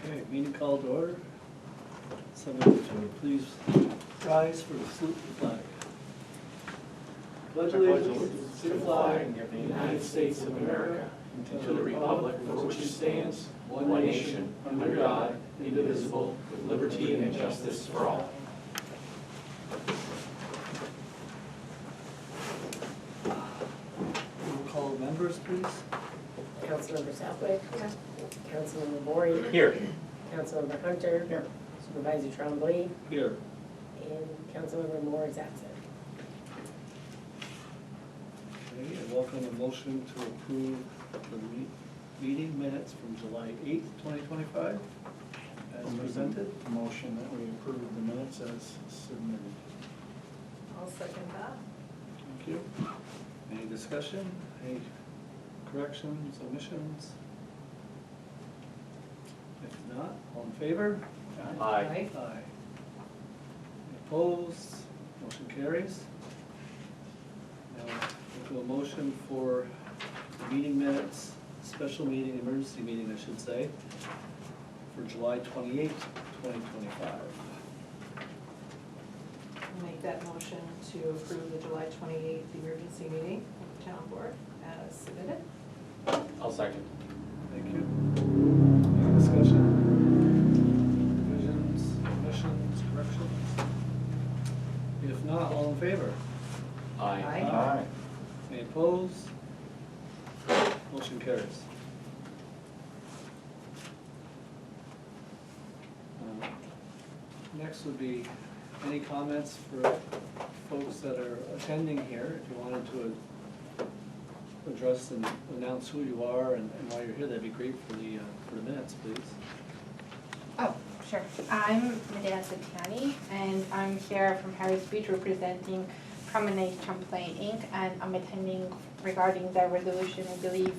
Okay, meeting called to order. 7:02, please rise for the salute to the flag. Pledge allegiance to the flag of the United States of America and to the republic for which it stands, one nation, under God, indivisible, with liberty and justice for all. Roll call members, please. Councilmember Southwick. Councilmember Bory. Here. Councilmember Hunter. Here. Supervisor Trombley. Here. And Councilmember Moore is absent. Okay, I welcome a motion to approve the meeting minutes from July 8th, 2025, as presented. Motion that we approve the minutes as submitted. I'll second that. Thank you. Any discussion? Any corrections, omissions? If not, all in favor? Aye. Aye. Any opposed? Motion carries. Now, we'll do a motion for the meeting minutes, special meeting, emergency meeting, I should say, for July 28th, 2025. I'll make that motion to approve the July 28th emergency meeting of the town board as submitted. I'll second. Thank you. Any discussion? Revisions, omissions, corrections? If not, all in favor? Aye. Aye. Any opposed? Motion carries. Next would be any comments for folks that are attending here. If you wanted to address and announce who you are and why you're here, that'd be great for the minutes, please. Oh, sure. I'm Medina Satiani, and I'm here from Harris Beach representing Promenade Champlain Inc., and I'm attending regarding the resolution, I believe,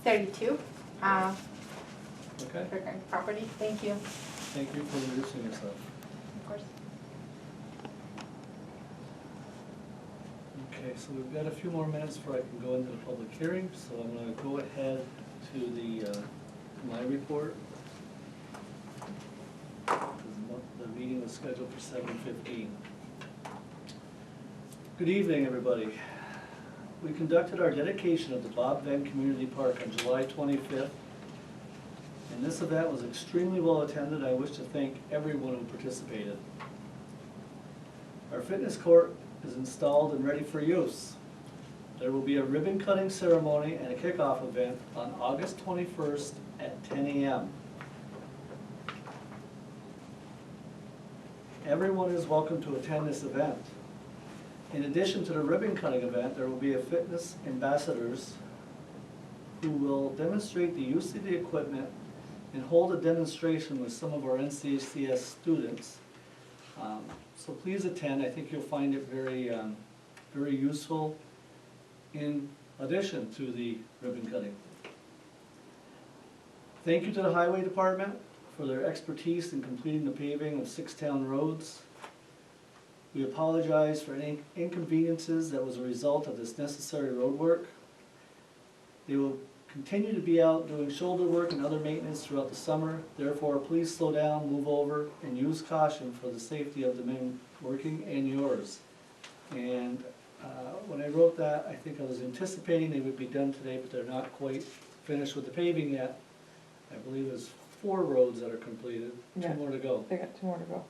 32, Okay, regarding property. Thank you. thank you for introducing yourself. Of course. Okay, so we've got a few more minutes before I can go into the public hearing, so I'm gonna go ahead to my report. The meeting was scheduled for 7:15. Good evening, everybody. We conducted our dedication of the Bob Venn Community Park on July 25th, and this event was extremely well attended. I wish to thank everyone who participated. Our fitness court is installed and ready for use. There will be a ribbon cutting ceremony and a kickoff event on August 21st at 10 a.m. Everyone is welcome to attend this event. In addition to the ribbon cutting event, there will be a fitness ambassadors who will demonstrate the use of the equipment and hold a demonstration with some of our NCCS students. So please attend. I think you'll find it very, very useful in addition to the ribbon cutting. Thank you to the Highway Department for their expertise in completing the paving of 6 town roads. We apologize for any inconveniences that was a result of this necessary road work. They will continue to be out doing shoulder work and other maintenance throughout the summer. Therefore, please slow down, move over, and use caution for the safety of the men working and yours. And when I wrote that, I think I was anticipating they would be done today, but they're not quite finished with the paving yet. I believe there's 4 roads that are completed, 2 more to go. They got 2 more to go.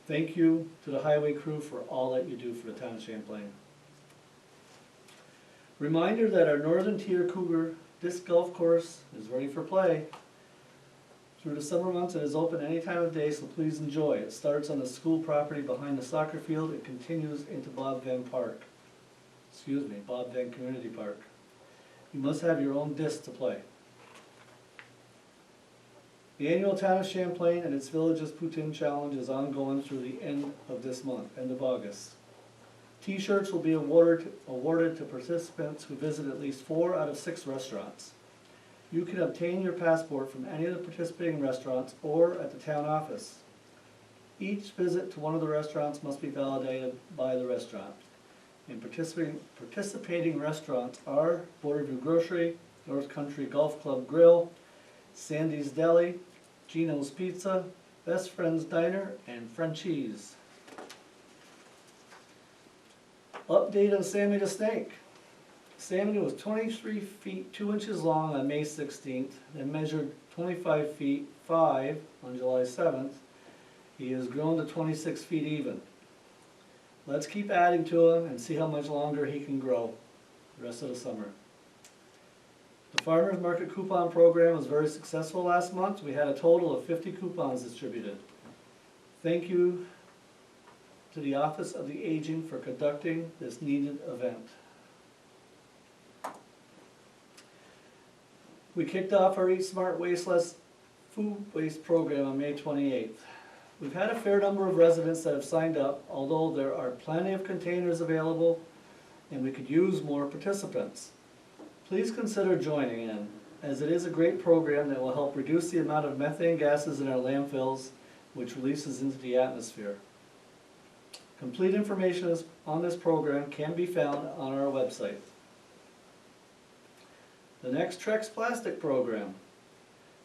Thank you to the highway crew for all that you do for the town of Champlain. Reminder that our Northern Tier Cougar Disc Golf Course is ready for play. Through the summer months, it is open any time of day, so please enjoy. It starts on the school property behind the soccer field and continues into Bob Venn Park. Bob Venn Community Park. You must have your own disc to play. The annual Town of Champlain and its Villages Poutine Challenge is ongoing through the end of this month, end of August. T-shirts will be awarded to participants who visit at least 4 out of 6 restaurants. You can obtain your passport from any of the participating restaurants or at the town office. Each visit to one of the restaurants must be validated by the restaurant. And participating restaurants are Borderview Grocery, North Country Golf Club Grill, Sandy's Deli, Gino's Pizza, Best Friends Diner, and Frenchies. Update on Sammy the Snake. Sammy was 23 feet 2 inches long on May 16th, and measured 25 feet 5 on July 7th. He has grown to 26 feet even. Let's keep adding to him and see how much longer he can grow the rest of the summer. The Farmers Market Coupon Program was very successful last month. We had a total of 50 coupons distributed. Thank you to the Office of the Aging for conducting this needed event. We kicked off our Eat Smart Waste Less food waste program on May 28th. We've had a fair number of residents that have signed up, although there are plenty of containers available and we could use more participants. Please consider joining in, as it is a great program that will help reduce the amount of methane gases in our landfills, which releases into the atmosphere. Complete information on this program can be found on our website. The next Trex Plastic Program.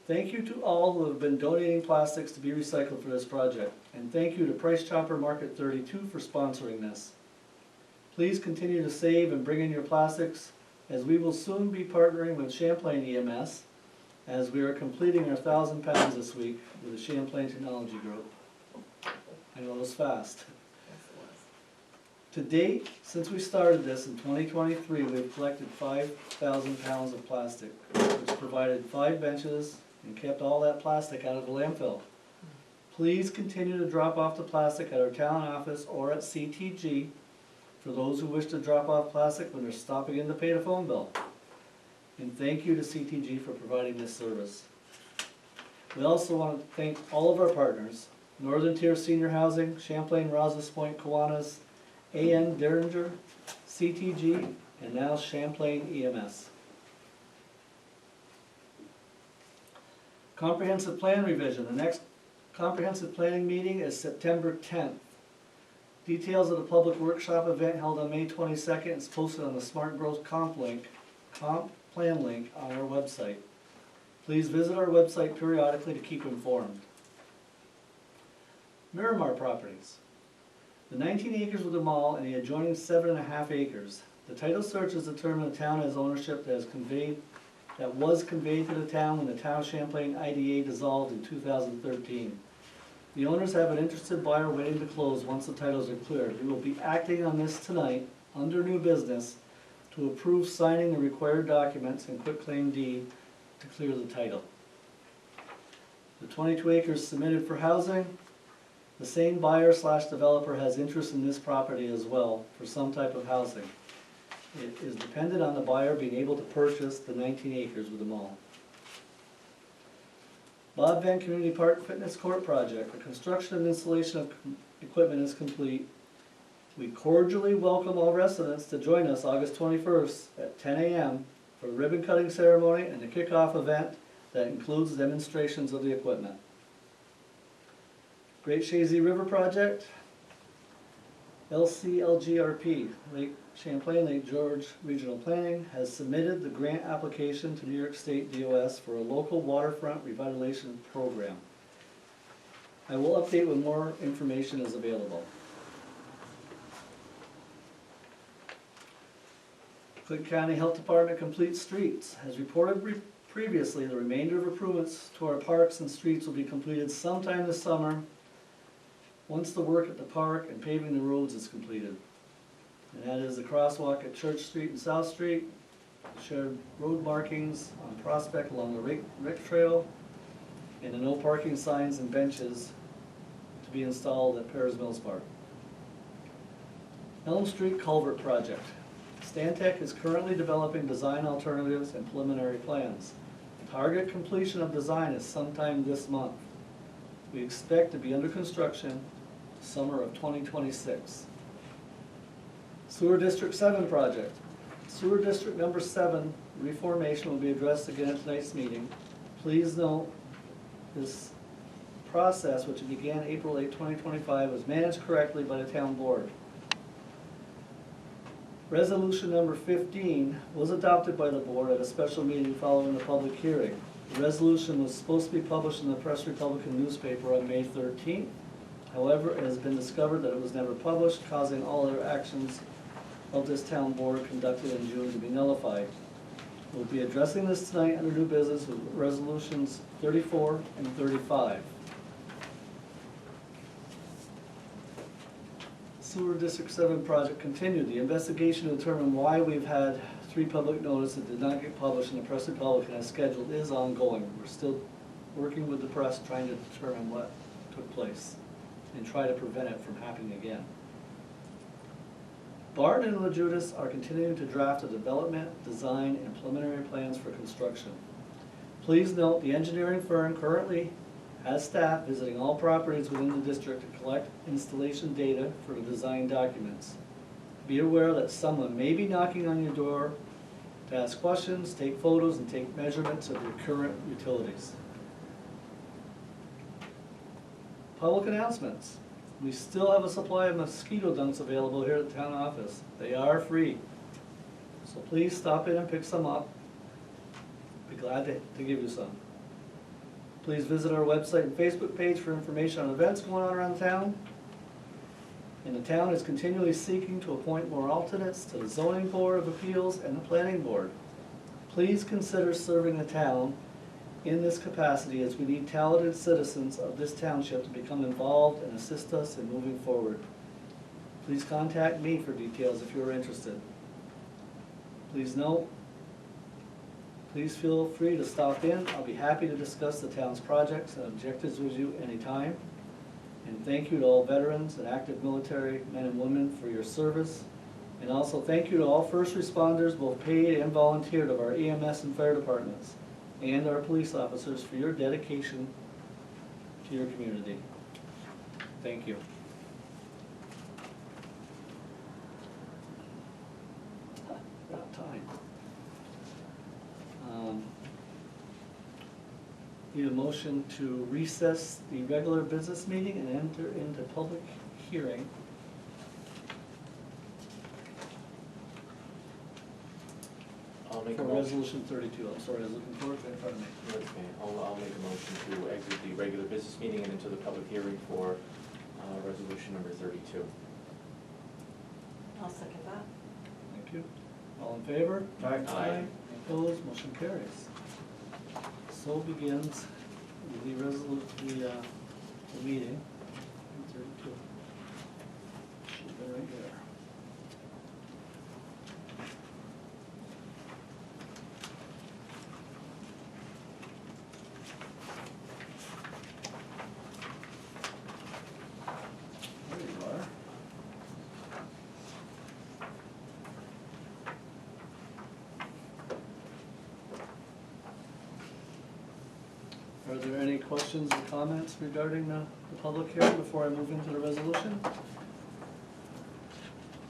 Thank you to all who have been donating plastics to be recycled for this project, and thank you to Price Chopper Market 32 for sponsoring this. Please continue to save and bring in your plastics, as we will soon be partnering with Champlain EMS, as we are completing our 1,000 pounds this week with the Champlain Technology Group. I know it was fast. To date, since we started this in 2023, we've collected 5,000 pounds of plastic, which provided 5 benches and kept all that plastic out of the landfill. Please continue to drop off the plastic at our town office or at CTG for those who wish to drop off plastic when they're stopping in to pay the phone bill. And thank you to CTG for providing this service. We also want to thank all of our partners: Northern Tier Senior Housing, Champlain, Rouse's Point, Kiwanis, AN Derringer, CTG, and now Champlain EMS. Comprehensive Plan Revision. The next comprehensive planning meeting is September 10th. Details of the public workshop event held on May 22nd is posted on the Smart Growth Comp Plan link on our website. Please visit our website periodically to keep informed. Miramar Properties. The 19 acres with the mall and the adjoining 7.5 acres. The title search has determined the town has ownership that was conveyed to the town when the town of Champlain IDA dissolved in 2013. The owners have an interested buyer waiting to close once the titles are cleared. We will be acting on this tonight under new business to approve signing the required documents and quitclaim deed to clear the title. The 22 acres submitted for housing. The same buyer/developer has interest in this property as well for some type of housing. It is dependent on the buyer being able to purchase the 19 acres with the mall. Bob Van Community Park Fitness Court Project. The construction and installation of equipment is complete. We cordially welcome all residents to join us August 21st at 10 a.m. for the ribbon cutting ceremony and the kickoff event that includes demonstrations of the equipment. Great Chazy River Project. LCLGRP, Champlain Lake George Regional Planning, has submitted the grant application to New York State DOS for a local waterfront revitalization program. I will update when more information is available. Clinton County Health Department completes streets. As reported previously, the remainder of improvements to our parks and streets will be completed sometime this summer, once the work at the park and paving the roads is completed. And that is the crosswalk at Church Street and South Street, the shared road markings on Prospect along the Rick Trail, and the no parking signs and benches to be installed at Paris Mills Park. Elm Street Culvert Project. Stantec is currently developing design alternatives and preliminary plans. Target completion of design is sometime this month. We expect to be under construction summer of 2026. Sewer District 7 project. Sewer District number 7 reformation will be addressed again at tonight's meeting. Please note this process, which began April 8, 2025, was managed correctly by the town board. Resolution number 15 was adopted by the board at a special meeting following the public hearing. The resolution was supposed to be published in the Press Republican newspaper on May 13th. However, it has been discovered that it was never published, causing all other actions of this town board conducted in June to be nullified. We'll be addressing this tonight under new business with resolutions 34 and 35. Sewer District 7 project continued. The investigation to determine why we've had 3 public notices that did not get published in the Press Republican as scheduled is ongoing. We're still working with the press, trying to determine what took place and try to prevent it from happening again. Bard and LaJudas are continuing to draft a development, design, and preliminary plans for construction. Please note the engineering firm currently has staff visiting all properties within the district to collect installation data for the design documents. Be aware that someone may be knocking on your door to ask questions, take photos, and take measurements of your current utilities. Public announcements. We still have a supply of mosquito dunks available here at the town office. They are free. So please stop in and pick some up. Be glad to give you some. Please visit our website and Facebook page for information on events going on around town. And the town is continually seeking to appoint more alternates to the Zoning Board of Appeals and the Planning Board. Please consider serving the town in this capacity, as we need talented citizens of this township to become involved and assist us in moving forward. Please contact me for details if you are interested. Please note, please feel free to stop in. I'll be happy to discuss the town's projects and objectives with you anytime. And thank you to all veterans and active military men and women for your service. And also thank you to all first responders, both paid and volunteered, of our EMS and fire departments, and our police officers for your dedication to your community. Thank you. About time. Need a motion to recess the regular business meeting and enter into public hearing. I'll make For a motion. resolution 32, I'm sorry, I was looking for it in front of me. Okay, I'll make a motion to exit the regular business meeting and into the public hearing for resolution number 32. I'll second that. Thank you. All in favor? Aye. Opposed, motion carries. So begins the meeting. 32. Should be right there. There you are. Are there any questions or comments regarding the public hearing before I move into the resolution?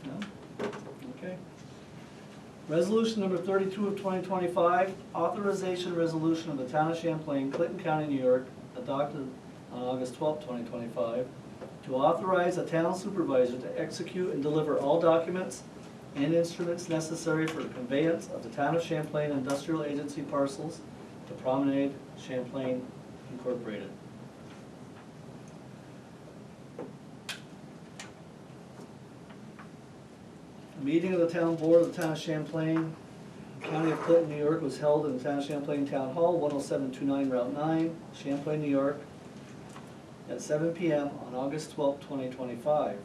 No? Okay. Resolution number 32 of 2025, authorization resolution of the Town of Champlain, Clinton County, New York, adopted on August 12, 2025, to authorize a town supervisor to execute and deliver all documents and instruments necessary for the conveyance of the Town of Champlain Industrial Agency parcels to Promenade Champlain Incorporated. A meeting of the town board of the Town of Champlain, County of Clinton, New York, was held in the Town of Champlain Town Hall, 10729 Route 9, Champlain, New York, at 7 p.m. on August 12, 2025.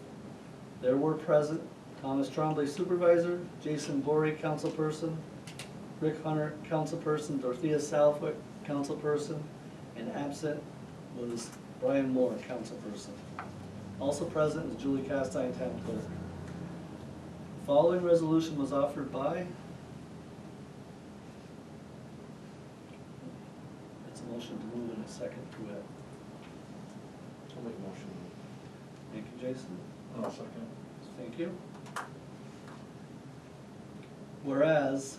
There were present Thomas Trombley, Supervisor, Jason Bory, Councilperson, Rick Hunter, Councilperson, Dorothea Southwick, Councilperson, and absent was Brian Moore, Councilperson. Also present is Julie Castine, Town Clerk. The following resolution was offered by, it's a motion to move in a second to it. I'll make a motion. Thank you, Jason. I'll second. Thank you. Whereas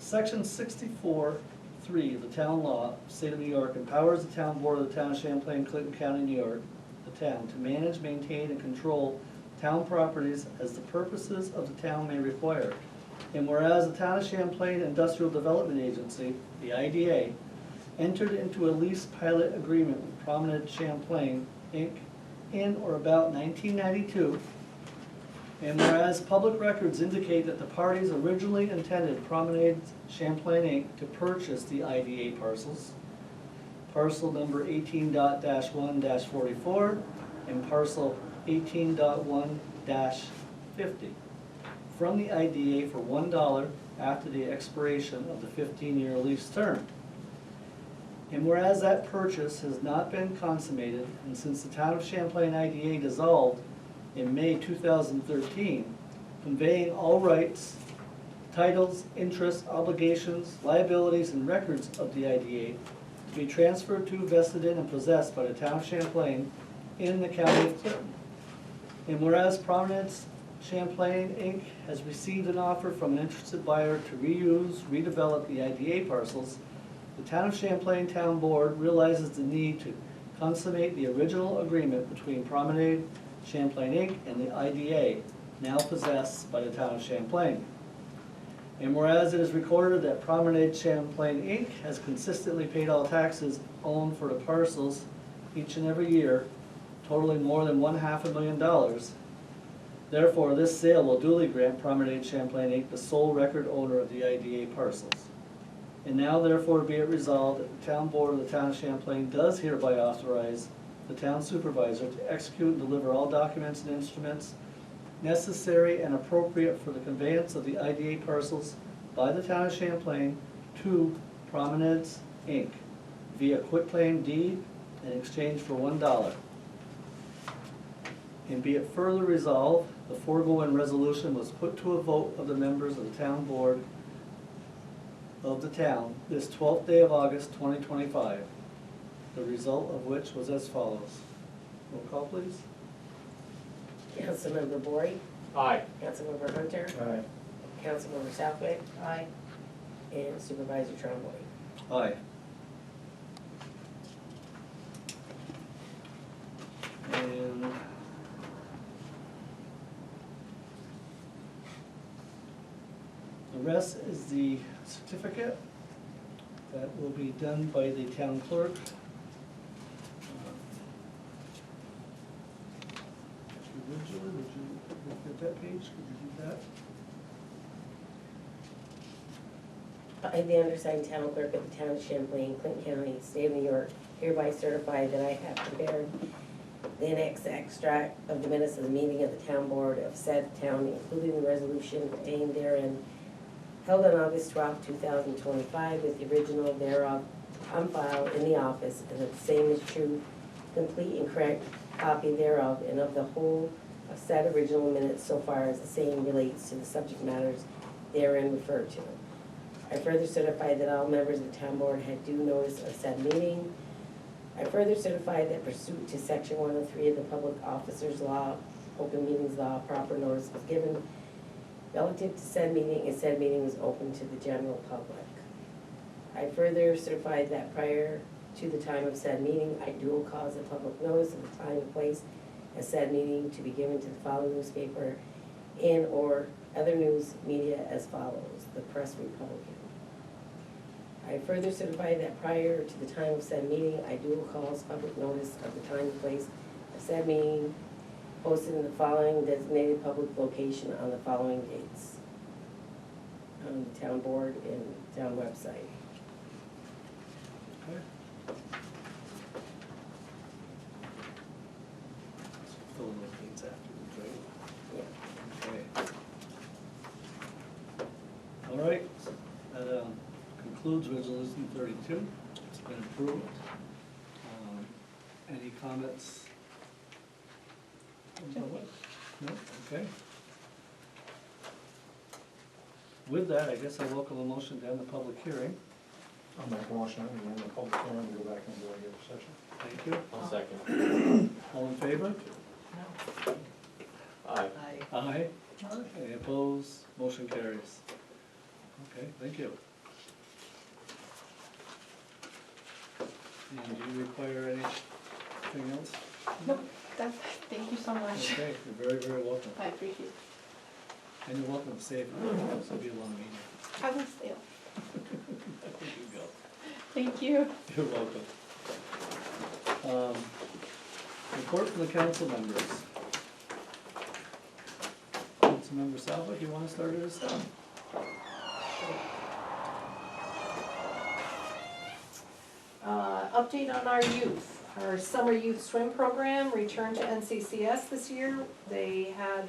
Section 64(3) of the town law, State of New York, empowers the town board of the Town of Champlain, Clinton County, New York, the town, to manage, maintain, and control town properties as the purposes of the town may require. And whereas the Town of Champlain Industrial Development Agency, the IDA, entered into a lease pilot agreement with Promenade Champlain, Inc. in or about 1992. And whereas public records indicate that the parties originally intended Promenade Champlain, Inc. to purchase the IDA parcels, parcel number 18.1-44 and parcel 18.1-50 from the IDA for $1 after the expiration of the 15-year lease term. And whereas that purchase has not been consummated, and since the town of Champlain IDA dissolved in May 2013, conveying all rights, titles, interests, obligations, liabilities, and records of the IDA to be transferred to, vested in, and possessed by the town of Champlain in the county of Clinton. And whereas Prominence Champlain, Inc. has received an offer from an interested buyer to reuse, redevelop the IDA parcels, the town of Champlain Town Board realizes the need to consummate the original agreement between Promenade Champlain, Inc. and the IDA, now possessed by the town of Champlain. And whereas it is recorded that Promenade Champlain, Inc. has consistently paid all taxes owned for the parcels each and every year, totaling more than $500,000. Therefore, this sale will duly grant Promenade Champlain, Inc. the sole record owner of the IDA parcels. And now therefore be it resolved that the town board of the town of Champlain does hereby authorize the town supervisor to execute and deliver all documents and instruments necessary and appropriate for the conveyance of the IDA parcels by the town of Champlain to Promenades, Inc. via quitclaim deed in exchange for $1. And be it further resolved, the foregoing resolution was put to a vote of the members of the town board of the town this 12th day of August 2025, the result of which was as follows. Roll call, please. Councilmember Bory, Aye. Councilmember Hunter, Aye. Councilmember Southwick, Aye. and Supervisor Trombley. Aye. And the rest is the certificate that will be done by the town clerk. Would you look at that page? Could you do that? I, the undersigned town clerk of the town of Champlain, Clinton County, state of New York, hereby certify that I have prepared the annexed extract of the minutes of the meeting of the town board of said town, including the resolution contained therein, held on August 12, 2025, with the original thereof on file in the office, and that the same is true, complete and correct copy thereof, and of the whole of said original minutes so far as the same relates to the subject matters therein referred to. I further certify that all members of the town board had due notice of said meeting. I further certify that pursuant to section 103 of the Public Officers Law, Open Meetings Law, proper notice was given relative to said meeting, and said meeting was open to the general public. I further certify that prior to the time of said meeting, I dual cause a public notice of the time and place of said meeting to be given to the following newspaper and or other news media as follows: the Press Republican. I further certify that prior to the time of said meeting, I dual cause public notice of the time and place of said meeting posted in the following designated public location on the following dates on the town board and town website. Okay. Fill in those dates afterwards, right? Yeah. Okay. All right, that concludes resolution 32. It's been approved. Any comments? from the public? No? Okay. With that, I guess I welcome a motion to end the public hearing. I'll make a motion, and then the public hearing, and go back into regular session. Thank you. I'll second. All in favor? No. Aye. Aye. Aye. Any opposed? Motion carries. Okay, thank you. And do you require anything else? No, that's, thank you so much. Okay, you're very, very welcome. I appreciate it. And you're welcome to stay. This will be a long meeting. I will stay. There you go. Thank you. You're welcome. Report from the council members. Councilmember Southwick, you wanna start us off? Update on our youth. Our summer youth swim program returned to NCCS this year. They had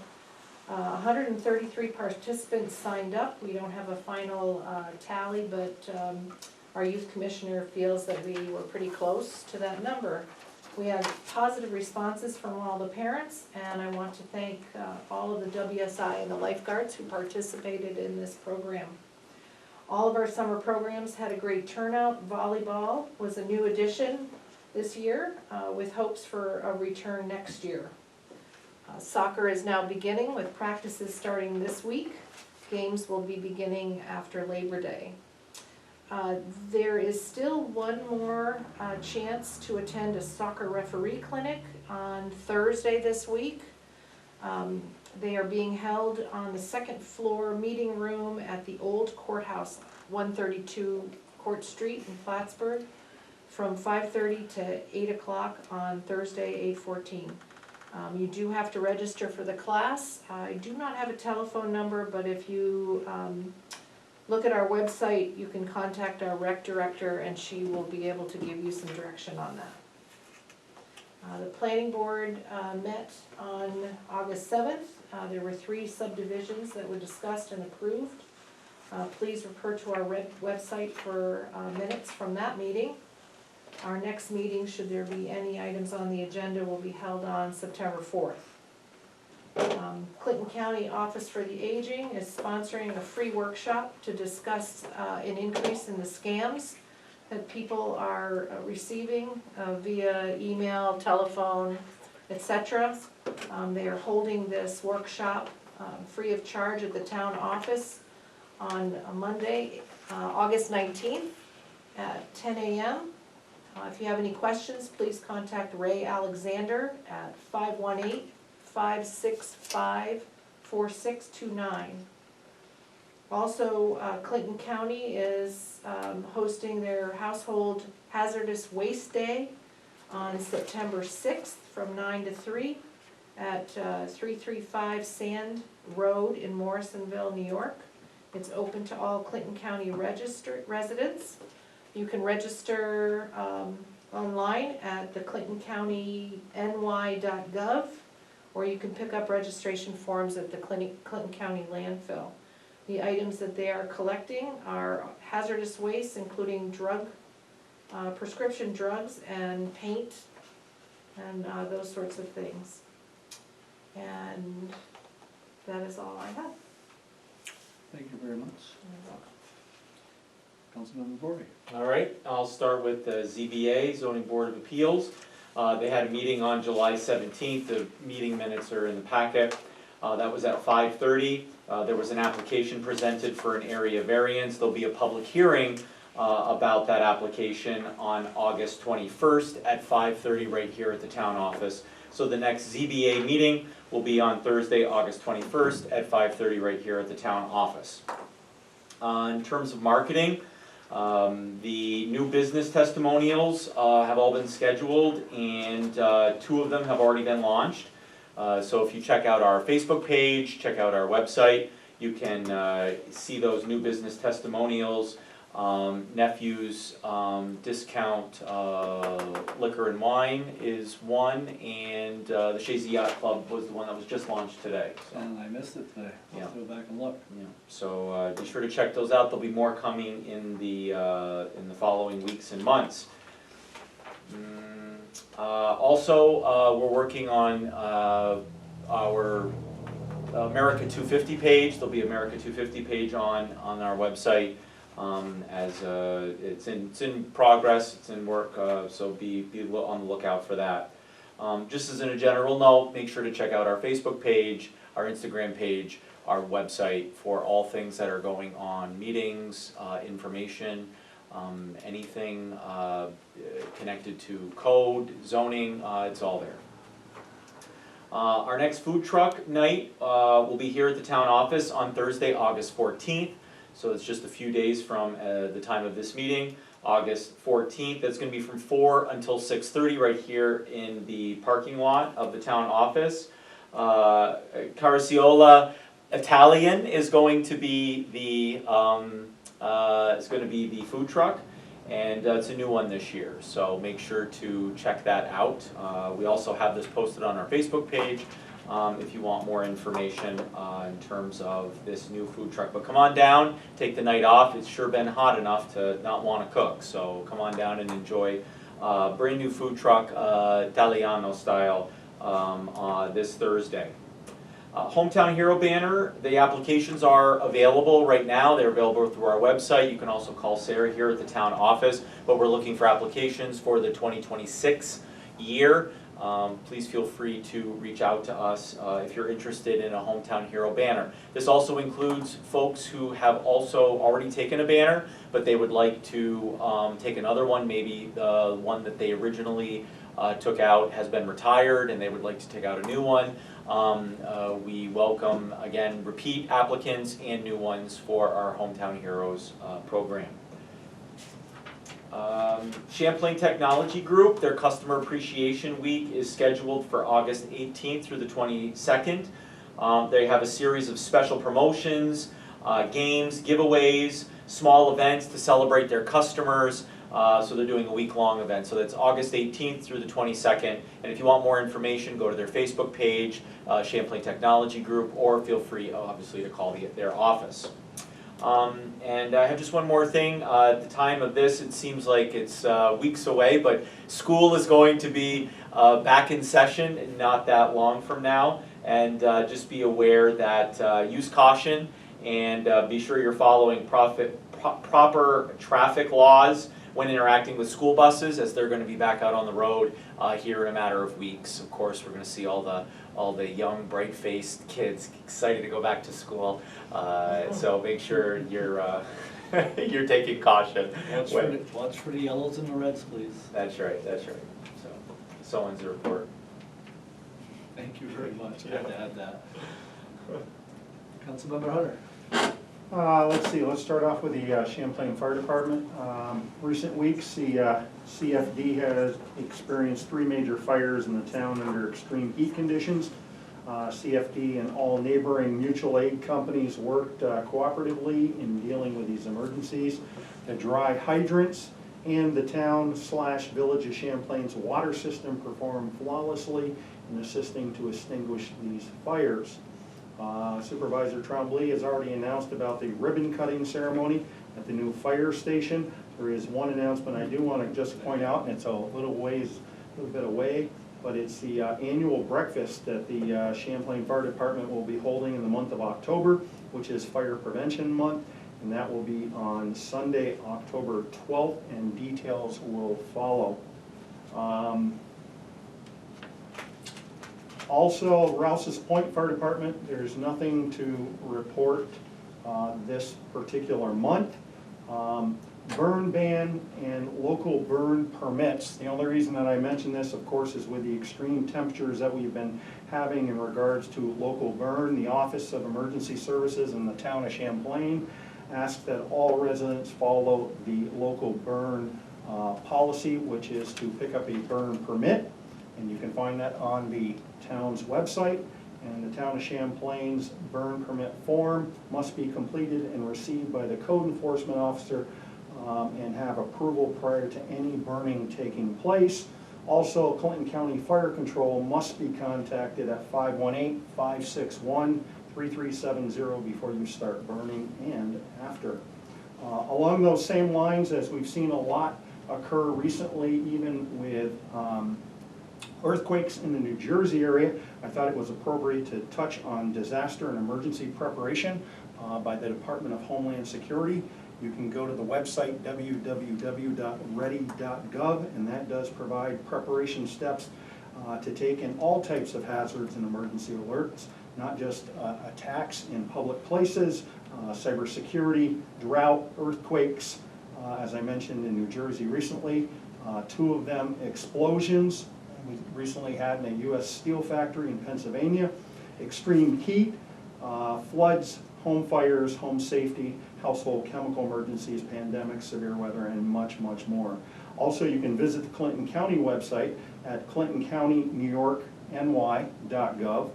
133 participants signed up. We don't have a final tally, but our youth commissioner feels that we were pretty close to that number. We had positive responses from all the parents, and I want to thank all of the WSI and the lifeguards who participated in this program. All of our summer programs had a great turnout. Volleyball was a new addition this year, with hopes for a return next year. Soccer is now beginning with practices starting this week. Games will be beginning after Labor Day. There is still one more chance to attend a soccer referee clinic on Thursday this week. They are being held on the second floor meeting room at the old courthouse, 132 Court Street in Plattsburgh, from 5:30 to 8 o'clock on Thursday, 8/14. You do have to register for the class. I do not have a telephone number, but if you look at our website, you can contact our rec director and she will be able to give you some direction on that. The planning board met on August 7th. There were 3 subdivisions that were discussed and approved. Please refer to our website for minutes from that meeting. Our next meeting, should there be any items on the agenda, will be held on September 4th. Clinton County Office for the Aging is sponsoring a free workshop to discuss an increase in the scams that people are receiving via email, telephone, etc. They are holding this workshop free of charge at the town office on Monday, August 19th at 10 a.m. If you have any questions, please contact Ray Alexander at 518-565-4629. Also, Clinton County is hosting their Household Hazardous Waste Day on September 6th from 9 to 3 at 335 Sand Road in Morrisonville, New York. It's open to all Clinton County residents. You can register online at the clintoncountyny.gov, or you can pick up registration forms at the Clinton County landfill. The items that they are collecting are hazardous waste, including prescription drugs and paint and those sorts of things. And that is all I have. Thank you very much. Councilmember Bory. All right, I'll start with the ZBA, Zoning Board of Appeals. They had a meeting on July 17th. The meeting minutes are in the packet. That was at 5:30. There was an application presented for an area variance. There'll be a public hearing about that application on August 21st at 5:30 right here at the town office. So the next ZBA meeting will be on Thursday, August 21st at 5:30 right here at the town office. In terms of marketing, the new business testimonials have all been scheduled, and 2 of them have already been launched. So if you check out our Facebook page, check out our website, you can see those new business testimonials. Nephew's Discount Liquor and Wine is one, and the Shazy Yacht Club was the one that was just launched today. So, And I missed it today. I'll have to go back and look. yeah. So be sure to check those out. There'll be more coming in the following weeks and months. Also, we're working on our America 250 page. There'll be America 250 page on our website. As it's in progress, it's in work, so be on the lookout for that. Just as in a general note, make sure to check out our Facebook page, our Instagram page, our website for all things that are going on, meetings, information, anything connected to code, zoning, it's all there. Our next food truck night will be here at the town office on Thursday, August 14th. So it's just a few days from the time of this meeting. August 14th. That's going to be from 4 until 6:30 right here in the parking lot of the town office. Caraciola Italian is going to be the food truck, and it's a new one this year. So make sure to check that out. We also have this posted on our Facebook page. If you want more information in terms of this new food truck. But come on down, take the night off. It's sure been hot enough to not want to cook. So come on down and enjoy brand new food truck, Italiano style, this Thursday. Hometown Hero banner, the applications are available right now. They're available through our website. You can also call Sarah here at the town office, but we're looking for applications for the 2026 year. Please feel free to reach out to us if you're interested in a Hometown Hero banner. This also includes folks who have also already taken a banner, but they would like to take another one. Maybe the one that they originally took out has been retired and they would like to take out a new one. We welcome, again, repeat applicants and new ones for our Hometown Heroes program. Champlain Technology Group, their Customer Appreciation Week is scheduled for August 18th through the 22nd. They have a series of special promotions, games, giveaways, small events to celebrate their customers. So they're doing a week-long event. So that's August 18th through the 22nd. And if you want more information, go to their Facebook page, Champlain Technology Group, or feel free, obviously, to call their office. And I have just one more thing. At the time of this, it seems like it's weeks away, but school is going to be back in session not that long from now. And just be aware that use caution and be sure you're following proper traffic laws when interacting with school buses, as they're going to be back out on the road here in a matter of weeks. Of course, we're going to see all the young, bright-faced kids excited to go back to school. So make sure you're you're taking caution. Watch for the yellows and the reds, please. That's right. That's right. So ends the report. Thank you very much. I had to add that. Councilmember Hunter. Let's see, let's start off with the Champlain Fire Department. Recent weeks, the CFD has experienced 3 major fires in the town under extreme heat conditions. CFD and all neighboring mutual aid companies worked cooperatively in dealing with these emergencies. The dry hydrants and the town/village of Champlain's water system performed flawlessly in assisting to extinguish these fires. Supervisor Tremblay has already announced about the ribbon cutting ceremony at the new fire station. There is one announcement I do want to just point out, and it's a little bit away, but it's the annual breakfast that the Champlain Fire Department will be holding in the month of October, which is Fire Prevention Month, and that will be on Sunday, October 12th, and details will follow. Also, Rouse's Point Fire Department, there's nothing to report this particular month. Burn ban and local burn permits. The only reason that I mention this, of course, is with the extreme temperatures that we've been having in regards to local burn. The Office of Emergency Services in the town of Champlain asks that all residents follow the local burn policy, which is to pick up a burn permit. And you can find that on the town's website. And the town of Champlain's burn permit form must be completed and received by the code enforcement officer and have approval prior to any burning taking place. Also, Clinton County Fire Control must be contacted at 518-561-3370 before you start burning and after. Along those same lines, as we've seen a lot occur recently, even with earthquakes in the New Jersey area, I thought it was appropriate to touch on disaster and emergency preparation by the Department of Homeland Security. You can go to the website www.ready.gov, and that does provide preparation steps to take in all types of hazards and emergency alerts, not just attacks in public places, cybersecurity, drought, earthquakes, as I mentioned in New Jersey recently, 2 of them explosions. We recently had in a U.S. steel factory in Pennsylvania, extreme heat, floods, home fires, home safety, household chemical emergencies, pandemics, severe weather, and much, much more. Also, you can visit the Clinton County website at clintoncounty.nyork.ny.gov,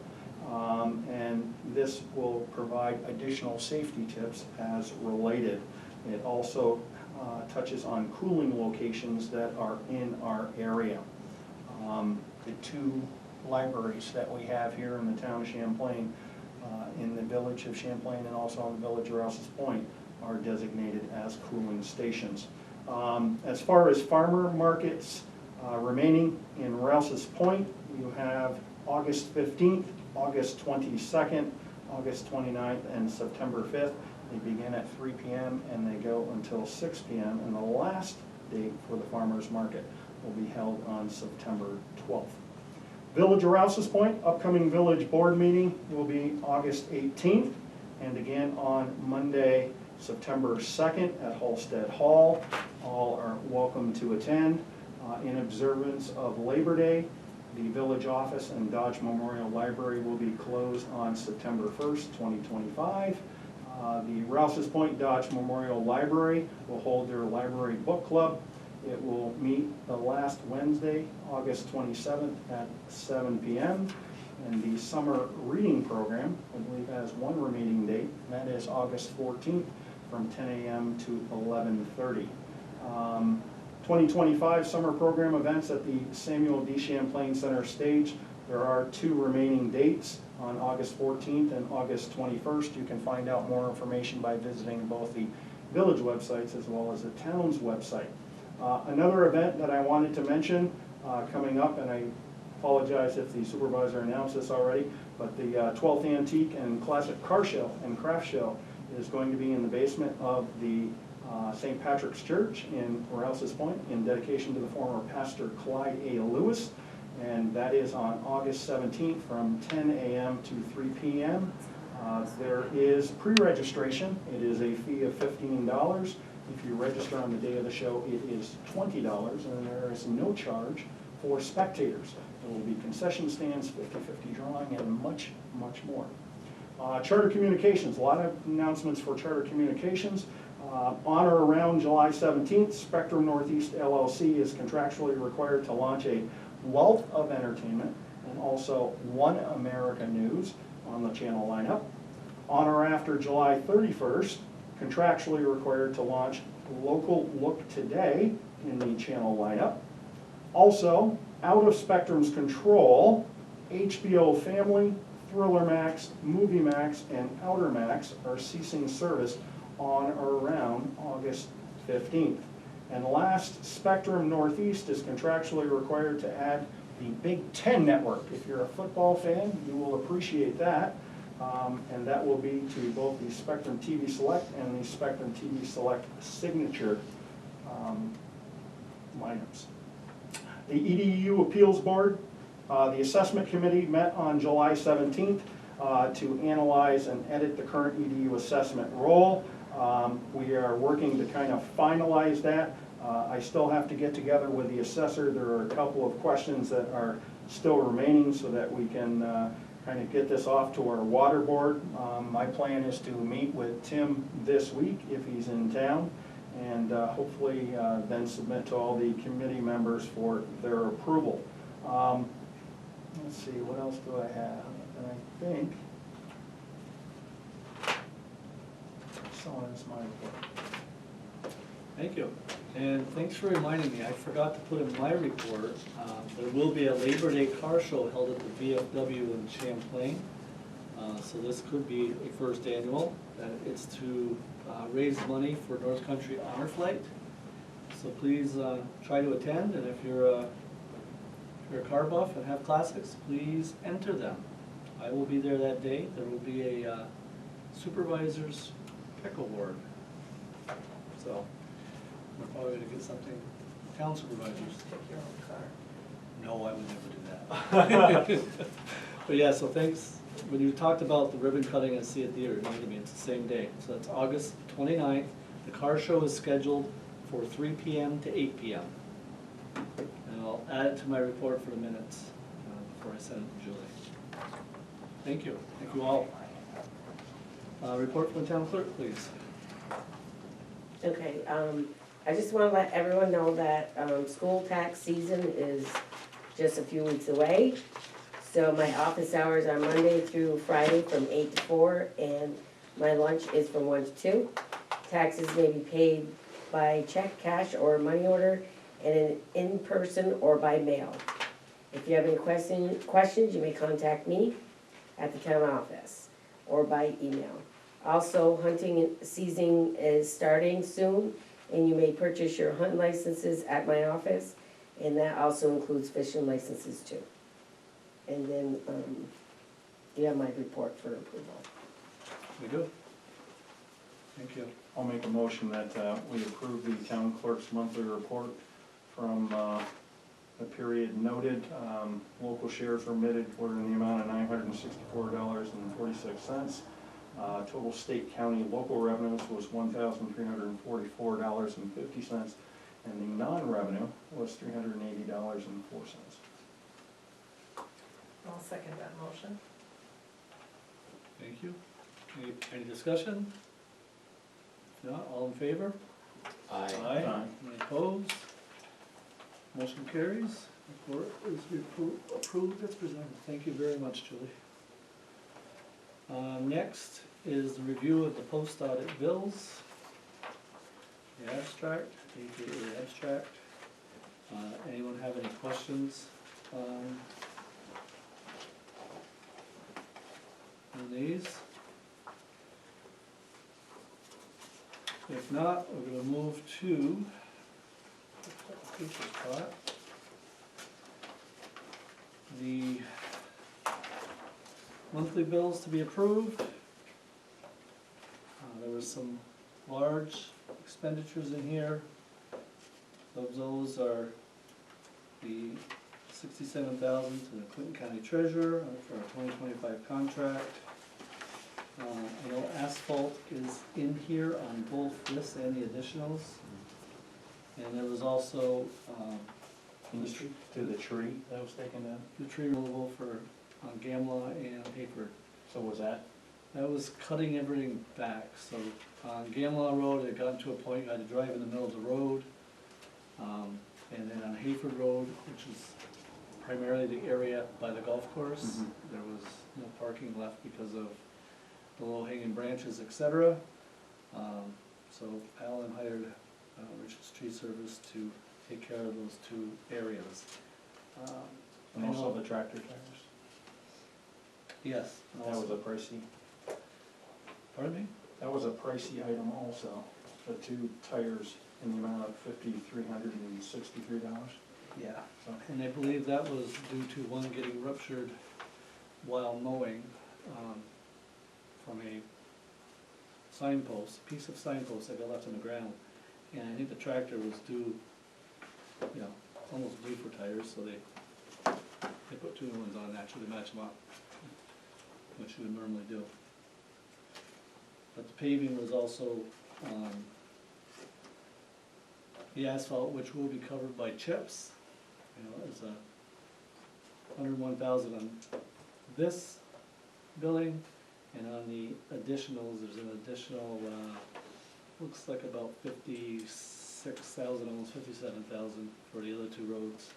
and this will provide additional safety tips as related. It also touches on cooling locations that are in our area. The two libraries that we have here in the town of Champlain, in the village of Champlain and also in the village of Rouse's Point, are designated as cooling stations. As far as farmer markets remaining in Rouse's Point, you have August 15th, August 22nd, August 29th, and September 5th. They begin at 3 p.m. and they go until 6 p.m. And the last date for the farmers market will be held on September 12th. Village of Rouse's Point, upcoming village board meeting will be August 18th, and again on Monday, September 2nd at Halsted Hall. All are welcome to attend. In observance of Labor Day, the village office and Dodge Memorial Library will be closed on September 1st, 2025. The Rouse's Point Dodge Memorial Library will hold their library book club. It will meet the last Wednesday, August 27th at 7 p.m. And the summer reading program, I believe, has one remaining date, and that is August 14th from 10 a.m. to 11:30. 2025 summer program events at the Samuel D. Champlain Center stage. There are two remaining dates on August 14th and August 21st. You can find out more information by visiting both the village websites as well as the town's website. Another event that I wanted to mention coming up, and I apologize if the supervisor announced this already, but the 12th Antique and Classic Car Show and Craft Show is going to be in the basement of the St. Patrick's Church in Rouse's Point in dedication to the former pastor Clyde A. Lewis, and that is on August 17th from 10 a.m. to 3 p.m. There is pre-registration. It is a fee of $15. If you register on the day of the show, it is $20, and there is no charge for spectators. There will be concession stands, 50/50 drawing, and much, much more. Charter Communications, a lot of announcements for Charter Communications. On or around July 17th, Spectrum Northeast LLC is contractually required to launch a wealth of entertainment and also One America News on the channel lineup. On or after July 31st, contractually required to launch Local Look Today in the channel lineup. Also, out of Spectrum's control, HBO Family, Thriller Max, Movie Max, and Outer Max are ceasing service on or around August 15th. And last, Spectrum Northeast is contractually required to add the Big Ten Network. If you're a football fan, you will appreciate that. And that will be to both the Spectrum TV Select and the Spectrum TV Select Signature lineups. The EDU Appeals Board, the Assessment Committee met on July 17th to analyze and edit the current EDU assessment roll. We are working to kind of finalize that. I still have to get together with the assessor. There are a couple of questions that are still remaining so that we can kind of get this off to our water board. My plan is to meet with Tim this week if he's in town, and hopefully then submit to all the committee members for their approval. Let's see, what else do I have? And I think someone is my report. Thank you. And thanks for reminding me, I forgot to put in my report, there will be a Labor Day car show held at the VFW in Champlain. So this could be a first annual. It's to raise money for North Country Honor Flight. So please try to attend, and if you're a car buff and have classics, please enter them. I will be there that day. There will be a supervisor's pick award. So we're probably gonna get something, town supervisors. Pick your own car. No, I would never do that. But yeah, so thanks. When you talked about the ribbon cutting at Sia Theater, it reminded me, it's the same day. So that's August 29th. The car show is scheduled for 3 p.m. to 8 p.m. And I'll add it to my report for the minutes before I send it to Julie. Thank you. Thank you all. Report from the town clerk, please. Okay, I just wanna let everyone know that, school tax season is just a few weeks away. So my office hours are Monday through Friday from 8 to 4, and my lunch is from 1 to 2. Taxes may be paid by check, cash, or money order, and in person or by mail. If you have any questions, you may contact me at the town office or by email. Also, hunting season is starting soon, and you may purchase your hunt licenses at my office, and that also includes fishing licenses too. And then, you have my report for approval. We do. Thank you. I'll make a motion that we approve the town clerk's monthly report from the period noted. Local shares remitted were in the amount of $964.46. Total state, county, local revenues was $1,344.50, and the non-revenue was $380.04. I'll second that motion. Thank you. Any discussion? If not, all in favor? Aye. Any opposed? Motion carries. Report is approved as presented. Thank you very much, Julie. Next is the review of the post audit bills. The abstract, AKA abstract. Anyone have any questions on these? If not, we're gonna move to the monthly bills to be approved. There was some large expenditures in here. Of those are the $67,000 to the Clinton County Treasurer for our 2025 contract. I know asphalt is in here on both this and the additionals. And there was also, To the tree that was taken down? the tree removal for, on Gamla and Hayford. So was that? That was cutting everything back, so on Gamla Road, it got to a point you had to drive in the middle of the road. And then on Hayford Road, which is primarily the area by the golf course, there was no parking left because of the low hanging branches, etc. So Alan hired Richard's Tree Service to take care of those two areas. And I also know- the tractor tires? Yes. and That was also- a pricey, Pardon me? that was a pricey item also, the two tires in the amount of $5,363. Yeah, and I believe that was due to one getting ruptured while mowing, from a signpost, piece of signpost that got left on the ground. And I think the tractor was due, almost due for tires, so they put two new ones on actually to match them up, which you would normally do. But the paving was also, the asphalt, which will be covered by chips. It's $101,000 on this billing, and on the additionals, there's an additional, looks like about 56,000, almost 57,000 for the other two roads.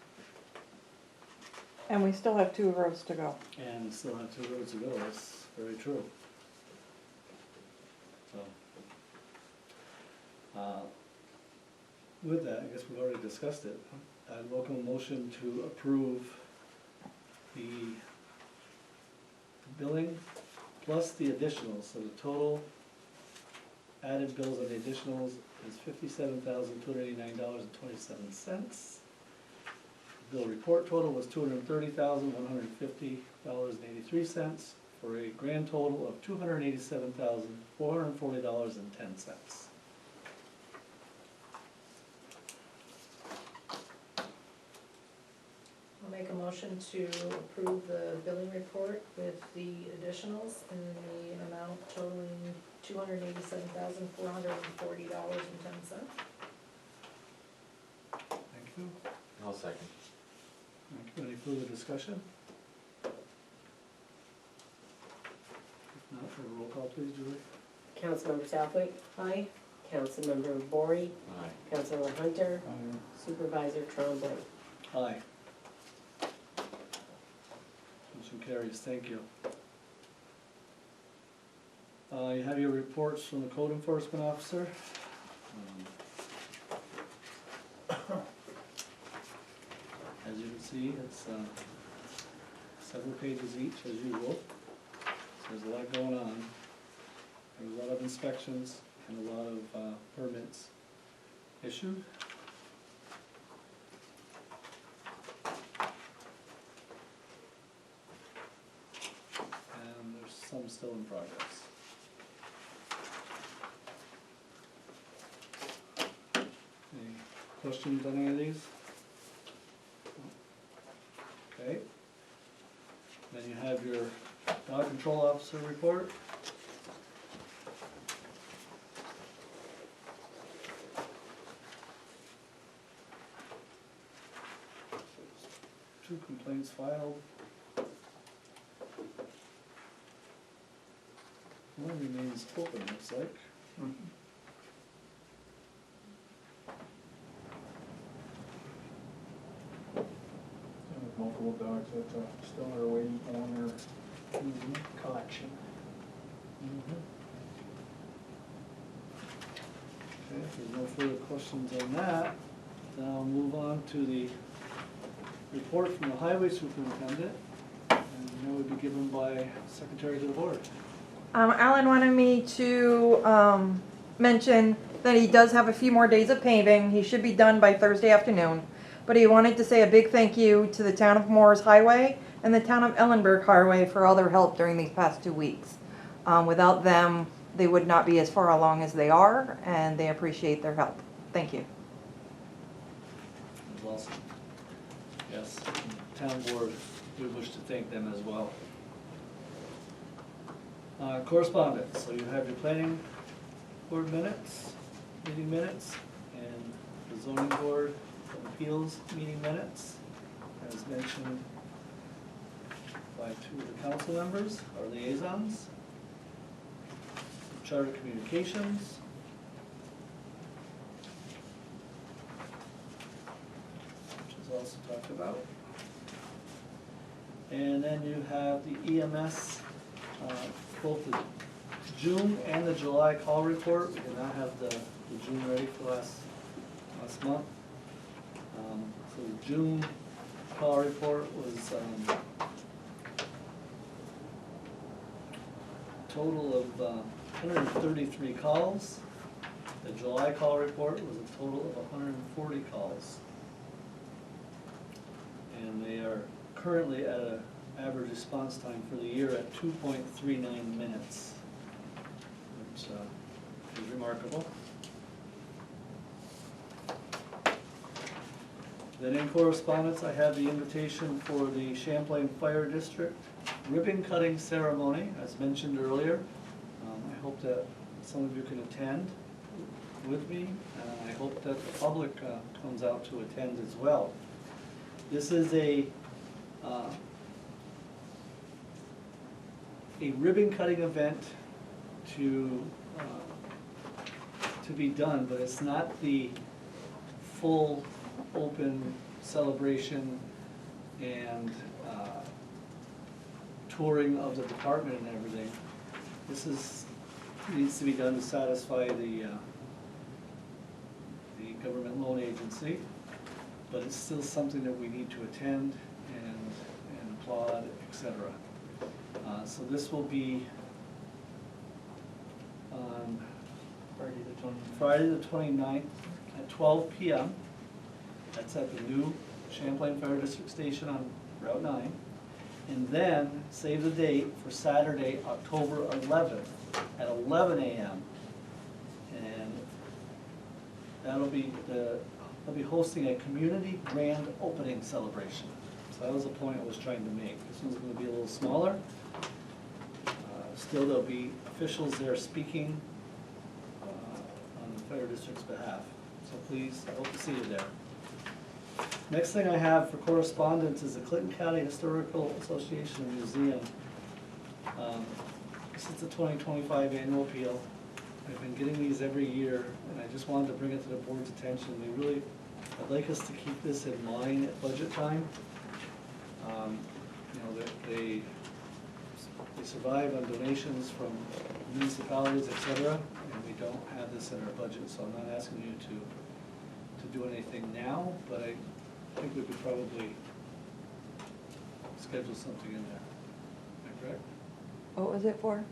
And we still have 2 roads to go. And still have two roads to go, that's very true. So, with that, I guess we've already discussed it. I'd welcome a motion to approve the billing plus the additionals, so the total added bills and the additionals is $57,289.27. Bill report total was $230,150.83, for a grand total of $287,440.10. I'll make a motion to approve the billing report with the additionals in the amount totaling $287,440.10. Thank you. I'll second. Thank you. Any further discussion? If not, for a roll call, please, Julie. Councilmember Southwick, Aye. Councilmember Bory, Aye. Councilor Hunter, Supervisor Trombley. Aye. Motion carries, thank you. You have your reports from the code enforcement officer. As you can see, it's several pages each, as usual. So there's a lot going on. There's a lot of inspections and a lot of permits issued. And there's some still in progress. Any questions on any of these? Okay. Then you have your dog control officer report. Two complaints filed. One remains open, looks like. Multiple dogs that still are waiting on their collection. Okay, if there's no further questions on that, then I'll move on to the report from the highway superintendent, and that would be given by Secretary to the Board. Alan wanted me to mention that he does have a few more days of paving. He should be done by Thursday afternoon. But he wanted to say a big thank you to the town of Morris Highway and the town of Ellenburg Highway for all their help during these past 2 weeks. Without them, they would not be as far along as they are, and they appreciate their help. Thank you. As well. Yes, town board, we wish to thank them as well. Correspondence, so you have your planning board minutes, meeting minutes, and the zoning board of appeals meeting minutes, as mentioned by two of the council members, our liaisons. Charter communications. Which is also talked about. And then you have the EMS, both the June and the July call report. We did not have the June ready for last month. So the June call report was total of 133 calls. The July call report was a total of 140 calls. And they are currently at an average response time for the year at 2.39 minutes, which is remarkable. Then in correspondence, I have the invitation for the Champlain Fire District ribbon cutting ceremony, as mentioned earlier. I hope that some of you can attend with me, and I hope that the public comes out to attend as well. This is a ribbon cutting event to be done, but it's not the full open celebration and touring of the department and everything. This needs to be done to satisfy the government loan agency, but it's still something that we need to attend and applaud, etc. So this will be on Friday the 29th at 12 p.m. That's at the new Champlain Fire District Station on Route 9. And then save the date for Saturday, October 11th at 11 a.m. And they'll be hosting a community grand opening celebration. So that was the point I was trying to make. This one's going to be a little smaller. Still, there'll be officials there speaking on the fire district's behalf. So please, I hope to see you there. Next thing I have for correspondence is the Clinton County Historical Association and Museum. This is the 2025 annual appeal. I've been getting these every year, and I just wanted to bring it to the board's attention. I'd like us to keep this in mind at budget time. You know, they survive on donations from municipalities, et cetera, and we don't have this in our budget, so I'm not asking you to do anything now, but I think we could probably schedule something in there. Am I correct? What was it for?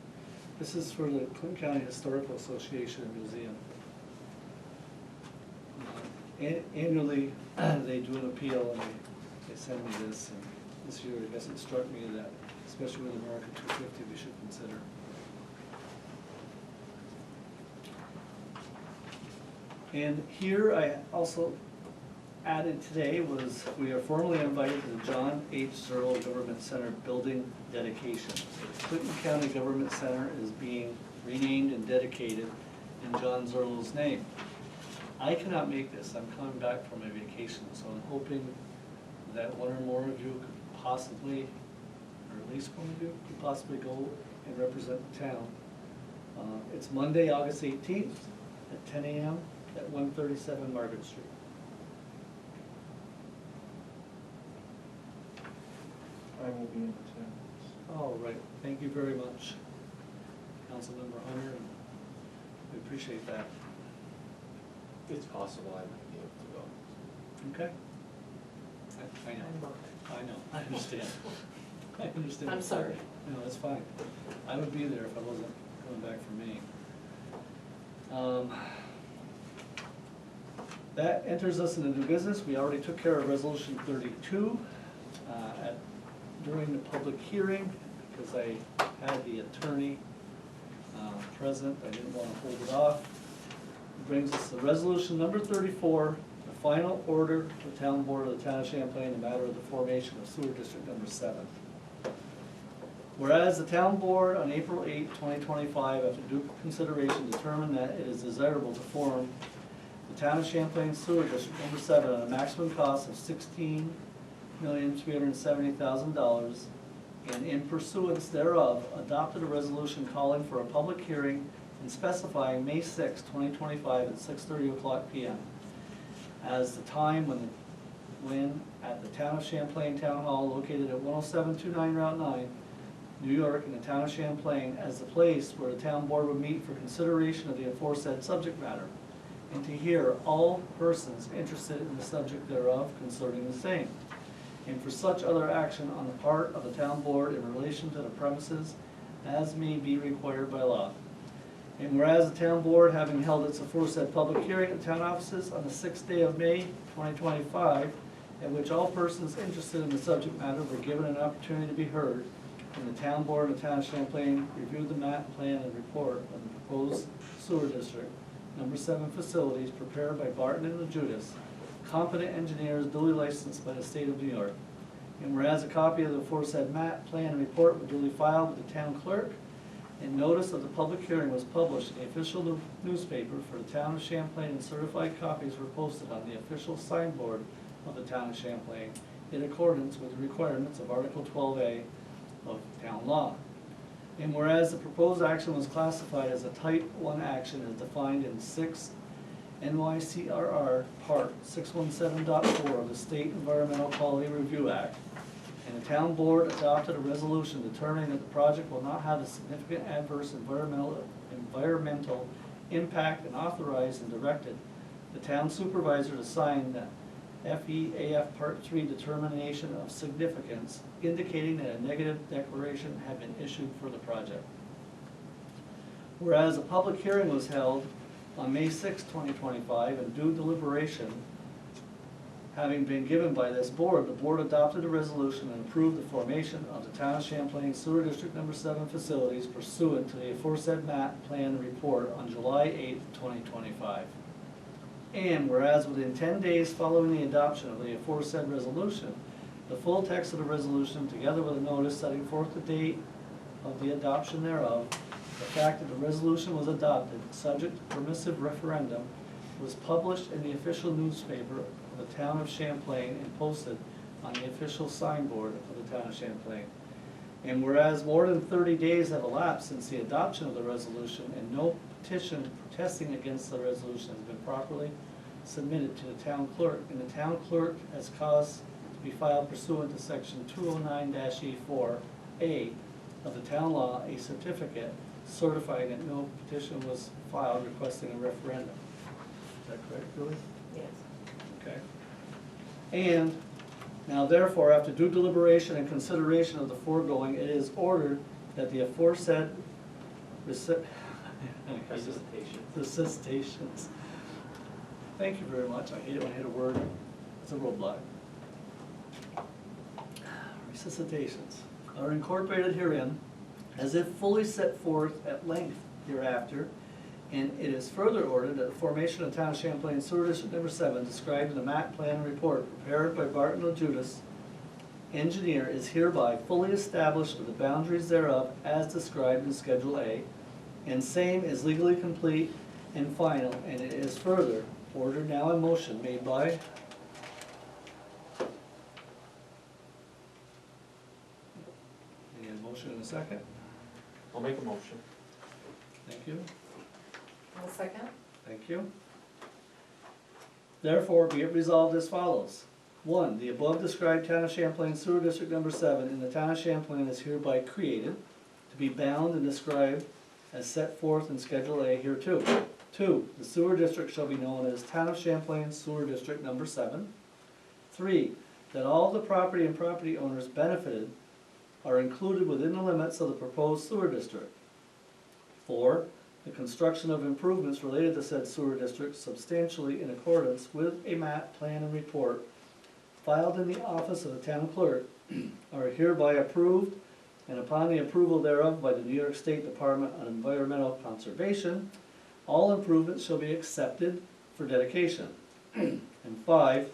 This is for the Clinton County Historical Association and Museum. Annually, they do an appeal and they send me this, and this year, I guess it struck me that, especially with America 250, we should consider. And here I also added today was, we are formally invited to the John H. Searle Government Center building dedication. The Clinton County Government Center is being renamed and dedicated in John Searle's name. I cannot make this, I'm coming back from my vacation, so I'm hoping that one or more of you could possibly, or at least one of you, could possibly go and represent the town. It's Monday, August 18th at 10 a.m. at 137 Margaret Street. I will be in attendance. All right, thank you very much, Councilmember Hunter, and we appreciate that. It's possible I might be able to go. Okay? I know, I understand. I understand. I'm sorry. No, that's fine. I would be there if I wasn't coming back from Maine. That enters us into new business. We already took care of Resolution 32 during the public hearing, because I had the attorney present. I didn't want to hold it off. It brings us to Resolution number 34, the final order of the Town Board of the Town of Champlain in the matter of the formation of Sewer District number 7. Whereas the Town Board on April 8, 2025, after due consideration, determined that it is desirable to form the Town of Champlain Sewer District number 7 at a maximum cost of $16,370,000, and in pursuance thereof, adopted a resolution calling for a public hearing and specifying May 6, 2025 at 6:30 p.m. as the time when at the Town of Champlain Town Hall located at 10729 Route 9, New York, in the Town of Champlain, as the place where the Town Board would meet for consideration of the aforesaid subject matter, and to hear all persons interested in the subject thereof concerning the same, and for such other action on the part of the Town Board in relation to the premises as may be required by law. And whereas the Town Board, having held its aforesaid public hearing at town offices on the 6th day of May, 2025, at which all persons interested in the subject matter were given an opportunity to be heard, and the Town Board of the Town of Champlain reviewed the map, plan, and report of the proposed sewer district number 7 facilities prepared by Barton and LaJudas, competent engineers duly licensed by the state of New York. And whereas a copy of the aforesaid map, plan, and report were duly filed with the town clerk, and notice of the public hearing was published in the official newspaper for the Town of Champlain, and certified copies were posted on the official signboard of the Town of Champlain in accordance with the requirements of Article 12A of Town Law. And whereas the proposed action was classified as a Type 1 action as defined in 6 NYCRR Part 617.4 of the State Environmental Quality Review Act, and the Town Board adopted a resolution determining that the project will not have a significant adverse environmental impact, and authorized and directed the Town Supervisor to sign the FEAF Part 3 determination of significance, indicating that a negative declaration had been issued for the project. Whereas a public hearing was held on May 6, 2025, and due deliberation having been given by this board, the board adopted a resolution and approved the formation of the Town of Champlain Sewer District number 7 facilities pursuant to the aforesaid map, plan, and report on July 8, 2025. And whereas within 10 days following the adoption of the aforesaid resolution, the full text of the resolution, together with a notice setting forth the date of the adoption thereof, the fact that the resolution was adopted, subject to permissive referendum, was published in the official newspaper of the Town of Champlain and posted on the official signboard of the Town of Champlain. And whereas more than 30 days have elapsed since the adoption of the resolution, and no petition protesting against the resolution has been properly submitted to the town clerk, and the town clerk has caused to be filed pursuant to section 209-E4A of the town law, a certificate certifying that no petition was filed requesting a referendum. Is that correct, Julie? Yes. Okay. And now therefore, after due deliberation and consideration of the foregoing, it is ordered that the aforesaid recitations. Thank you very much. I hate it when I hit a word. It's a roadblock. Recitations are incorporated herein as if fully set forth at length hereafter. And it is further ordered that the formation of Town of Champlain Sewer District Number 7, described in the map plan report prepared by Barton and Judas, engineer, is hereby fully established with the boundaries thereof as described in Schedule A, and same is legally complete and final, and it is further ordered now in motion made by any motion in a second. I'll make a motion. Thank you. I'll second. Thank you. Therefore, be it resolved as follows. 1, the above described Town of Champlain Sewer District Number 7 in the Town of Champlain is hereby created, to be bound and described as set forth in Schedule A hereto. 2, the sewer district shall be known as Town of Champlain Sewer District Number 7. 3, that all the property and property owners benefited are included within the limits of the proposed sewer district. 4, the construction of improvements related to said sewer district substantially in accordance with a map, plan, and report filed in the office of the town clerk are hereby approved, and upon the approval thereof by the New York State Department of Environmental Conservation, all improvements shall be accepted for dedication. And 5,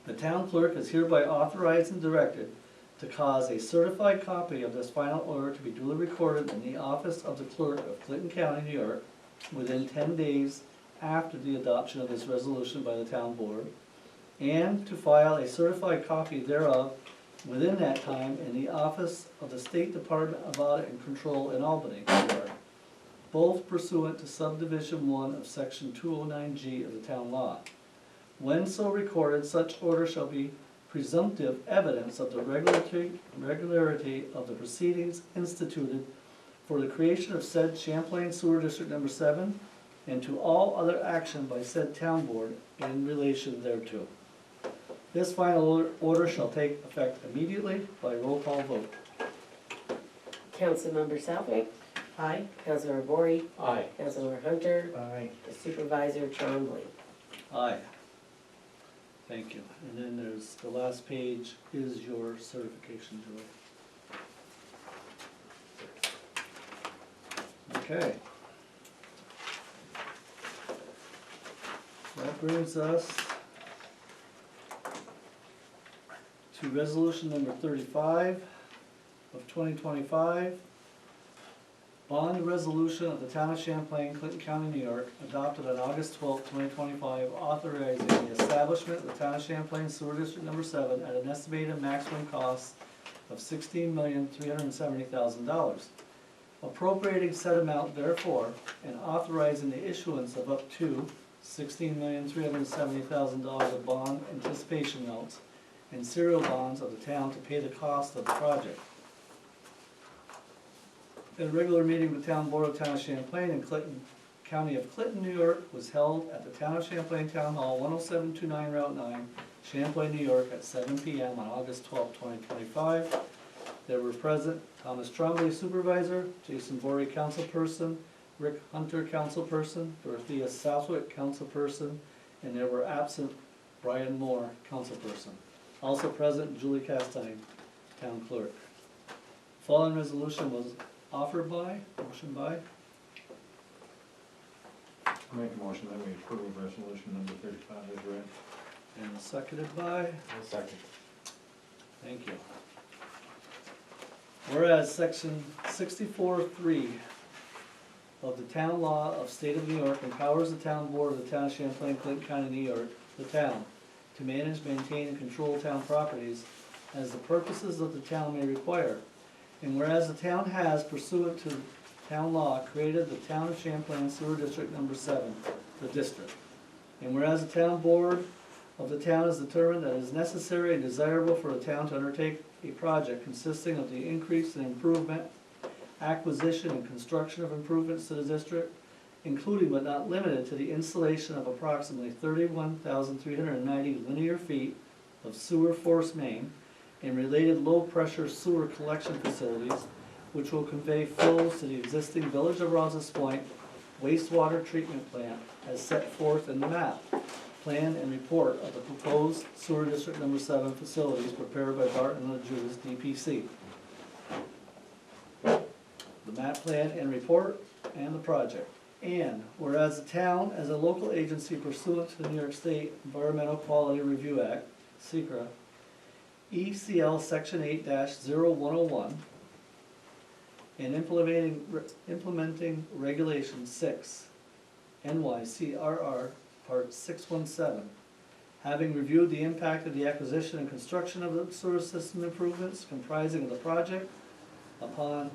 the town clerk is hereby authorized and directed to cause a certified copy of this final order to be duly recorded in the office of the clerk of Clinton County, New York, within 10 days after the adoption of this resolution by the town board, and to file a certified copy thereof within that time in the office of the State Department of Audit and Control in Albany, New York, both pursuant to subdivision 1 of section 209G of the town law. When so recorded, such order shall be presumptive evidence of the regularity of the proceedings instituted for the creation of said Champlain Sewer District Number 7, and to all other action by said town board in relation thereto. This final order shall take effect immediately by roll call vote. Councilmember Southwick? Aye. Councilmember Bory? Aye. Councilmember Hunter? Aye. Supervisor Champlain? Aye. Thank you. And then there's, the last page is your certification, Joy. Okay. That brings us to resolution number 35 of 2025. Bond resolution of the Town of Champlain, Clinton County, New York, adopted on August 12, 2025, authorizing the establishment of the Town of Champlain Sewer District Number 7 at an estimated maximum cost of $16,370,000. Appropriating said amount therefore, and authorizing the issuance of up to $16,370,000 of bond anticipation notes and serial bonds of the town to pay the cost of the project. A regular meeting of the Town Board of Town of Champlain in Clinton, County of Clinton, New York, was held at the Town of Champlain Town Hall, 10729 Route 9, Champlain, New York, at 7 p.m. on August 12, 2025. There were present Thomas Trombley, Supervisor, Jason Bory, Councilperson, Rick Hunter, Councilperson, Dorothea Southwick, Councilperson, and there were absent Brian Moore, Councilperson. Also present, Julie Castine, Town Clerk. Following resolution was offered by, motion by, I'll make a motion that we approve resolution number 35 as read. and seconded by, I'll second. thank you. Whereas section 64(3) of the town law of State of New York empowers the town board of the Town of Champlain, Clinton County, New York, the town, to manage, maintain, and control town properties as the purposes of the town may require. And whereas the town has, pursuant to town law created the Town of Champlain Sewer District Number 7, the district. And whereas the town board of the town has determined that it is necessary and desirable for the town to undertake a project consisting of the increase and improvement, acquisition and construction of improvements to the district, including but not limited to the installation of approximately 31,390 linear feet of sewer force main and related low-pressure sewer collection facilities, which will convey flows to the existing Village of Rouse's Point wastewater treatment plant as set forth in the map, plan and report of the proposed Sewer District Number 7 facilities prepared by Barton and Judas DPC. The map, plan, and report, and the project. And whereas the town, as a local agency pursuant to the New York State Environmental Quality Review Act, SECRA, ECL Section 8-0101, and implementing Regulation 6, NYCRR, Part 617, having reviewed the impact of the acquisition and construction of the sewer system improvements comprising of the project upon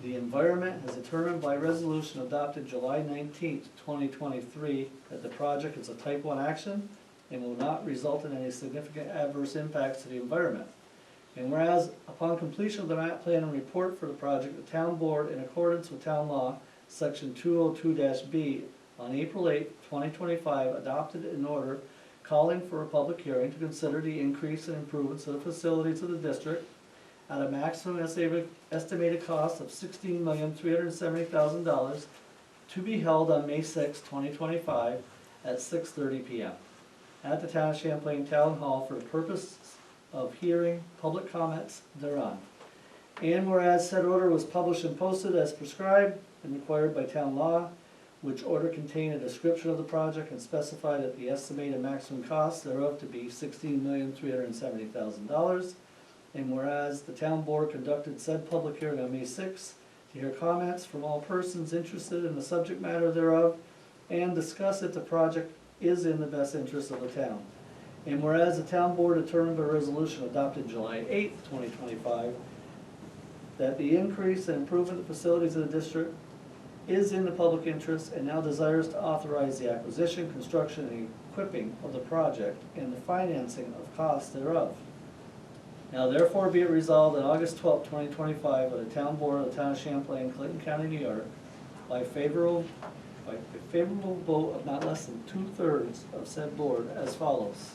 the environment, has determined by resolution adopted July 19th, 2023, that the project is a Type 1 action and will not result in any significant adverse impacts to the environment. And whereas upon completion of the map, plan, and report for the project, the town board, in accordance with town law, section 202-B, on April 8th, 2025, adopted an order calling for a public hearing to consider the increase and improvements of the facilities of the district at a maximum estimated cost of $16,370,000 to be held on May 6, 2025 at 6:30 p.m. at the Town of Champlain Town Hall for the purpose of hearing public comments thereon. And whereas said order was published and posted as prescribed and required by town law, which order contained a description of the project and specified that the estimated maximum cost thereof to be $16,370,000. And whereas the town board conducted said public hearing on May 6th to hear comments from all persons interested in the subject matter thereof and discuss if the project is in the best interest of the town. And whereas the town board determined by resolution adopted July 8th, 2025, that the increase and improvement of facilities of the district is in the public interest and now desires to authorize the acquisition, construction, and equipping of the project and the financing of costs thereof. Now therefore be it resolved on August 12th, 2025, by the town board of the town of Champlain, Clinton County, New York, by favorable vote of not less than 2/3 of said board as follows.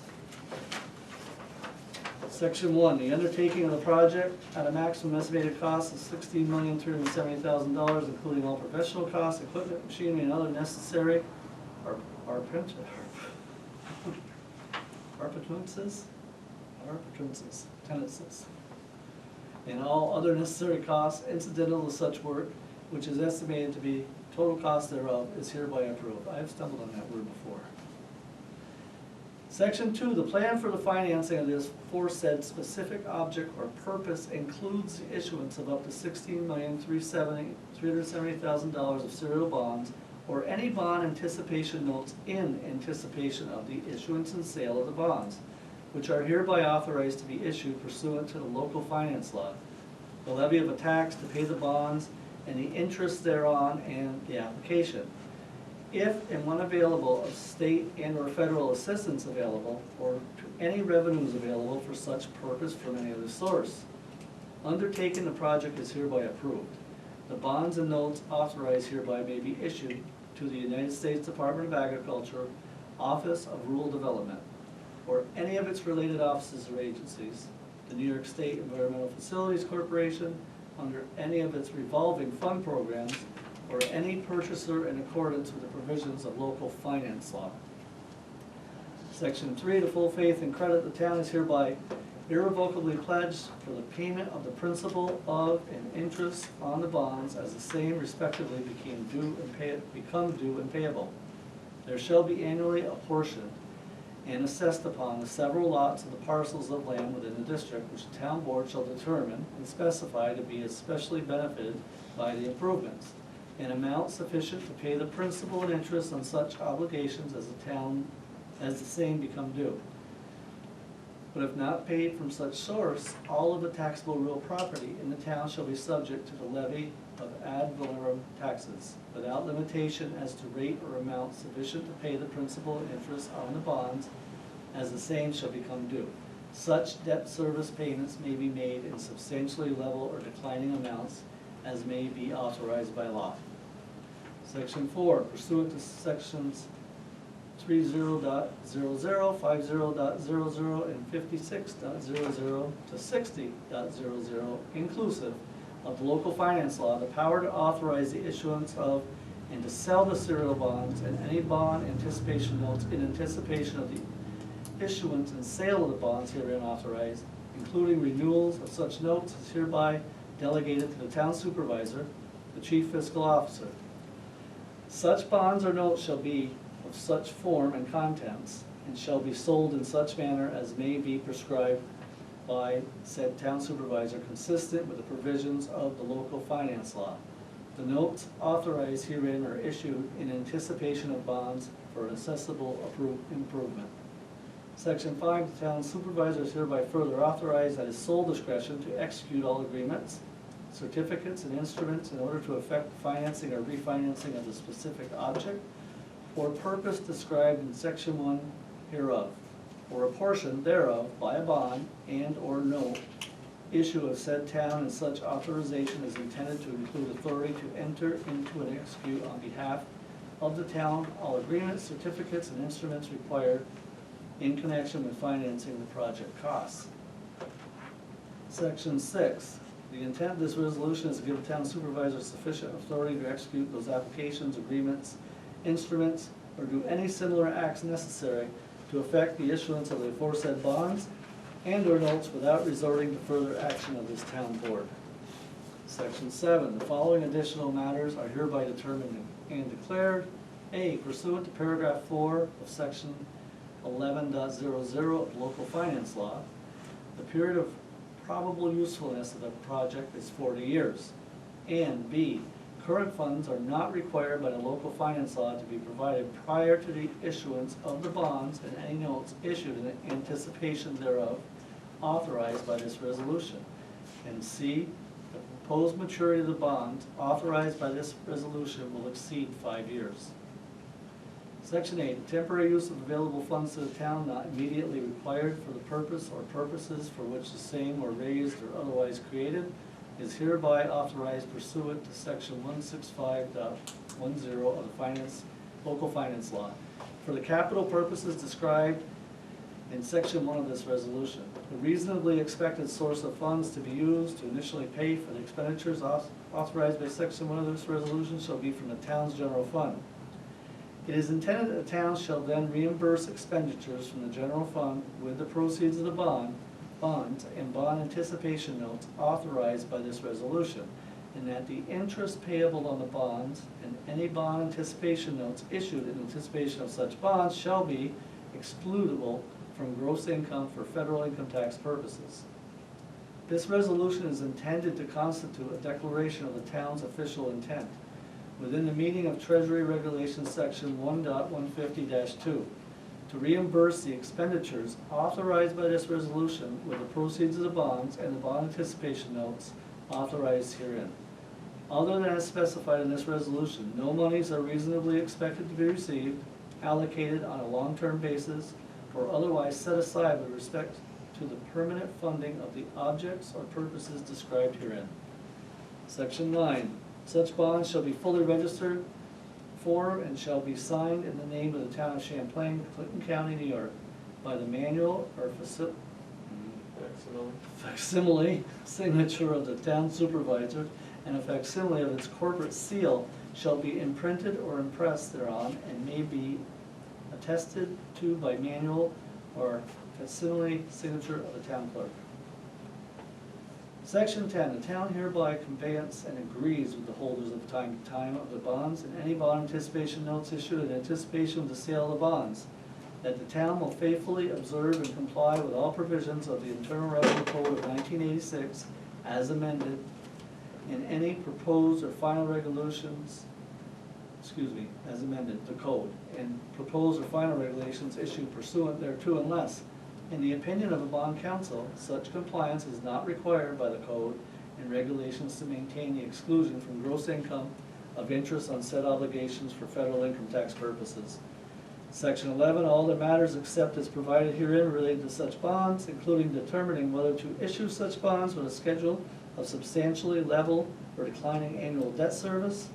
Section 1, the undertaking of the project at a maximum estimated cost of $16,370,000, including all professional costs, equipment, machinery, and other necessary tenancies, and all other necessary costs incidental to such work, which is estimated to be total cost thereof, is hereby approved. I have stumbled on that word before. Section 2, the plan for the financing of this aforesaid specific object or purpose includes the issuance of up to $16,370,000 of serial bonds or any bond anticipation notes in anticipation of the issuance and sale of the bonds, which are hereby authorized to be issued pursuant to the local finance law, the levy of a tax to pay the bonds and the interest thereon and the application. If and when available, of state and or federal assistance available, or to any revenues available for such purpose from any other source. Undertaking the project is hereby approved. The bonds and notes authorized hereby may be issued to the United States Department of Agriculture, Office of Rural Development, or any of its related offices or agencies, the New York State Environmental Facilities Corporation, under any of its revolving fund programs, or any purchaser in accordance with the provisions of local finance law. Section 3, the full faith and credit the town is hereby irrevocably pledged for the payment of the principal of and interest on the bonds as the same respectively become due and payable. There shall be annually apportioned and assessed upon the several lots of the parcels of land within the district, which the town board shall determine and specify to be especially benefited by the improvements, an amount sufficient to pay the principal and interest on such obligations as the same become due. But if not paid from such source, all of the taxable real property in the town shall be subject to the levy of ad valorem taxes, without limitation as to rate or amount sufficient to pay the principal and interest on the bonds, as the same shall become due. Such debt service payments may be made in substantially level or declining amounts as may be authorized by law. Section 4, pursuant to sections 30.00, 50.00, and 56.00 to 60.00 inclusive of the local finance law, the power to authorize the issuance of and to sell the serial bonds and any bond anticipation notes in anticipation of the issuance and sale of the bonds herein authorized, including renewals of such notes, is hereby delegated to the town supervisor, the chief fiscal officer. Such bonds or notes shall be of such form and contents, and shall be sold in such manner as may be prescribed by said town supervisor, consistent with the provisions of the local finance law. The notes authorized herein are issued in anticipation of bonds for accessible improvement. Section 5, the town supervisor is hereby further authorized at his sole discretion to execute all agreements, certificates, and instruments in order to effect financing or refinancing of the specific object or purpose described in Section 1 hereof, or a portion thereof by a bond and/or note issue of said town, and such authorization is intended to include authority to enter into and execute on behalf of the town all agreements, certificates, and instruments required in connection with financing the project costs. Section 6, the intent of this resolution is to give the town supervisor sufficient authority to execute those applications, agreements, instruments, or do any similar acts necessary to effect the issuance of the aforesaid bonds and/or notes without resorting to further action of this town board. Section 7, the following additional matters are hereby determined and declared. A, pursuant to paragraph 4 of section 11.00 of local finance law, the period of probable usefulness of the project is 40 years. And B, current funds are not required by the local finance law to be provided prior to the issuance of the bonds and any notes issued in anticipation thereof authorized by this resolution. And C, the proposed maturity of the bonds authorized by this resolution will exceed 5 years. Section 8, temporary use of available funds to the town not immediately required for the purpose or purposes for which the same were raised or otherwise created is hereby authorized pursuant to section 165.10 of the local finance law for the capital purposes described in section 1 of this resolution. The reasonably expected source of funds to be used to initially pay for the expenditures authorized by section 1 of this resolution shall be from the town's general fund. It is intended that the town shall then reimburse expenditures from the general fund with the proceeds of the bonds and bond anticipation notes authorized by this resolution, and that the interest payable on the bonds and any bond anticipation notes issued in anticipation of such bonds shall be excludable from gross income for federal income tax purposes. This resolution is intended to constitute a declaration of the town's official intent within the meaning of Treasury Regulations Section 1.150-2 to reimburse the expenditures authorized by this resolution with the proceeds of the bonds and the bond anticipation notes authorized herein. Other than as specified in this resolution, no monies are reasonably expected to be received, allocated on a long-term basis, or otherwise set aside with respect to the permanent funding of the objects or purposes described herein. Section 9. Such bonds shall be fully registered for and shall be signed in the name of the town of Champlain, Clinton County, New York, by the manual or facsimile signature of the town supervisor, and a facsimile of its corporate seal shall be imprinted or impressed thereon and may be attested to by manual or facsimile signature of the town clerk. Section 10, the town hereby conveys and agrees with the holders of time to time of the bonds and any bond anticipation notes issued in anticipation of the sale of the bonds, that the town will faithfully observe and comply with all provisions of the Internal Revenue Code of 1986 as amended, and any proposed or final regulations, as amended, the code, and proposed or final regulations issued pursuant thereto, unless In the opinion of the bond counsel, such compliance is not required by the code and regulations to maintain the exclusion from gross income of interest on said obligations for federal income tax purposes. Section 11, all the matters except as provided herein related to such bonds, including determining whether to issue such bonds with a schedule of substantially level or declining annual debt service,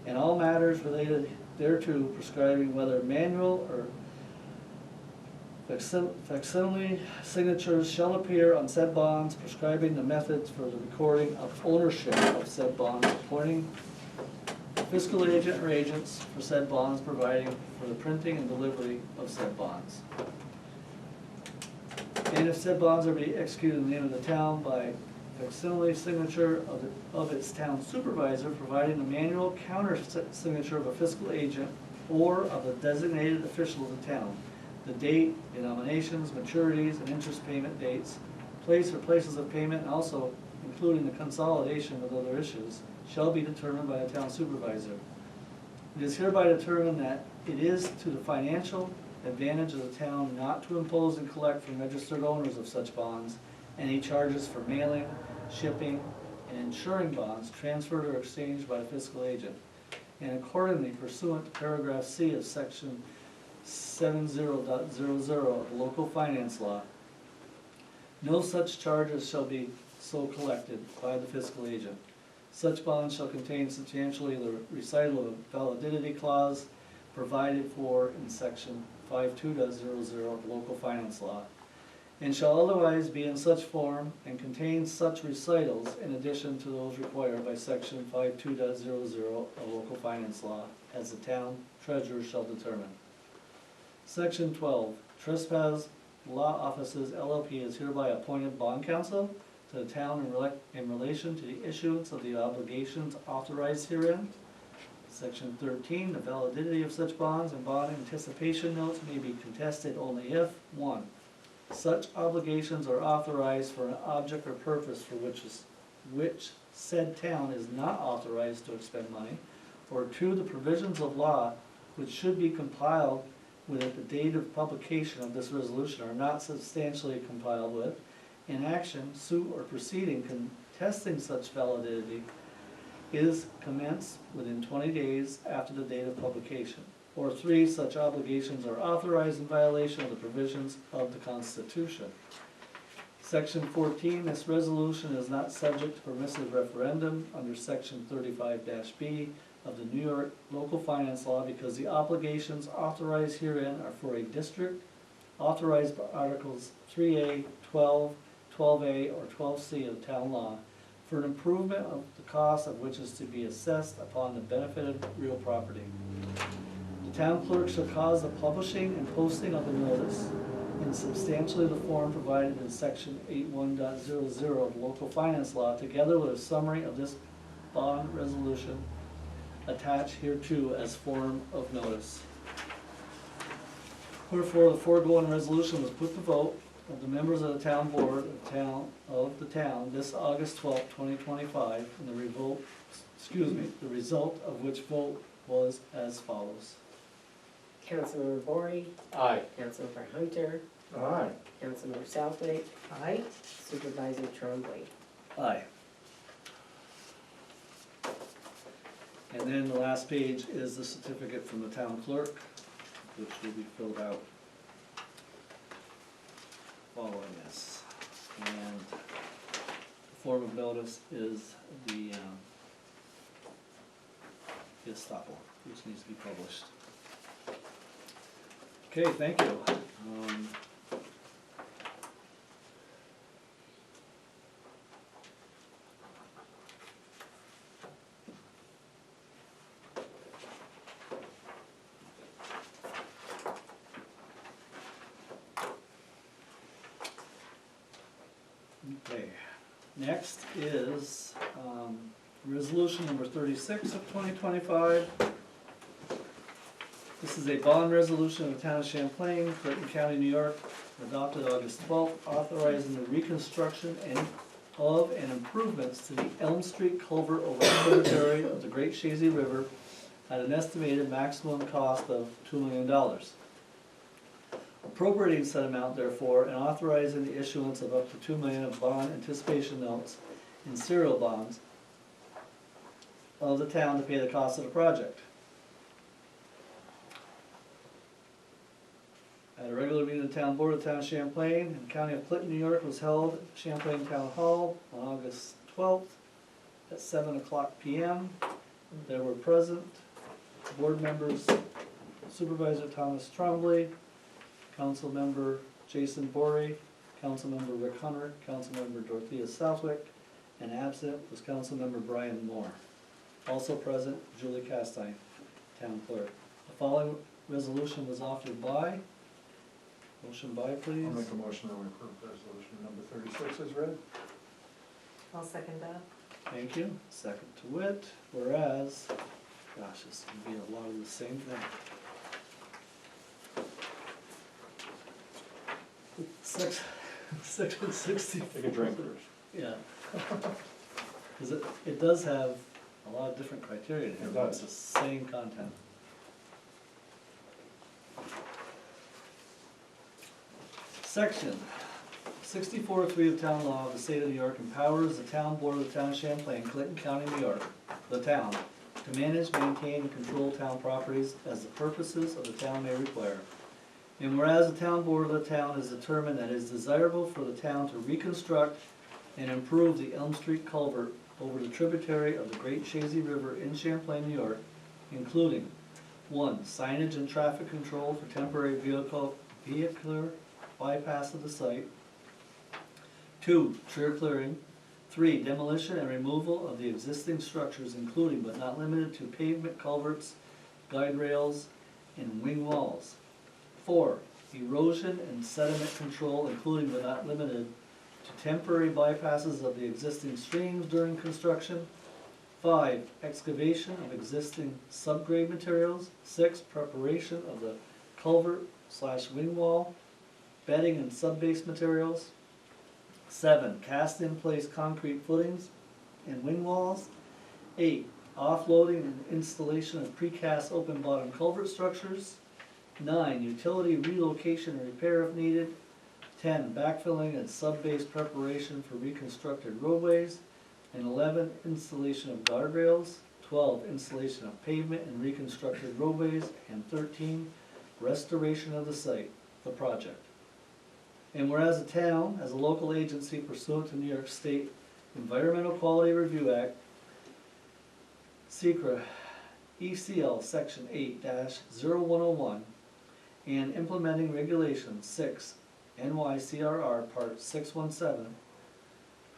and all matters related thereto prescribing whether manual or facsimile signatures shall appear on said bonds, prescribing the methods for the recording of ownership of said bonds, appointing fiscal agent or agents for said bonds, providing for the printing and delivery of said bonds. And if said bonds are to be executed in the name of the town by facsimile signature of its town supervisor, providing the manual counter signature of a fiscal agent or of a designated official of the town, the date, denominations, maturities, and interest payment dates, place or places of payment, and also including the consolidation of other issues, shall be determined by the town supervisor. It is hereby determined that it is to the financial advantage of the town not to impose and collect from registered owners of such bonds any charges for mailing, shipping, and insuring bonds transferred or exchanged by the fiscal agent. And accordingly, pursuant to paragraph C of section 70.00 of the local finance law, no such charges shall be so collected by the fiscal agent. Such bonds shall contain substantially the recital of validity clause provided for in section 52.00 of the local finance law, and shall otherwise be in such form and contain such recitals in addition to those required by section 52.00 of local finance law, as the town treasurer shall determine. Section 12, Trespass Law Offices LLP is hereby appointed bond counsel to the town in relation to the issuance of the obligations authorized herein. Section 13, the validity of such bonds and bond anticipation notes may be contested only if, 1, such obligations are authorized for an object or purpose for which said town is not authorized to expend money, or 2, the provisions of law which should be compiled with at the date of publication of this resolution are not substantially compiled with, in action, suit, or proceeding contesting such validity is commenced within 20 days after the date of publication. Or 3, such obligations are authorized in violation of the provisions of the Constitution. Section 14, this resolution is not subject to permissive referendum under section 35-B of the New York local finance law because the obligations authorized herein are for a district authorized by Articles 3A, 12, 12A, or 12C of town law for an improvement of the cost of which is to be assessed upon the benefited real property. The town clerk shall cause the publishing and posting of the notice in substantially the form provided in section 81.00 of local finance law, together with a summary of this bond resolution attached hereto as form of notice. Wherefore, the foregoing resolution was put to vote of the members of the town board of the town this August 12, 2025, and the result of which vote was as follows. Councilmember Bory, Aye. Councilmember Hunter, Aye. Councilmember Southwick, Aye. Supervisor Trombley. Aye. And then the last page is the certificate from the town clerk, which will be filled out following this. And the form of notice is the estoppel, which needs to be published. Okay, thank you. Okay, next is resolution number 36 of 2025. This is a bond resolution of the town of Champlain, Clinton County, New York, adopted August 12th, authorizing the reconstruction and improvements to the Elm Street culvert over the tributary of the Great Chazy River at an estimated maximum cost of $2 million. appropriating said amount therefore, and authorizing the issuance of up to $2 million of bond anticipation notes and serial bonds of the town to pay the cost of the project. At a regular meeting of the town board of the town of Champlain and county of Clinton, New York was held at Champlain Town Hall on August 12th at 7:00 p.m. There were present board members Supervisor Thomas Trombley, Council Member Jason Borey, Council Member Rick Hunter, Council Member Dorothea Southwick, and absent was Council Member Brian Moore. Also present, Julie Castine, Town Clerk. The following resolution was offered by, motion by please. I'll make a motion that we approve resolution number 36 as read. I'll second that. Thank you. Second to wit, whereas, gosh, this can be a lot of the same thing. Section 60. Take a drink first. Yeah. Because it does have a lot of different criteria in here, It but does. it's the same content. Section 64(3) of town law of the state of New York empowers the town board of the town of Champlain, Clinton County, New York, the town, to manage, maintain, and control town properties as the purposes of the town may require. And whereas the town board of the town has determined that it is desirable for the town to reconstruct and improve the Elm Street culvert over the tributary of the Great Chazy River in Champlain, New York, including 1. Signage and traffic control for temporary vehicular bypass of the site. 2. Tree clearing. 3. Demolition and removal of the existing structures, including but not limited to pavement culverts, guide rails, and wing walls. 4. Erosion and sediment control, including but not limited to temporary bypasses of the existing streams during construction. 5. Excavation of existing subgrade materials. 6. Preparation of the culvert/wing wall, bedding and subbase materials. 7. Cast in place concrete footings and wing walls. 8. Offloading and installation of precast open bottom culvert structures. 9. Utility relocation and repair if needed. 10. Backfilling and subbase preparation for reconstructed roadways. And 11. Installation of guardrails. 12. Installation of pavement and reconstructed roadways. And 13. Restoration of the site, the project. And whereas the town, as a local agency pursuant to New York State Environmental Quality Review Act, SECRA, ECL Section 8-0101, and implementing Regulation 6, NYCRR Part 617,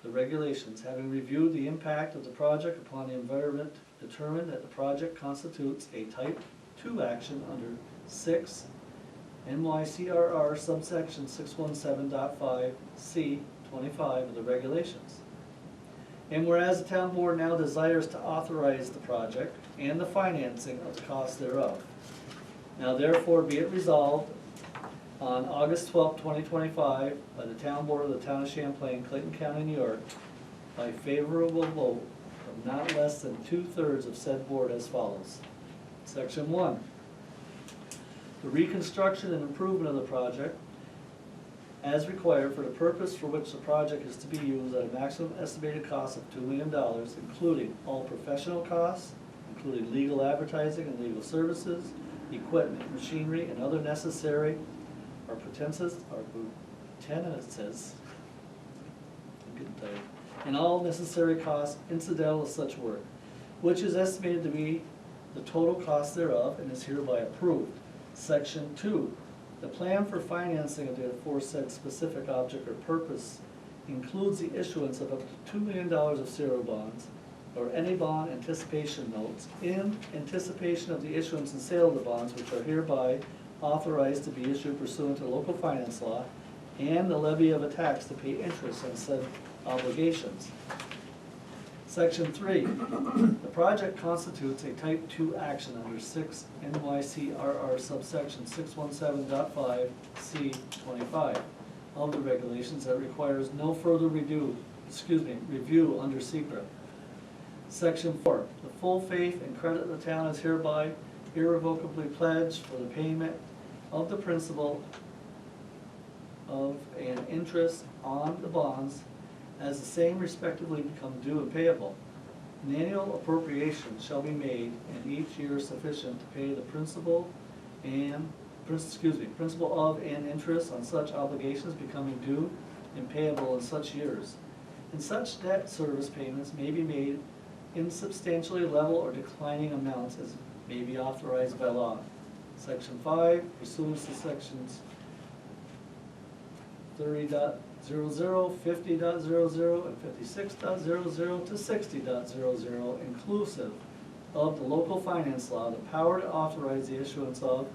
the regulations, having reviewed the impact of the project upon the environment, determined that the project constitutes a Type 2 action under 6 NYCRR subsection 617.5 C25 of the regulations. And whereas the town board now desires to authorize the project and the financing of the cost thereof. Now therefore be it resolved on August 12, 2025 by the town board of the town of Champlain, Clinton County, New York, by favorable vote of not less than 2/3 of said board as follows. Section 1. The reconstruction and improvement of the project as required for the purpose for which the project is to be used at a maximum estimated cost of $2 million, including all professional costs, including legal advertising and legal services, equipment, machinery, and other necessary or pretenses, I'm getting tired, and all necessary costs incidental to such work, which is estimated to be the total cost thereof and is hereby approved. Section 2. The plan for financing of the aforesaid specific object or purpose includes the issuance of up to $2 million of serial bonds or any bond anticipation notes in anticipation of the issuance and sale of the bonds, which are hereby authorized to be issued pursuant to local finance law, and the levy of a tax to pay interest on said obligations. Section 3. The project constitutes a Type 2 action under 6 NYCRR subsection 617.5 C25 of the regulations that requires no further review under SECRA. Section 4. The full faith and credit of the town is hereby irrevocably pledged for the payment of the principal of an interest on the bonds as the same respectively become due and payable. An annual appropriation shall be made in each year sufficient to pay the principal of and interest on such obligations becoming due and payable in such years. And such debt service payments may be made in substantially level or declining amounts as may be authorized by law. Section 5, pursuant to sections 30.00, 50.00, and 56.00 to 60.00, inclusive of the local finance law, the power to authorize the issuance of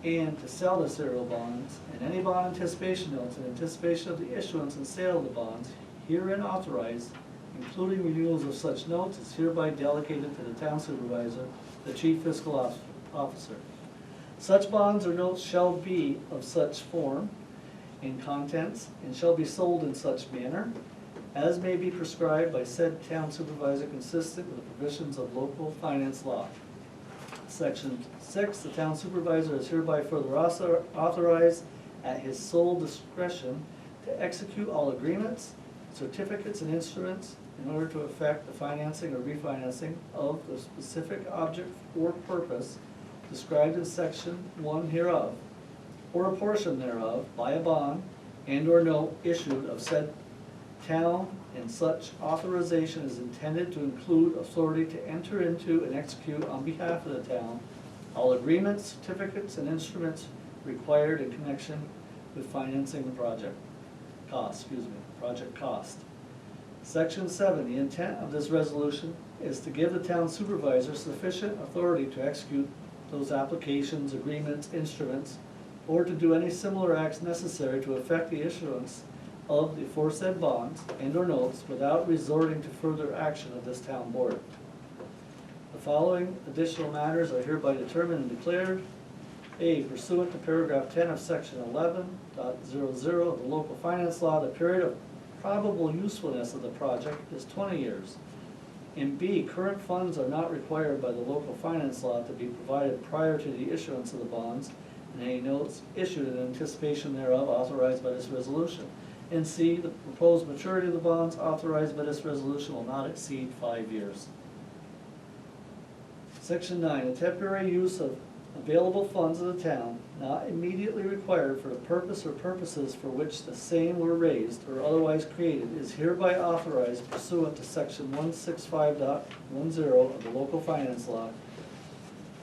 and to sell the serial bonds, and any bond anticipation notes in anticipation of the issuance and sale of the bonds herein authorized, including renewals of such notes, is hereby delegated to the town supervisor, the chief fiscal officer. Such bonds or notes shall be of such form and contents, and shall be sold in such manner as may be prescribed by said town supervisor consistent with the provisions of local finance law. Section 6, the town supervisor is hereby further authorized at his sole discretion to execute all agreements, certificates, and instruments in order to effect the financing or refinancing of the specific object or purpose described in section 1 hereof, or a portion thereof, by a bond and or note issued of said town, and such authorization is intended to include authority to enter into and execute on behalf of the town all agreements, certificates, and instruments required in connection with financing the project cost. Section 7, the intent of this resolution is to give the town supervisor sufficient authority to execute those applications, agreements, instruments, or to do any similar acts necessary to effect the issuance of the aforesaid bonds and or notes without resorting to further action of this town board. The following additional matters are hereby determined and declared. A, pursuant to paragraph 10 of section 11.00 of the local finance law, the period of probable usefulness of the project is 20 years. And B, current funds are not required by the local finance law to be provided prior to the issuance of the bonds and any notes issued in anticipation thereof authorized by this resolution. And C, the proposed maturity of the bonds authorized by this resolution will not exceed 5 years. Section 9, the temporary use of available funds of the town not immediately required for the purpose or purposes for which the same were raised or otherwise created is hereby authorized pursuant to section 165.10 of the local finance law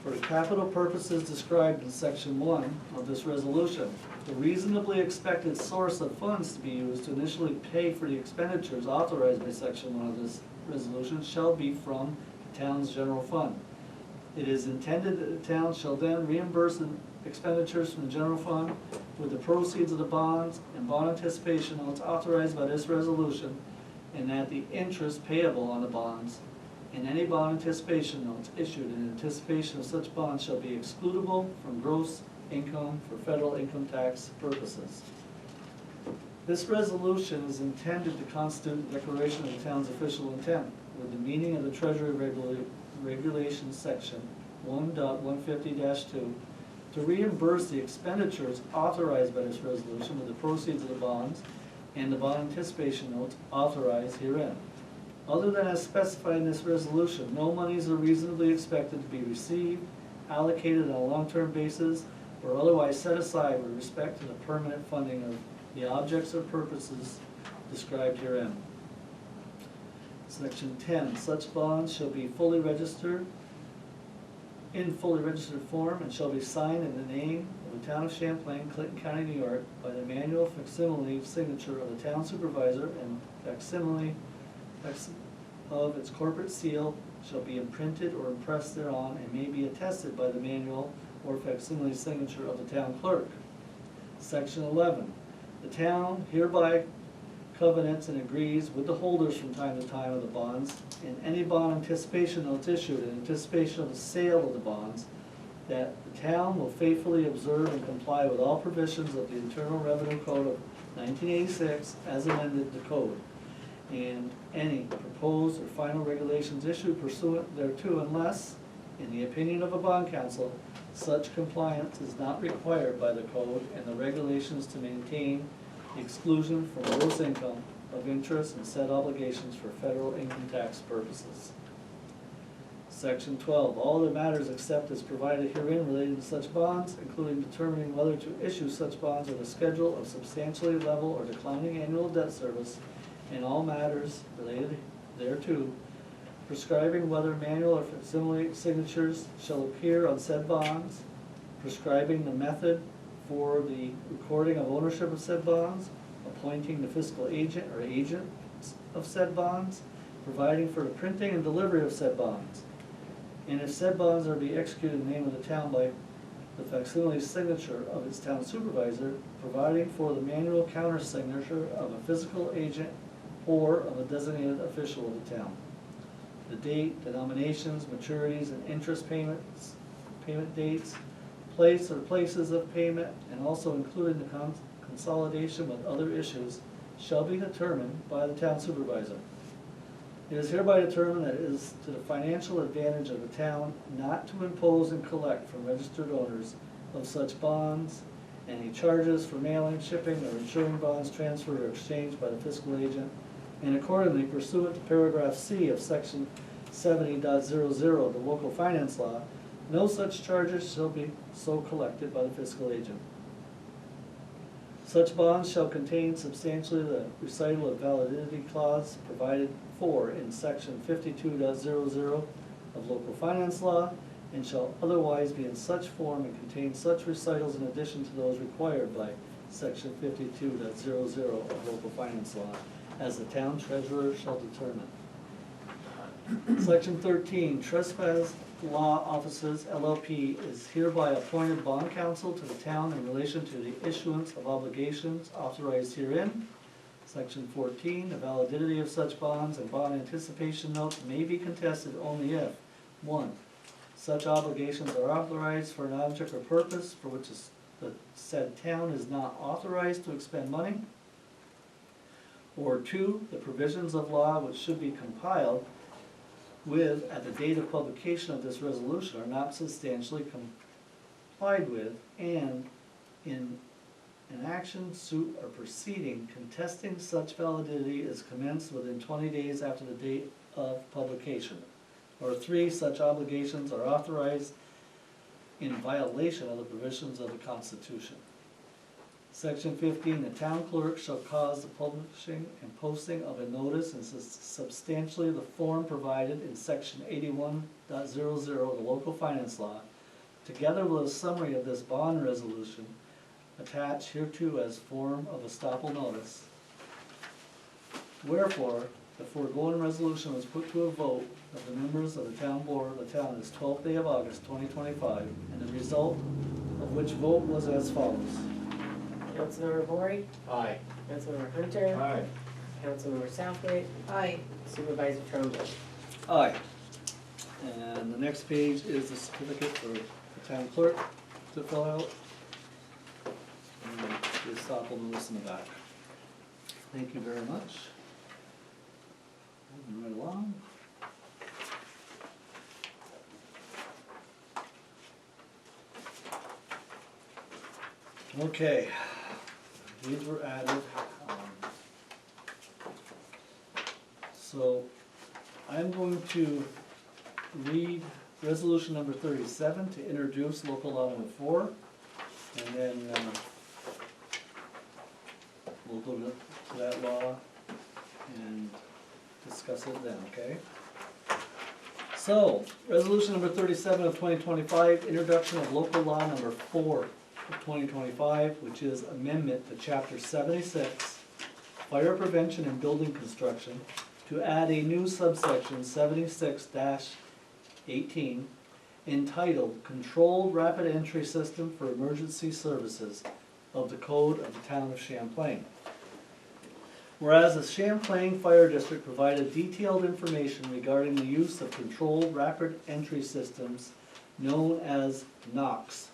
for capital purposes described in section 1 of this resolution. The reasonably expected source of funds to be used to initially pay for the expenditures authorized by section 1 of this resolution shall be from the town's general fund. It is intended that the town shall then reimburse the expenditures from the general fund with the proceeds of the bonds and bond anticipation notes authorized by this resolution, and that the interest payable on the bonds and any bond anticipation notes issued in anticipation of such bonds shall be excludable from gross income for federal income tax purposes. This resolution is intended to constitute a declaration of the town's official intent with the meaning of the Treasury Regulations section 1.150-2 to reimburse the expenditures authorized by this resolution with the proceeds of the bonds and the bond anticipation notes authorized herein. Other than as specified in this resolution, no monies are reasonably expected to be received, allocated on a long-term basis, or otherwise set aside with respect to the permanent funding of the objects or purposes described herein. Section 10, such bonds shall be fully registered form and shall be signed in the name of the town of Champlain, Clinton County, New York, by the manual facsimile signature of the town supervisor, and facsimile of its corporate seal shall be imprinted or impressed thereon and may be attested by the manual or facsimile signature of the town clerk. Section 11, the town hereby covenants and agrees with the holders from time to time of the bonds and any bond anticipation notes issued in anticipation of the sale of the bonds that the town will faithfully observe and comply with all provisions of the Internal Revenue Code of 1986 as amended the code, and any proposed or final regulations issued pursuant thereto, unless, in the opinion of a bond council, Such compliance is not required by the code and the regulations to maintain the exclusion from gross income of interest and said obligations for federal income tax purposes. Section 12, all other matters except as provided herein relating to such bonds, including determining whether to issue such bonds or the schedule of substantially level or declining annual debt service, and all matters related thereto, prescribing whether manual or facsimile signatures shall appear on said bonds, prescribing the method for the recording of ownership of said bonds, appointing the fiscal agent or agents of said bonds, providing for the printing and delivery of said bonds. And if said bonds are to be executed in the name of the town by the facsimile signature of its town supervisor, providing for the manual counter signature of a physical agent or of a designated official of the town. The date, denominations, maturities, and interest payments, payment dates, place or places of payment, and also including the consolidation with other issues shall be determined by the town supervisor. It is hereby determined that it is to the financial advantage of the town not to impose and collect from registered owners of such bonds any charges for mailing, shipping, or insuring bonds transferred or exchanged by the fiscal agent, and accordingly pursuant to paragraph C of section 70.00 of the local finance law, no such charges shall be so collected by the fiscal agent. Such bonds shall contain substantially the recital of validity clause provided for in section 52.00 of local finance law, and shall otherwise be in such form and contain such recitals in addition to those required by section 52.00 of local finance law, as the town treasurer shall determine. Section 13, trespass law offices LLP is hereby appointed bond counsel to the town in relation to the issuance of obligations authorized herein. Section 14, the validity of such bonds and bond anticipation notes may be contested only if, 1, such obligations are authorized for an object or purpose for which the said town is not authorized to expend money, or 2, the provisions of law which should be compiled with at the date of publication of this resolution are not substantially complied with, and in an action, suit, or proceeding contesting such validity is commenced within 20 days after the date of publication. Or 3, such obligations are authorized in violation of the provisions of the Constitution. Section 15, the town clerk shall cause the publishing and posting of a notice in substantially the form provided in section 81.00 of the local finance law, together with a summary of this bond resolution attached hereto as form of estoppel notice. Wherefore, the foregoing resolution was put to a vote of the members of the town board of the town this 12th day of August 2025, and the result of which vote was as follows. Councilmember Bory, Aye. Councilmember Hunter, Aye. Councilmember Southwick, Aye. Supervisor Trumbull. Aye. And the next page is the certificate for the town clerk to fill out. And the estoppel notice in the back. Thank you very much. Moving right along. Okay, these were added. So I'm going to read resolution number 37 to introduce local law number 4, and then we'll go to that law and discuss it then, okay? So, resolution number 37 of 2025, introduction of local law number 4 of 2025, which is amendment to chapter 76, fire prevention and building construction, to add a new subsection 76-18 entitled Controlled Rapid Entry System for Emergency Services of the Code of the Town of Champlain. Whereas the Champlain Fire District provided detailed information regarding the use of controlled rapid entry systems known as NOx,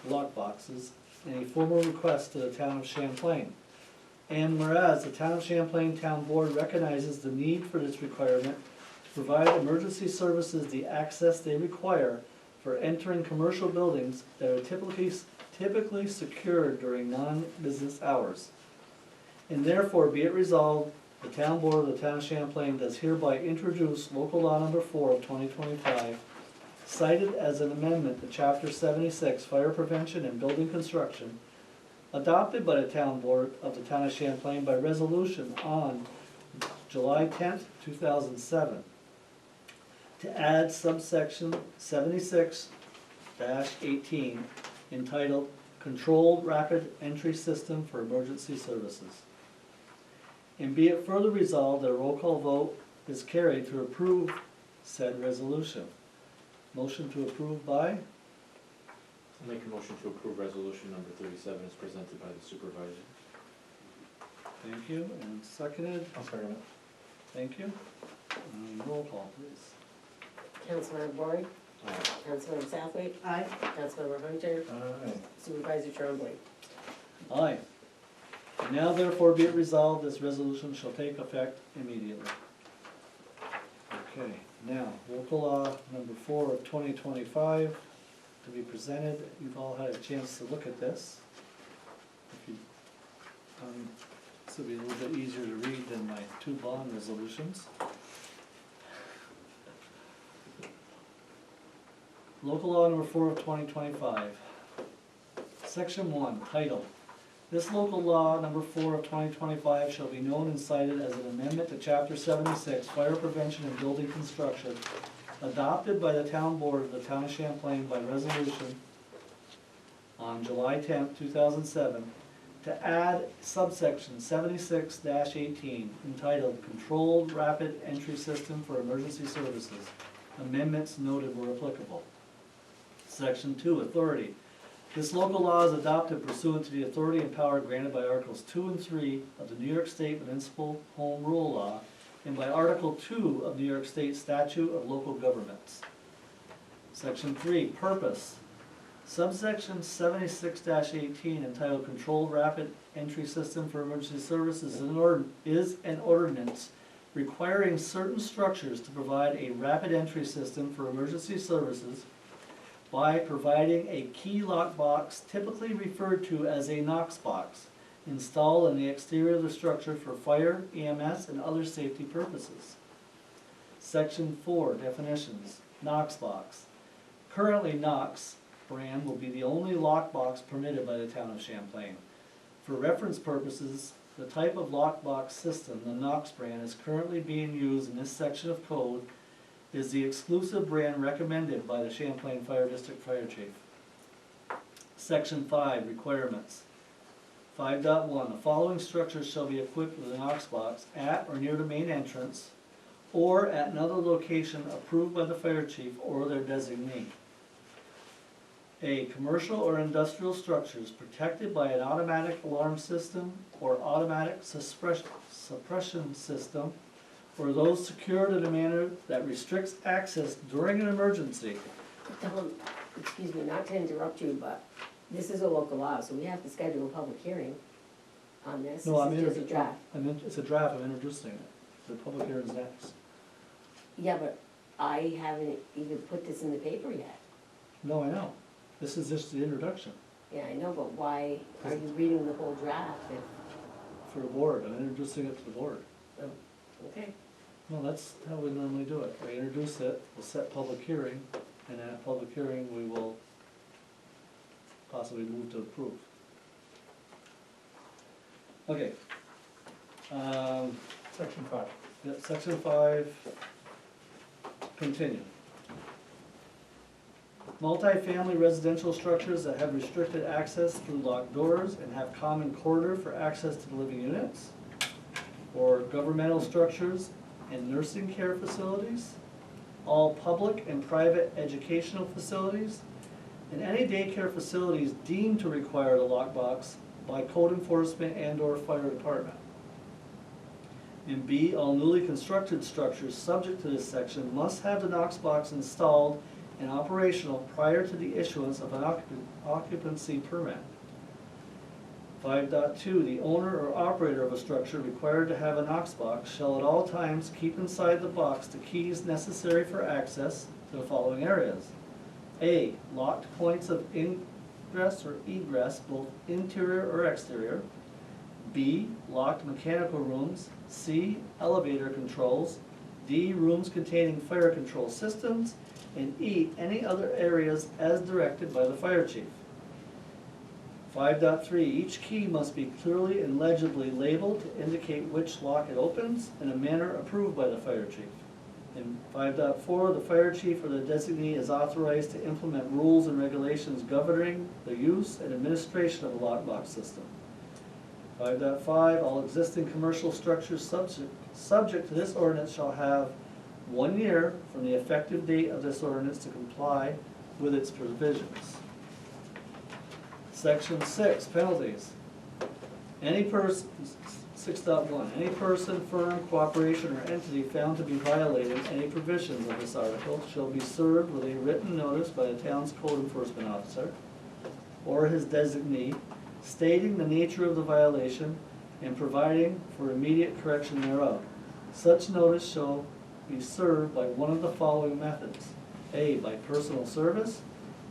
lockboxes, in a formal request to the Town of Champlain. And whereas the Town of Champlain Town Board recognizes the need for this requirement to provide emergency services the access they require for entering commercial buildings that are typically secured during non-business hours. And therefore be it resolved, the town board of the town of Champlain does hereby introduce local law number 4 of 2025, cited as an amendment to chapter 76, fire prevention and building construction, adopted by the town board of the town of Champlain by resolution on July 10th, 2007, to add subsection 76-18 entitled Controlled Rapid Entry System for Emergency Services. And be it further resolved that a roll call vote is carried to approve said resolution. Motion to approve by? I'll make a motion to approve resolution number 37 as presented by the supervisor. Thank you, and seconded? I'll second it. Thank you. Roll call, please. Councilmember Bory, Aye. Councilmember Southwick, Aye. Councilmember Hunter, Aye. Supervisor Trombley. Aye. Now therefore be it resolved, this resolution shall take effect immediately. Okay, now, local law number 4 of 2025 to be presented. You've all had a chance to look at this. If you, this will be a little bit easier to read than my 2 bond resolutions. Local law number 4 of 2025. Section 1, title. This local law number 4 of 2025 shall be known and cited as an amendment to chapter 76, fire prevention and building construction, adopted by the town board of the town of Champlain by resolution on July 10th, 2007, to add subsection 76-18 entitled Controlled Rapid Entry System for Emergency Services. Amendments noted were applicable. Section 2, authority. This local law is adopted pursuant to the authority and power granted by Articles 2 and 3 of the New York State Municipal Home Rule Law and by Article 2 of New York State Statute of Local Governments. Section 3, purpose. Subsection 76-18 entitled Controlled Rapid Entry System for Emergency Services is an ordinance requiring certain structures to provide a rapid entry system for emergency services by providing a key lock box, typically referred to as a Knox box, installed in the exterior of the structure for fire, EMS, and other safety purposes. Section 4, definitions. Knox box. Currently, Knox brand will be the only lock box permitted by the town of Champlain. For reference purposes, the type of lock box system the Knox brand is currently being used in this section of code is the exclusive brand recommended by the Champlain Fire District Fire Chief. Section 5, requirements. 5.1, the following structures shall be equipped with a Knox box at or near the main entrance or at another location approved by the fire chief or their designee. A, commercial or industrial structures protected by an automatic alarm system or automatic suppression system, or those secured in a manner that restricts access during an emergency. Excuse me, not to interrupt you, but this is a local law, so we have to schedule a public hearing on this. No, This is just a draft. It's a draft, I'm introducing it. The public hearing's next. Yeah, but I haven't even put this in the paper yet. No, I know. This is just the introduction Yeah, I know, but why are you reading the whole draft if, for the board. I'm introducing it to the board. okay? No, that's how we normally do it. We introduce it, we'll set public hearing, and at public hearing, we will possibly move to approve. Okay. Section 5. Yeah, section 5, continue. Multifamily residential structures that have restricted access through locked doors and have common corridor for access to the living units, or governmental structures and nursing care facilities, all public and private educational facilities, and any daycare facilities deemed to require the lockbox by code enforcement and/or fire department. And B, all newly constructed structures subject to this section must have the Knox box installed and operational prior to the issuance of an occupancy permit. 5.2, the owner or operator of a structure required to have a Knox box shall at all times keep inside the box the keys necessary for access to the following areas: A, locked points of ingress or egress, both interior or exterior. B, locked mechanical rooms. C, elevator controls. D, rooms containing fire control systems. And E, any other areas as directed by the fire chief. 5.3, each key must be clearly and legibly labeled to indicate which lock it opens in a manner approved by the fire chief. In 5.4, the fire chief or the designee is authorized to implement rules and regulations governing the use and administration of the lockbox system. 5.5, all existing commercial structures subject to this ordinance shall have 1 year from the effective date of this ordinance to comply with its provisions. Section 6, penalties. Any person, 6.1, any person, firm, corporation, or entity found to be violating any provisions of this article shall be served with a written notice by the town's code enforcement officer or his designee, stating the nature of the violation and providing for immediate correction thereof. Such notice shall be served by one of the following methods. A, by personal service.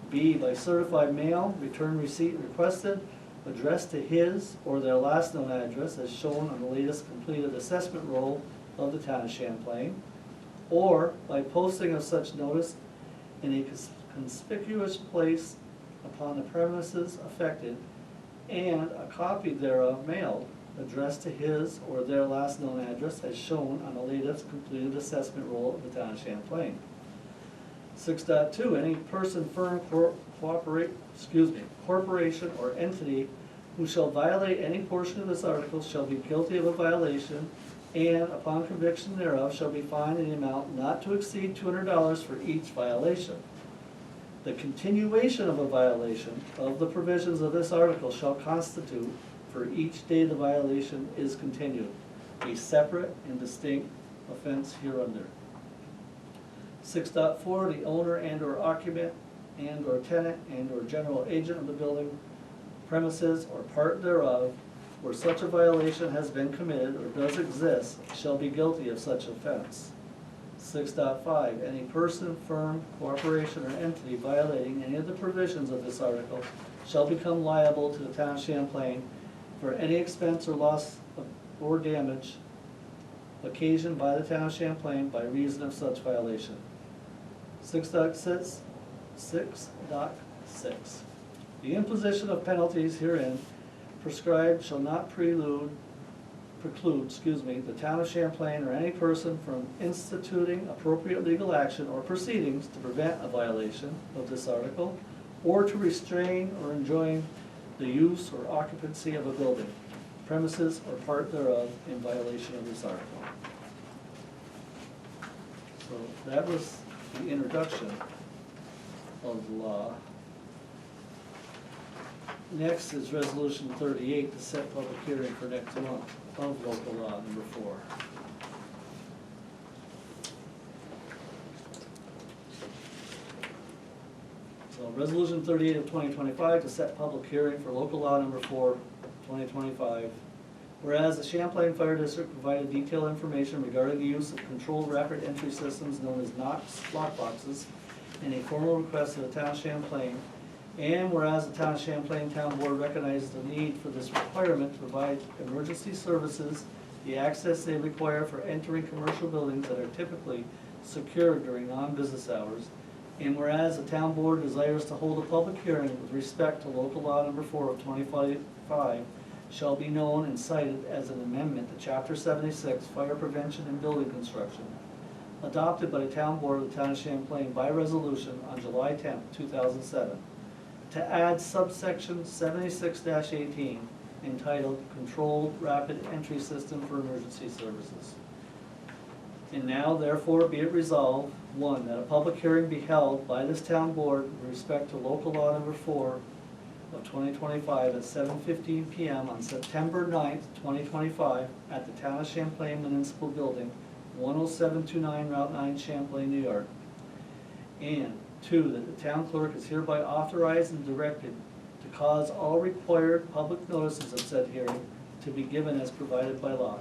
B, by certified mail, return receipt requested, addressed to his or their last known address as shown on the latest completed assessment roll of the town of Champlain. Or by posting of such notice in a conspicuous place upon the premises affected, and a copy thereof mailed, addressed to his or their last known address as shown on the latest completed assessment roll of the town of Champlain. 6.2, any person, firm, corporation, or entity who shall violate any portion of this article shall be guilty of a violation and, upon conviction thereof, shall be fined in the amount not to exceed $200 for each violation. The continuation of a violation of the provisions of this article shall constitute, for each day the violation is continued, a separate and distinct offense hereunder. 6.4, the owner and or occupant and or tenant and or general agent of the building, premises, or part thereof, where such a violation has been committed or does exist, shall be guilty of such offense. 6.5, any person, firm, corporation, or entity violating any of the provisions of this article shall become liable to the town of Champlain for any expense or loss or damage occasioned by the town of Champlain by reason of such violation. 6.6, the imposition of penalties herein prescribed shall not preclude, the town of Champlain or any person from instituting appropriate legal action or proceedings to prevent a violation of this article or to restrain or enjoin the use or occupancy of a building, premises, or part thereof in violation of this article. So that was the introduction of the law. Next is Resolution 38 to set public hearing for next month of local law number 4. So Resolution 38 of 2025 to set public hearing for local law number 4, 2025. Whereas the Champlain Fire District provided detailed information regarding the use of controlled rapid entry systems known as NOx lockboxes in a formal request to the town of Champlain, and whereas the town of Champlain Town Board recognizes the need for this requirement to provide emergency services, the access they require for entering commercial buildings that are typically secured during non-business hours, and whereas the town board desires to hold a public hearing with respect to local law number 4 of 2025 shall be known and cited as an amendment to Chapter 76, Fire Prevention and Building Construction, adopted by the town board of the town of Champlain by resolution on July 10, 2007, to add subsection 76-18 entitled Controlled Rapid Entry System for Emergency Services. And now therefore be it resolved, 1, that a public hearing be held by this town board with respect to local law number 4 of 2025 at 7:15 p.m. on September 9th, 2025 at the Town of Champlain Municipal Building, 10729 Route 9, Champlain, New York. And 2, that the town clerk is hereby authorized and directed to cause all required public notices of said hearing to be given as provided by law.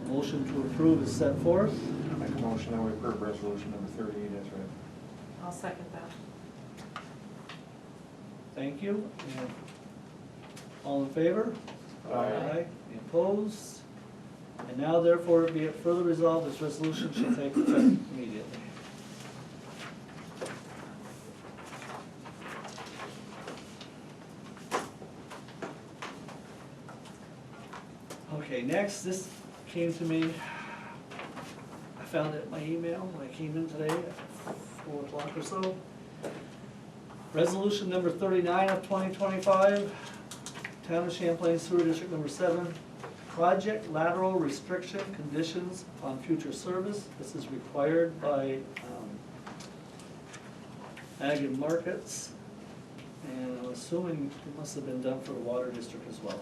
Motion to approve is set forth. I make a motion that we approve resolution number 38 as read. I'll second that. Thank you. And all in favor? Aye. Any opposed? And now therefore be it further resolved, this resolution shall take effect immediately. Okay, next, this came to me, I found it in my email when I came in today at 4 o'clock or so. Resolution number 39 of 2025, Town of Champlain Sewer District number 7, project lateral restriction conditions on future service. This is required by Ag and Markets, and I'm assuming it must have been done for the Water District as well.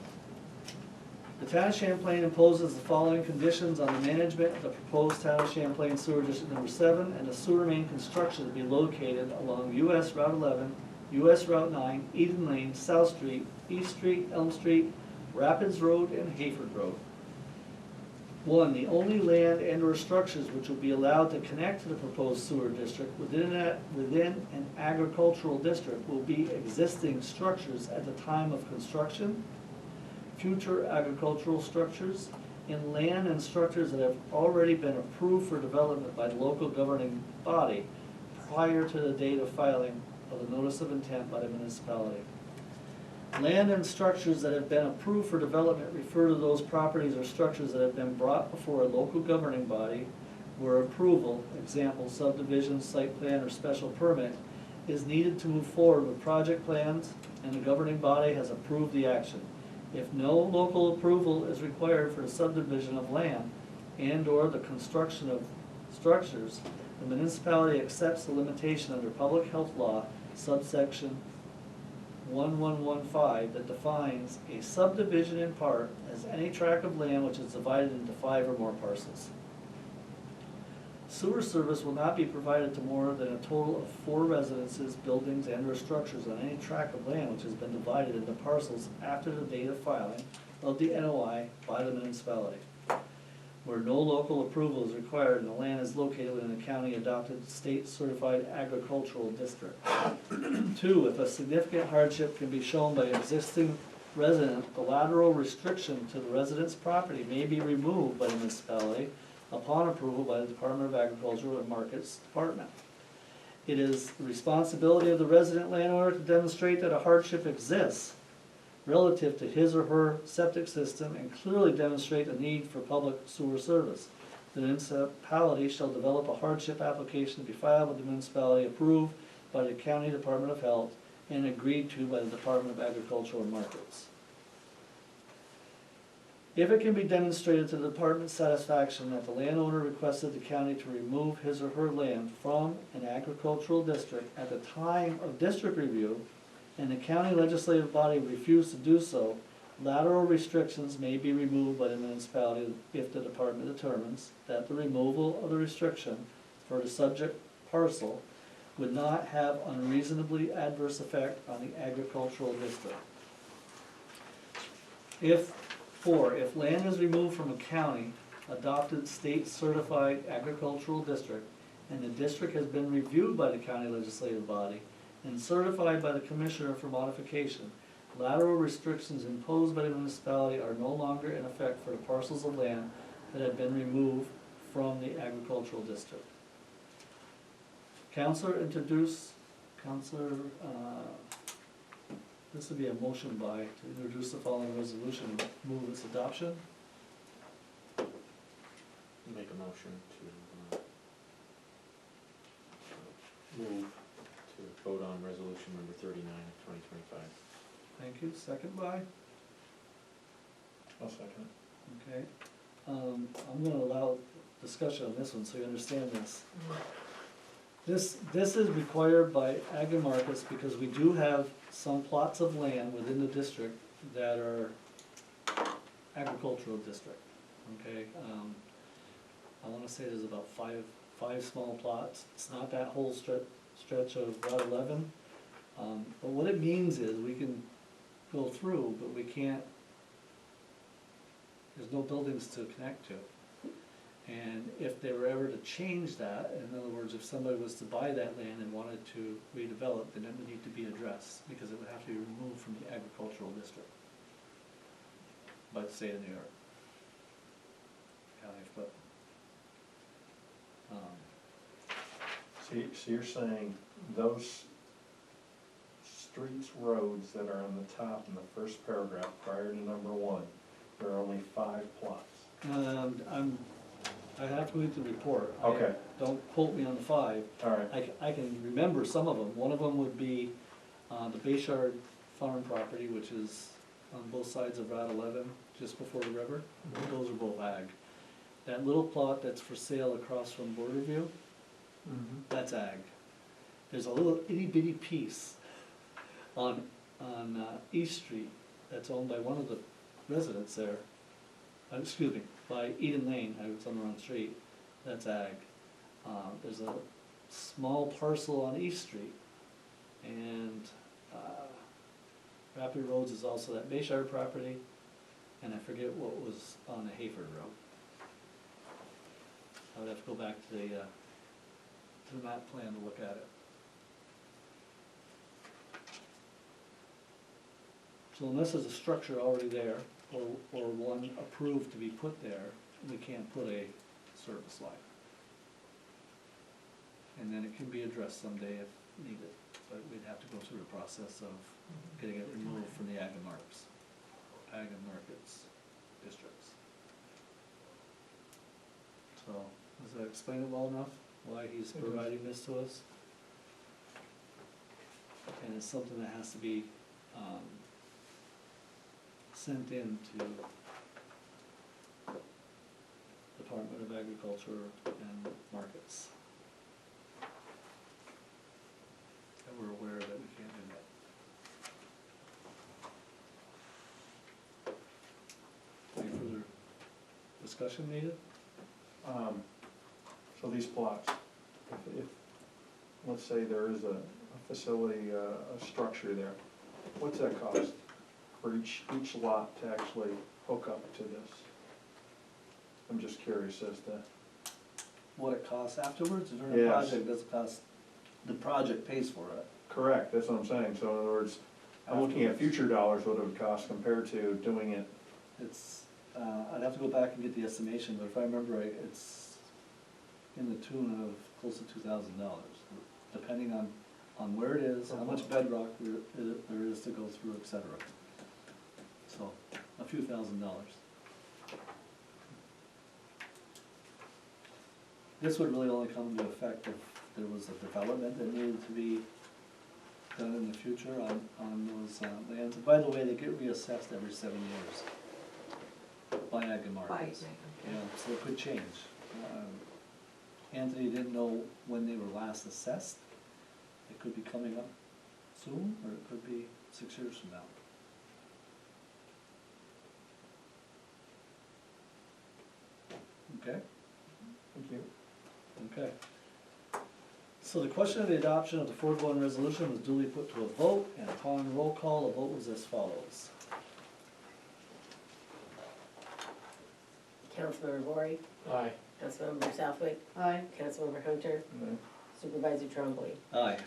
The Town of Champlain imposes the following conditions on the management of the proposed Town of Champlain Sewer District number 7 and the sewer main construction to be located along US Route 11, US Route 9, Eden Lane, South Street, East Street, Elm Street, Rapids Road, and Hayford Road. 1, the only land and or structures which will be allowed to connect to the proposed sewer district within an agricultural district will be existing structures at the time of construction, future agricultural structures, and land and structures that have already been approved for development by the local governing body prior to the date of filing of the notice of intent by the municipality. Land and structures that have been approved for development refer to those properties or structures that have been brought before a local governing body where approval, example subdivision, site plan, or special permit, is needed to move forward with project plans and the governing body has approved the action. If no local approval is required for the subdivision of land and or the construction of structures, the municipality accepts the limitation under public health law subsection 1115 that defines a subdivision in part as any tract of land which is divided into 5 or more parcels. Sewer service will not be provided to more than a total of 4 residences, buildings, and or structures on any tract of land which has been divided into parcels after the date of filing of the NOI by the municipality. Where no local approval is required and the land is located within a county adopted state certified agricultural district. 2, if a significant hardship can be shown by existing resident, the lateral restriction to the resident's property may be removed by the municipality upon approval by the Department of Agriculture and Markets Department. It is the responsibility of the resident landowner to demonstrate that a hardship exists relative to his or her septic system and clearly demonstrate a need for public sewer service. The municipality shall develop a hardship application to be filed with the municipality approved by the County Department of Health and agreed to by the Department of Agriculture and Markets. If it can be demonstrated to the department's satisfaction that the landowner requested the county to remove his or her land from an agricultural district at the time of district review, and the county legislative body refused to do so, lateral restrictions may be removed by the municipality if the department determines that the removal of the restriction for the subject parcel would not have unreasonably adverse effect on the agricultural district. If land is removed from a county adopted state certified agricultural district and the district has been reviewed by the county legislative body and certified by the commissioner for modification, lateral restrictions imposed by the municipality are no longer in effect for the parcels of land that have been removed from the agricultural district. Counselor, this would be a motion to introduce the following resolution and move its adoption. Make a motion to move to vote on resolution number 39 of 2025. Thank you. Second by? I'll second. Okay. I'm gonna allow discussion on this one so you understand this. This is required by Ag and Markets because we do have some plots of land within the district that are agricultural district, okay? I wanna say there's about five small plots. It's not that whole stretch of Route 11. But what it means is we can go through, but we can't, there's no buildings to connect to. And if they were ever to change that, in other words, if somebody was to buy that land and wanted to redevelop, then it would need to be addressed, because it would have to be removed from the agricultural district by the state of New York. County, but, So you're saying those streets, roads that are on the top in the first paragraph prior to number 1, there are only 5 plots? I have to read the report. Okay. Don't quote me on the 5. All right, I can remember some of them. One of them would be the Bayshard Farm property, which is on both sides of Route 11, just before the river. Those are both ag. That little plot that's for sale across from Borderview, that's ag. There's a little itty bitty piece on East Street that's owned by one of the residents there. Excuse me, by Eden Lane, it's on the wrong street, that's ag. There's a small parcel on East Street, and Rapid Roads is also that Bayshard property, and I forget what was on the Hayford Road. I would have to go back to the map plan to look at it. So unless there's a structure already there, or one approved to be put there, we can't put a service line. And then it can be addressed someday if needed, but we'd have to go through the process of getting it removed from the ag and markets districts. So, does that explain it well enough, why he's providing this to us? And it's something that has to be, sent in to Department of Agriculture and Markets. And we're aware that we can't do that. Any further discussion needed? so these plots, if, let's say there is a facility, a structure there, what's that cost for each lot to actually hook up to this? I'm just curious as to, What it costs afterwards, or during the Yes. project, does it cost, the project pays for it? correct, that's what I'm saying, so in other words, I'm looking at future dollars, what it would cost compared to doing it. It's, I'd have to go back and get the estimation, but if I remember right, it's in the tune of close to $2,000, depending on where it is, how much bedrock there is to go through, et cetera. So, a few $1,000s. This would really only come into effect if there was a development that needed to be done in the future on those lands. And by the way, they get reassessed every 7 years by ag and markets. Yeah, so it could change. Anthony didn't know when they were last assessed. It could be coming up soon, or it could be 6 years from now. Okay? Thank you. Okay. So the question of the adoption of the foregoing resolution was duly put to a vote, and upon roll call, the vote was as follows. Councilmember Vorey, Aye. Councilmember Southwick, Aye. Councilmember Hunter, Supervisor Trombley. Aye.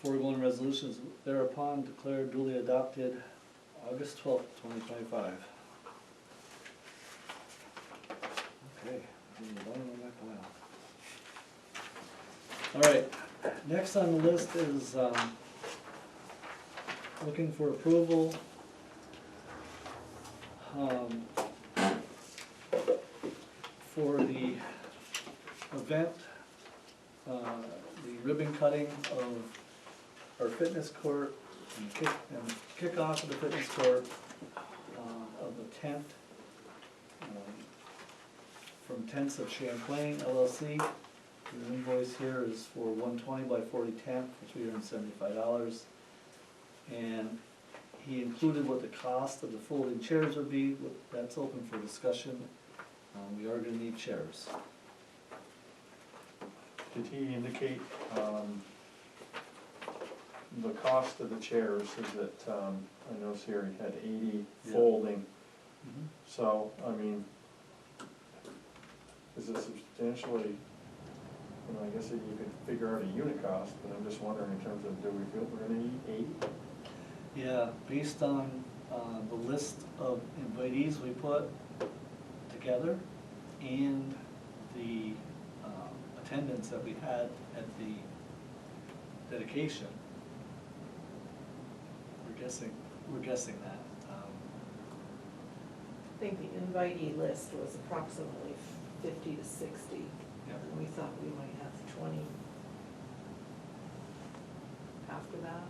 Foregoing resolution is thereupon declared duly adopted August 12th, 2025. Okay, moving along on that pile. All right, next on the list is looking for approval for the event, the ribbon cutting of our fitness court and kickoff of the fitness court of the tent from Tents of Champlain LLC. The invoice here is for 120 by 40 tent for $375. And he included what the cost of the folding chairs would be. That's open for discussion. We are gonna need chairs. Did he indicate, the cost of the chairs is that, I notice here he had 80 Yeah. folding, Mhm. so, I mean, Is it substantially, you know, I guess that you could figure out a unit cost, but I'm just wondering in terms of, do we feel we're gonna need 80? Yeah, based on the list of invitees we put together and the attendance that we had at the dedication, we're guessing that. I think the invitee list was approximately 50 to 60. Yeah. And we thought we might have 20 after that.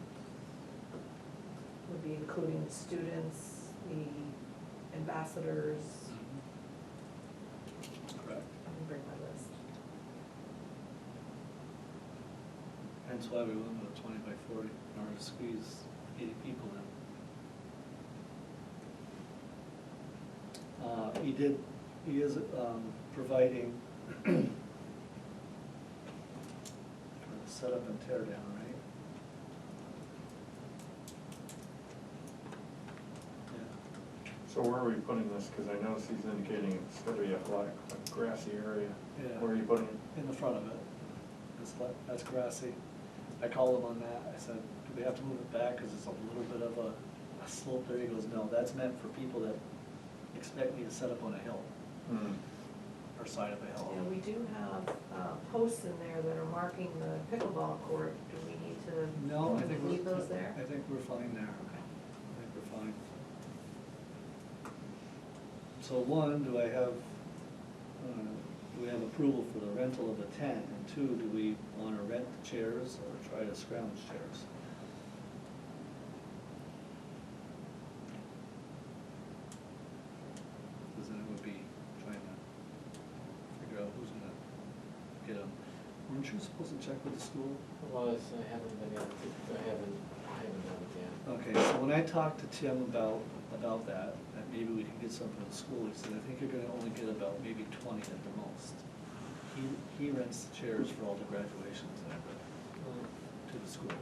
Would be including the students, the ambassadors. Correct. I can bring my list. Hence why we went with a 20 by 40 in order to squeeze 80 people in. He is providing for the setup and tear down, right? Yeah. So where are we putting this? Because I notice he's indicating it's gonna be a flat, like grassy area. Yeah. Where are you putting it? In the front of it. That's grassy. I called him on that. I said, do we have to move it back because it's a little bit of a slope there? He goes, no, that's meant for people that expect me to set up on a hill Hmm. or side of a hill. And we do have posts in there that are marking the pickleball court. Do we need to No, I think leave those there? I think we're fine there. I think we're fine. So one, do we have approval for the rental of the tent? And two, do we want to rent the chairs or try to scrounge chairs? Because then it would be trying to figure out who's gonna get them. Weren't you supposed to check with the school? Was, I haven't been able to, I haven't done it yet. Okay, so when I talked to Tim about that maybe we can get some from the school, he said, I think you're gonna only get about maybe 20 at the most. He rents the chairs for all the graduations and everything to the school.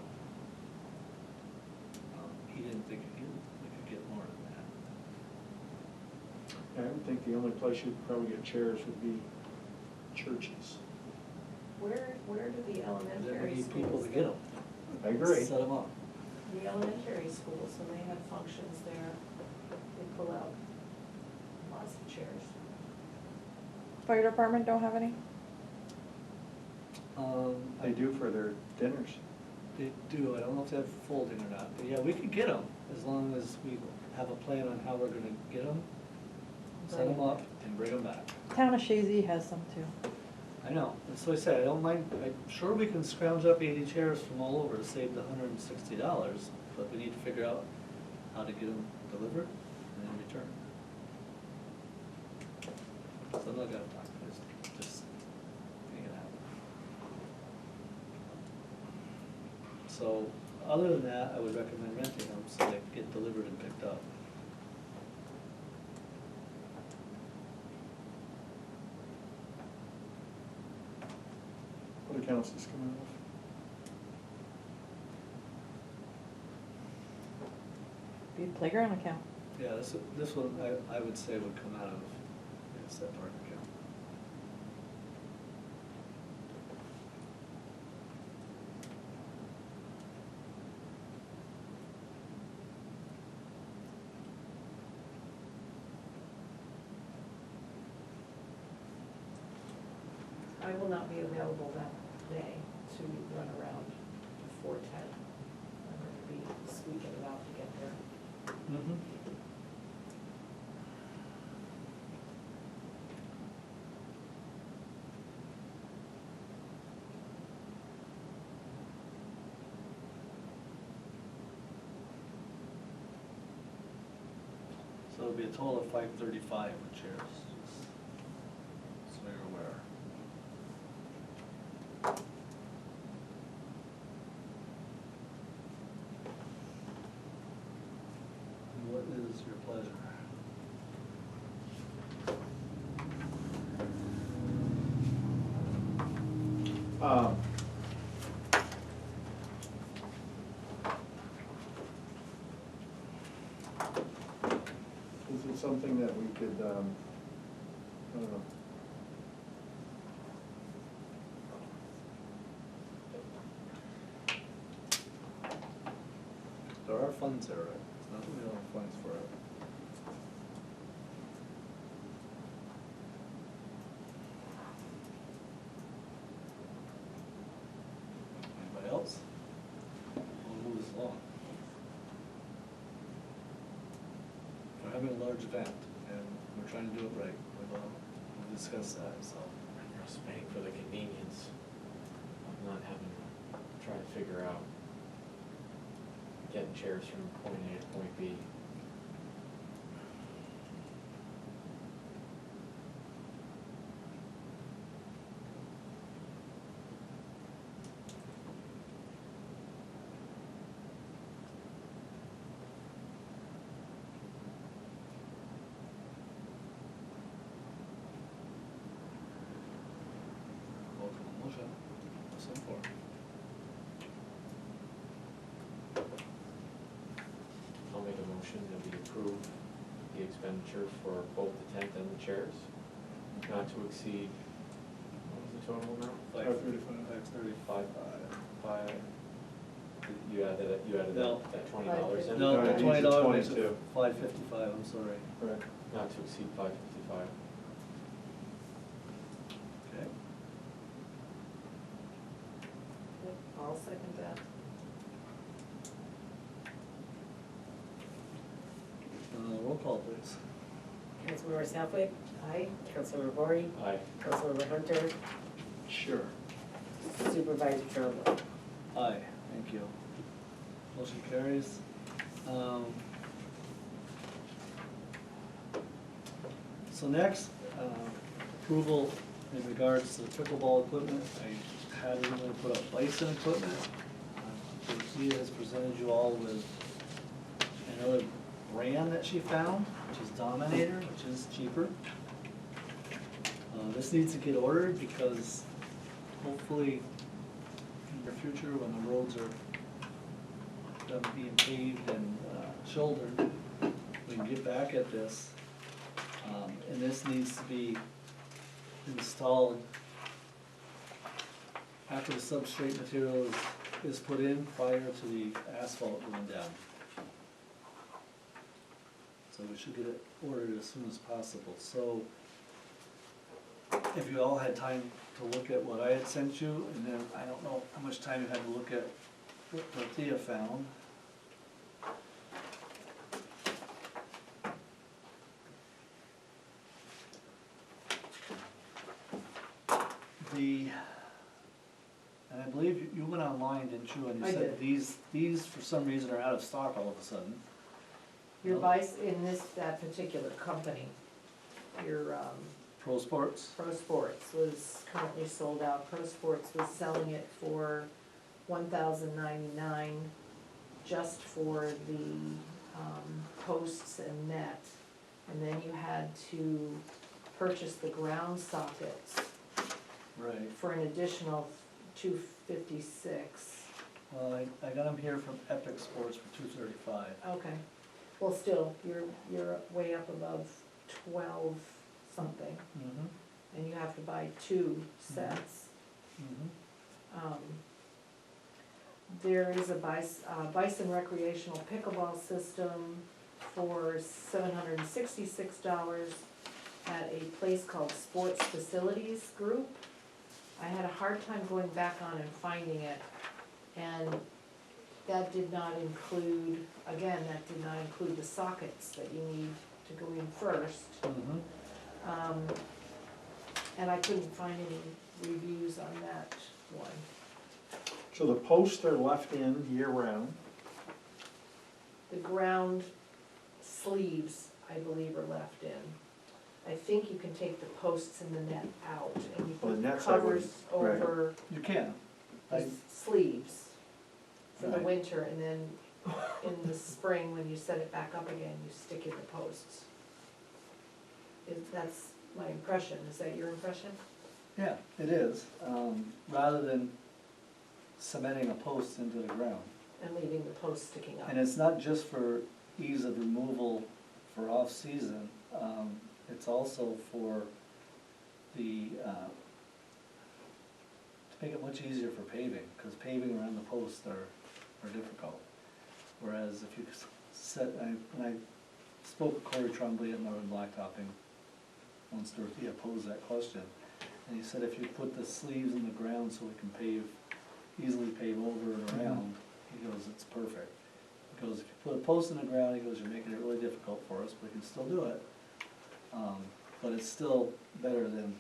He didn't think we could get more than that. I would think the only place you'd probably get chairs would be churches. Where do the Then elementary we schools? need people to get them. I agree. Set them up. The elementary schools, when they have functions there, they pull out lots of chairs. Fire department don't have any? They do for their dinners. They do, I don't know if they have folding or not, but yeah, we could get them, as long as we have a plan on how we're gonna get them, set them up, and bring them back. Town of Shazy has some too. I know, and so I said, I don't mind, I'm sure we can scrounge up 80 chairs from all over to save the $160, but we need to figure out how to get them delivered and then returned. So I'm not gonna talk, just make it happen. So, other than that, I would recommend renting them so they get delivered and picked up. What accounts this coming off? Be a playground account. Yeah, this one, I would say would come out of the set park account. I will not be available that day to run around before 10. I'm going to be squeaking it out to get there. Mm-hmm. So it'll be a total of 535 with chairs, just so you're aware. And what is your pleasure? Is it something that we could, I don't know, funds there, right? It's not that we don't have funds for it. Anybody else? We'll move this along. We're having a large event, and we're trying to do it right. We'll discuss that, so. We're just paying for the convenience of not having to try to figure out getting chairs from point A to point B. Welcome, motion. Listen for. I'll make a motion that we approve the expenditure for both the tent and the chairs, not to exceed, what was the total amount? 535. Five, you added No. that $20 in? No, No, the it $20 needs a makes it 22. $555, I'm sorry. Right. Not to exceed $555. Okay. I'll second that. Roll call, please. Councilmember Southwick, Aye. Councilmember Vorey, Aye. Councilmember Hunter, Sure. Supervisor Trumbull. Aye, thank you. Motion carries. So next, approval in regards to the pickleball equipment. I had originally put up bison equipment. Dorothea has presented you all with another brand that she found, which is Dominator, which is cheaper. This needs to get ordered because hopefully in the future, when the roads are done being paved and shouldered, we can get back at this. And this needs to be installed after the substrate material is put in prior to the asphalt going down. So we should get it ordered as soon as possible. So if you all had time to look at what I had sent you, and then I don't know how much time you had to look at what Thea found. And I believe you went online, didn't you, and you I said did. these for some reason are out of stock all of a sudden. Your in that particular company, your, Pro Sports? Pro Sports was currently sold out. Pro Sports was selling it for $1,099 just for the, posts and net. And then you had to purchase the ground sockets Right. for an additional $256. Well, I got them here from Epic Sports for $235. Okay, well, still, you're way up above 12 something, Mm-hmm. and you have to buy 2 sets. Mm-hmm. There is a Bison recreational pickleball system for $766 at a place called Sports Facilities Group. I had a hard time going back on and finding it, and that did not include, again, that did not include the sockets that you need to go in first. Mm-hmm. And I couldn't find any reviews on that one. So the posts are left in year-round? The ground sleeves, I believe, are left in. I think you can take the posts and the net out, and you Well, the put nets I covers wouldn't- right. over You can. the sleeves for the Right. winter, and then in the spring, when you set it back up again, you stick in the posts. That's my impression. Is that your impression? Yeah, it is. Rather than cementing a post into the ground. And leaving the posts sticking up? And it's not just for ease of removal for off-season, it's also for the, to make it much easier for paving, because paving around the posts are difficult. Whereas if you when I spoke with Corey Tremblay at Northern Blacktopping, once Dorothea posed that question, and he said if you put the sleeves in the ground so we can easily pave over and around, he goes, it's perfect. He goes, if you put a post in the ground, he goes, you're making it really difficult for us, but we can still do it. But it's still better than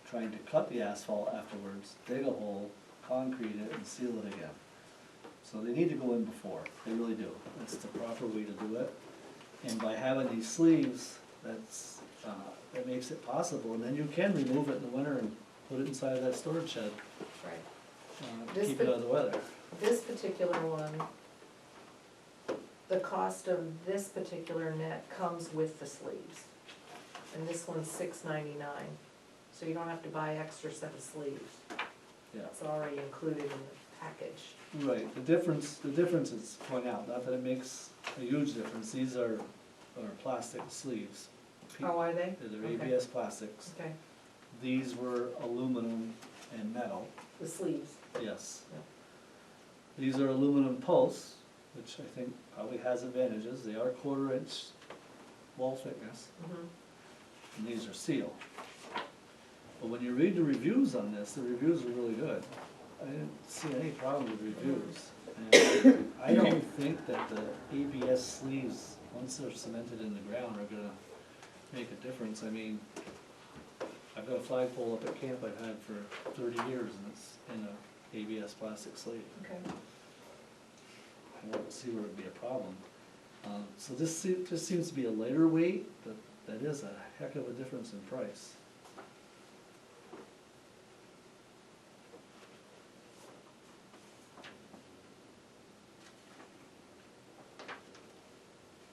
trying to cut the asphalt afterwards, dig a hole, concrete it, and seal it again. So they need to go in before, they really do. That's the proper way to do it. And by having these sleeves, that makes it possible, and then you can remove it in the winter and put it inside of that storage shed, Right. to keep it out of the weather. This particular one, the cost of this particular net comes with the sleeves. And this one's $6.99, so you don't have to buy extra set of sleeves. Yeah. It's already included in the package. Right, the difference is, point out, not that it makes a huge difference, these are plastic sleeves. Oh, are they? They're Okay. ABS plastics. Okay, These were aluminum and metal, the sleeves. yes. Yeah. These are aluminum posts, which I think probably has advantages, they are 1/4 inch wall thickness, Mhm. and these are steel. But when you read the reviews on this, the reviews are really good. I didn't see any problem with reviews. And I don't think that the ABS sleeves, once they're cemented in the ground, are gonna make a difference. I mean, I've got a flagpole up at camp I've had for 30 years, and it's in a ABS plastic sleeve. Okay. I don't see where it'd be a problem. So this just seems to be a lighter weight, but that is a heck of a difference in price.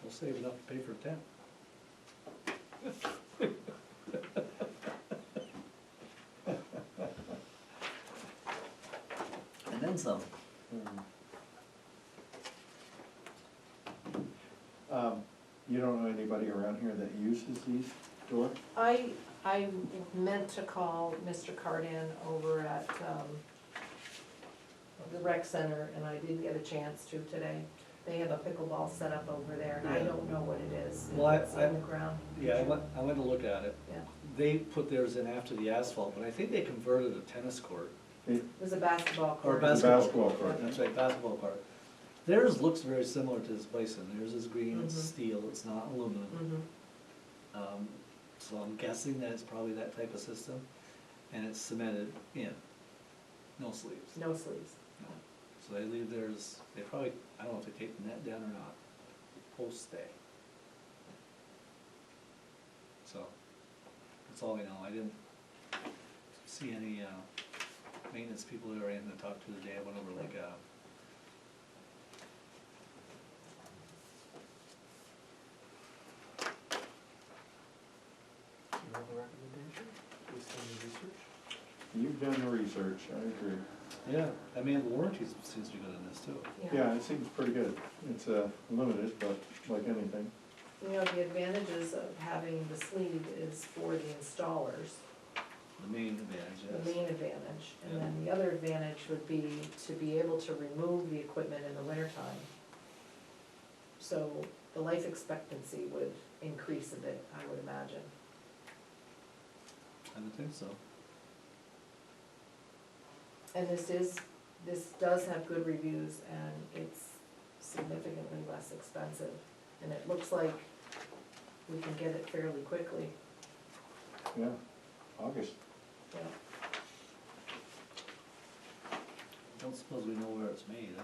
We'll save enough to pay for a tent. And then some. You don't know anybody around here that uses these doors? I meant to call Mr. Cardin over at, the rec center, and I didn't get a chance to today. They have a pickleball set up over there, and I Yeah. don't know what it is. Well, It's in the ground. Yeah, I went to look at it. Yeah. They put theirs in after the asphalt, but I think they converted a tennis court. It was a basketball Or court. Basketball court. That's right, basketball court. Theirs looks very similar to this Bison. Theirs is green, it's Mhm. steel, it's not aluminum. Mhm. So I'm guessing that it's probably that type of system, and it's cemented in, no sleeves. No sleeves. No. So they leave theirs, they probably, I don't know if they take the net down or not, posts stay. So, that's all I know. I didn't see any, maintenance people or anything to talk to today. I went over like, You have a recommendation based on your research? You've done the research, I agree. yeah, I mean, the warranty seems to be good in this too. Yeah, it seems pretty good. It's limited, but like anything. You know, the advantages of having the sleeve is for the installers, The main advantage, yes. the main advantage. And then the other advantage would be to be able to remove the equipment in the wintertime. So the life expectancy would increase a bit, I would imagine. I would think so. And this does have good reviews, and it's significantly less expensive. And it looks like we can get it fairly quickly. Yeah, August. Yeah. Don't suppose we know where it's made, huh?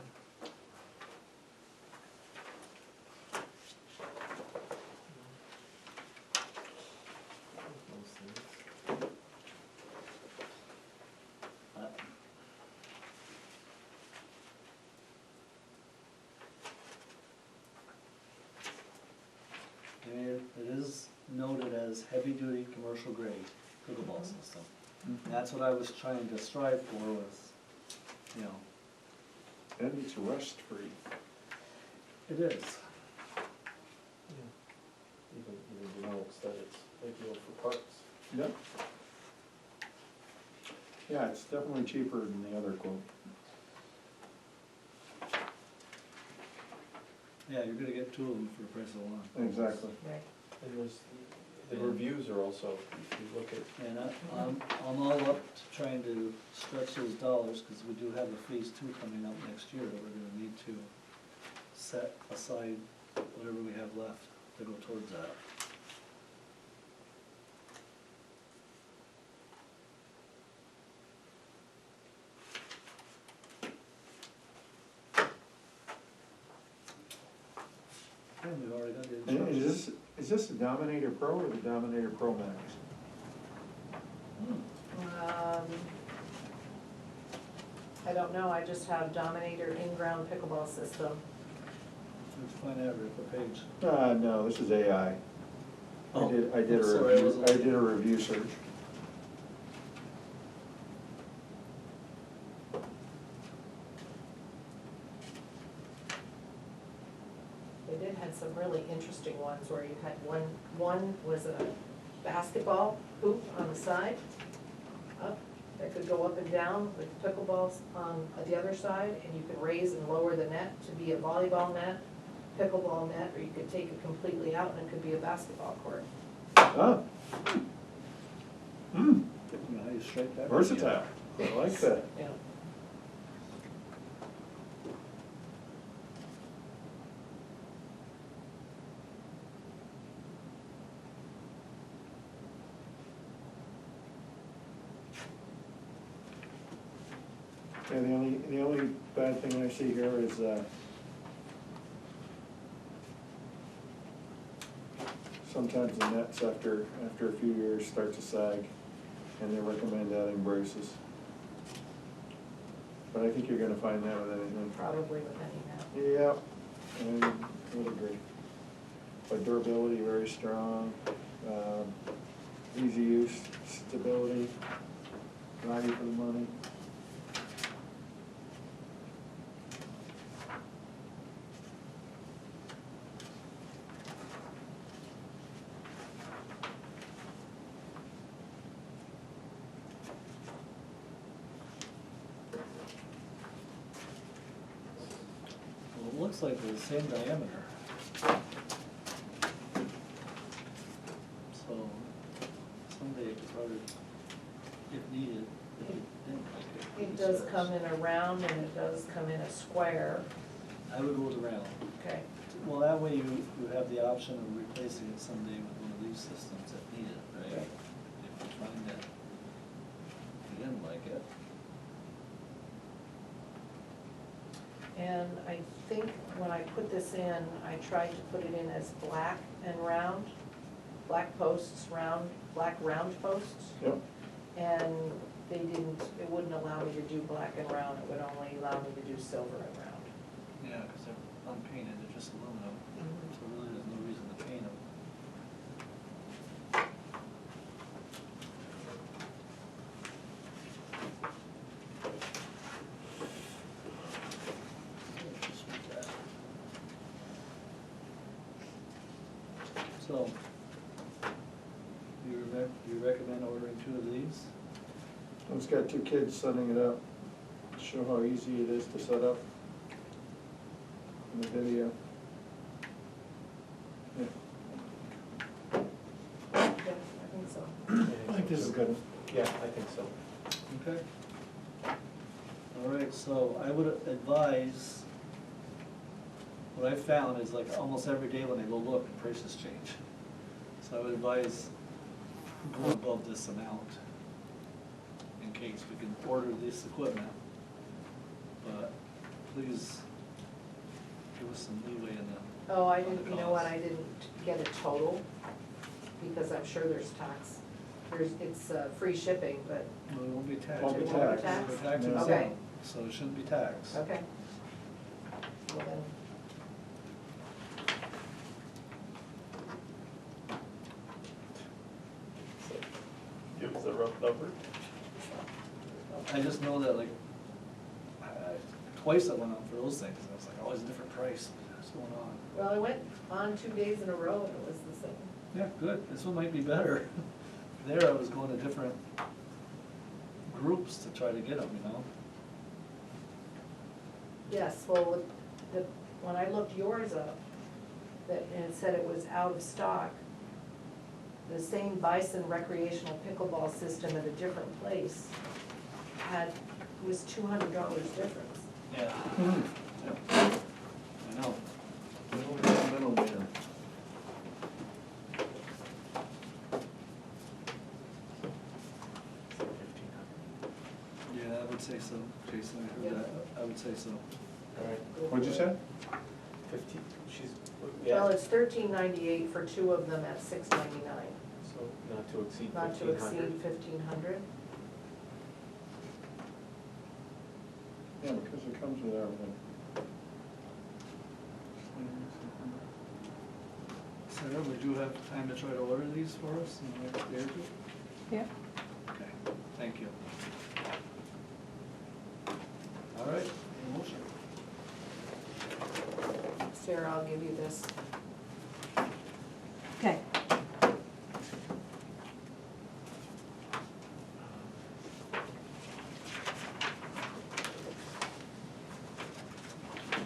Uh, And it is noted as heavy-duty commercial grade pickleball system. And that's what I was trying to strive for was, you know, And it's rust-free. it is. Even denotes that it's ideal for parks. Yep. Yeah, it's definitely cheaper than the other quote. Yeah, you're gonna get two of them for the price of one. Exactly. Right. And there's, the reviews are also, if you look at, And I'm all up to trying to stretch those dollars, because we do have a phase two coming up next year that we're gonna need to set aside whatever we have left to go towards that. And we've already got the And insurance. is this the Dominator Pro or the Dominator Pro Max? I don't know, I just have Dominator in-ground pickleball system. Let's find out Rick, what page. No, this is AI. Oh, I did a sorry, I review, wasn't- I did a review search. They did have some really interesting ones where you had one was a basketball hoop on the side, up, that could go up and down with pickleballs on the other side, and you could raise and lower the net to be a volleyball net, pickleball net, or you could take it completely out and it could be a basketball court. Ah. Hmm, You know how you strike that? versatile, I like that. Yeah. Yeah, the only bad thing I see here is, sometimes the nets after a few years start to sag, and they recommend adding braces. But I think you're gonna find that with anything. Probably with any net. Yeah, I would agree. But durability, very strong, easy use, stability, value for the money. Well, it looks like they're the same diameter. So someday it could probably, if needed, if you didn't like it. It does come in a round and it does come in a square. I would go with the round. Okay. Well, that way you have the option of replacing it someday with one of these systems if needed, right? Right. If you find that you didn't like it. And I think when I put this in, I tried to put it in as black and round, black posts, round, black round posts. Yep. And they didn't, it wouldn't allow me to do black and round, it would only allow me to do silver and round. Yeah, because they're unpainted, they're just aluminum, so really there's no reason to paint them. So, you recommend ordering two of these? It's got two kids setting it up, show how easy it is to set up in the video. Yeah. Yeah, I think so. I think this is good. yeah, I think so. Okay. All right, so I would advise, what I found is like almost every day when I go look, the prices change. So I would advise go above this amount in case we can order this equipment. But please give us some leeway in the, Oh, I didn't, you know what, I didn't get a total, because I'm sure there's tax. It's free shipping, but, well, it won't be taxed. Won't be It won't be taxed. taxed No. Okay. exempt, so it shouldn't be taxed. okay. Well then, Give us a rough number. I just know that like, twice I went on for those things, and I was like, oh, it's a different price, what's going on? well, I went on 2 days in a row and it was the same. Yeah, good, this one might be better. There, I was going to different groups to try to get them, you know? Yes, well, the when I looked yours up, and it said it was out of stock, the same Bison recreational pickleball system at a different place was $200 difference. Yeah. Hmm. I know. Middleman. Yeah, I would say so, Jason, I heard that, I would say so. Alright, What'd you say? 15, she's, Well, yeah, it's $13.98 for two of them at $6.99, so not to exceed not to 1,500. exceed 1,500. Yeah, because it comes with everything. Sarah, would you have time to try to order these for us in the next day or two? Yeah. Okay, thank you. All right, any motion? Sarah, I'll give you this. Okay.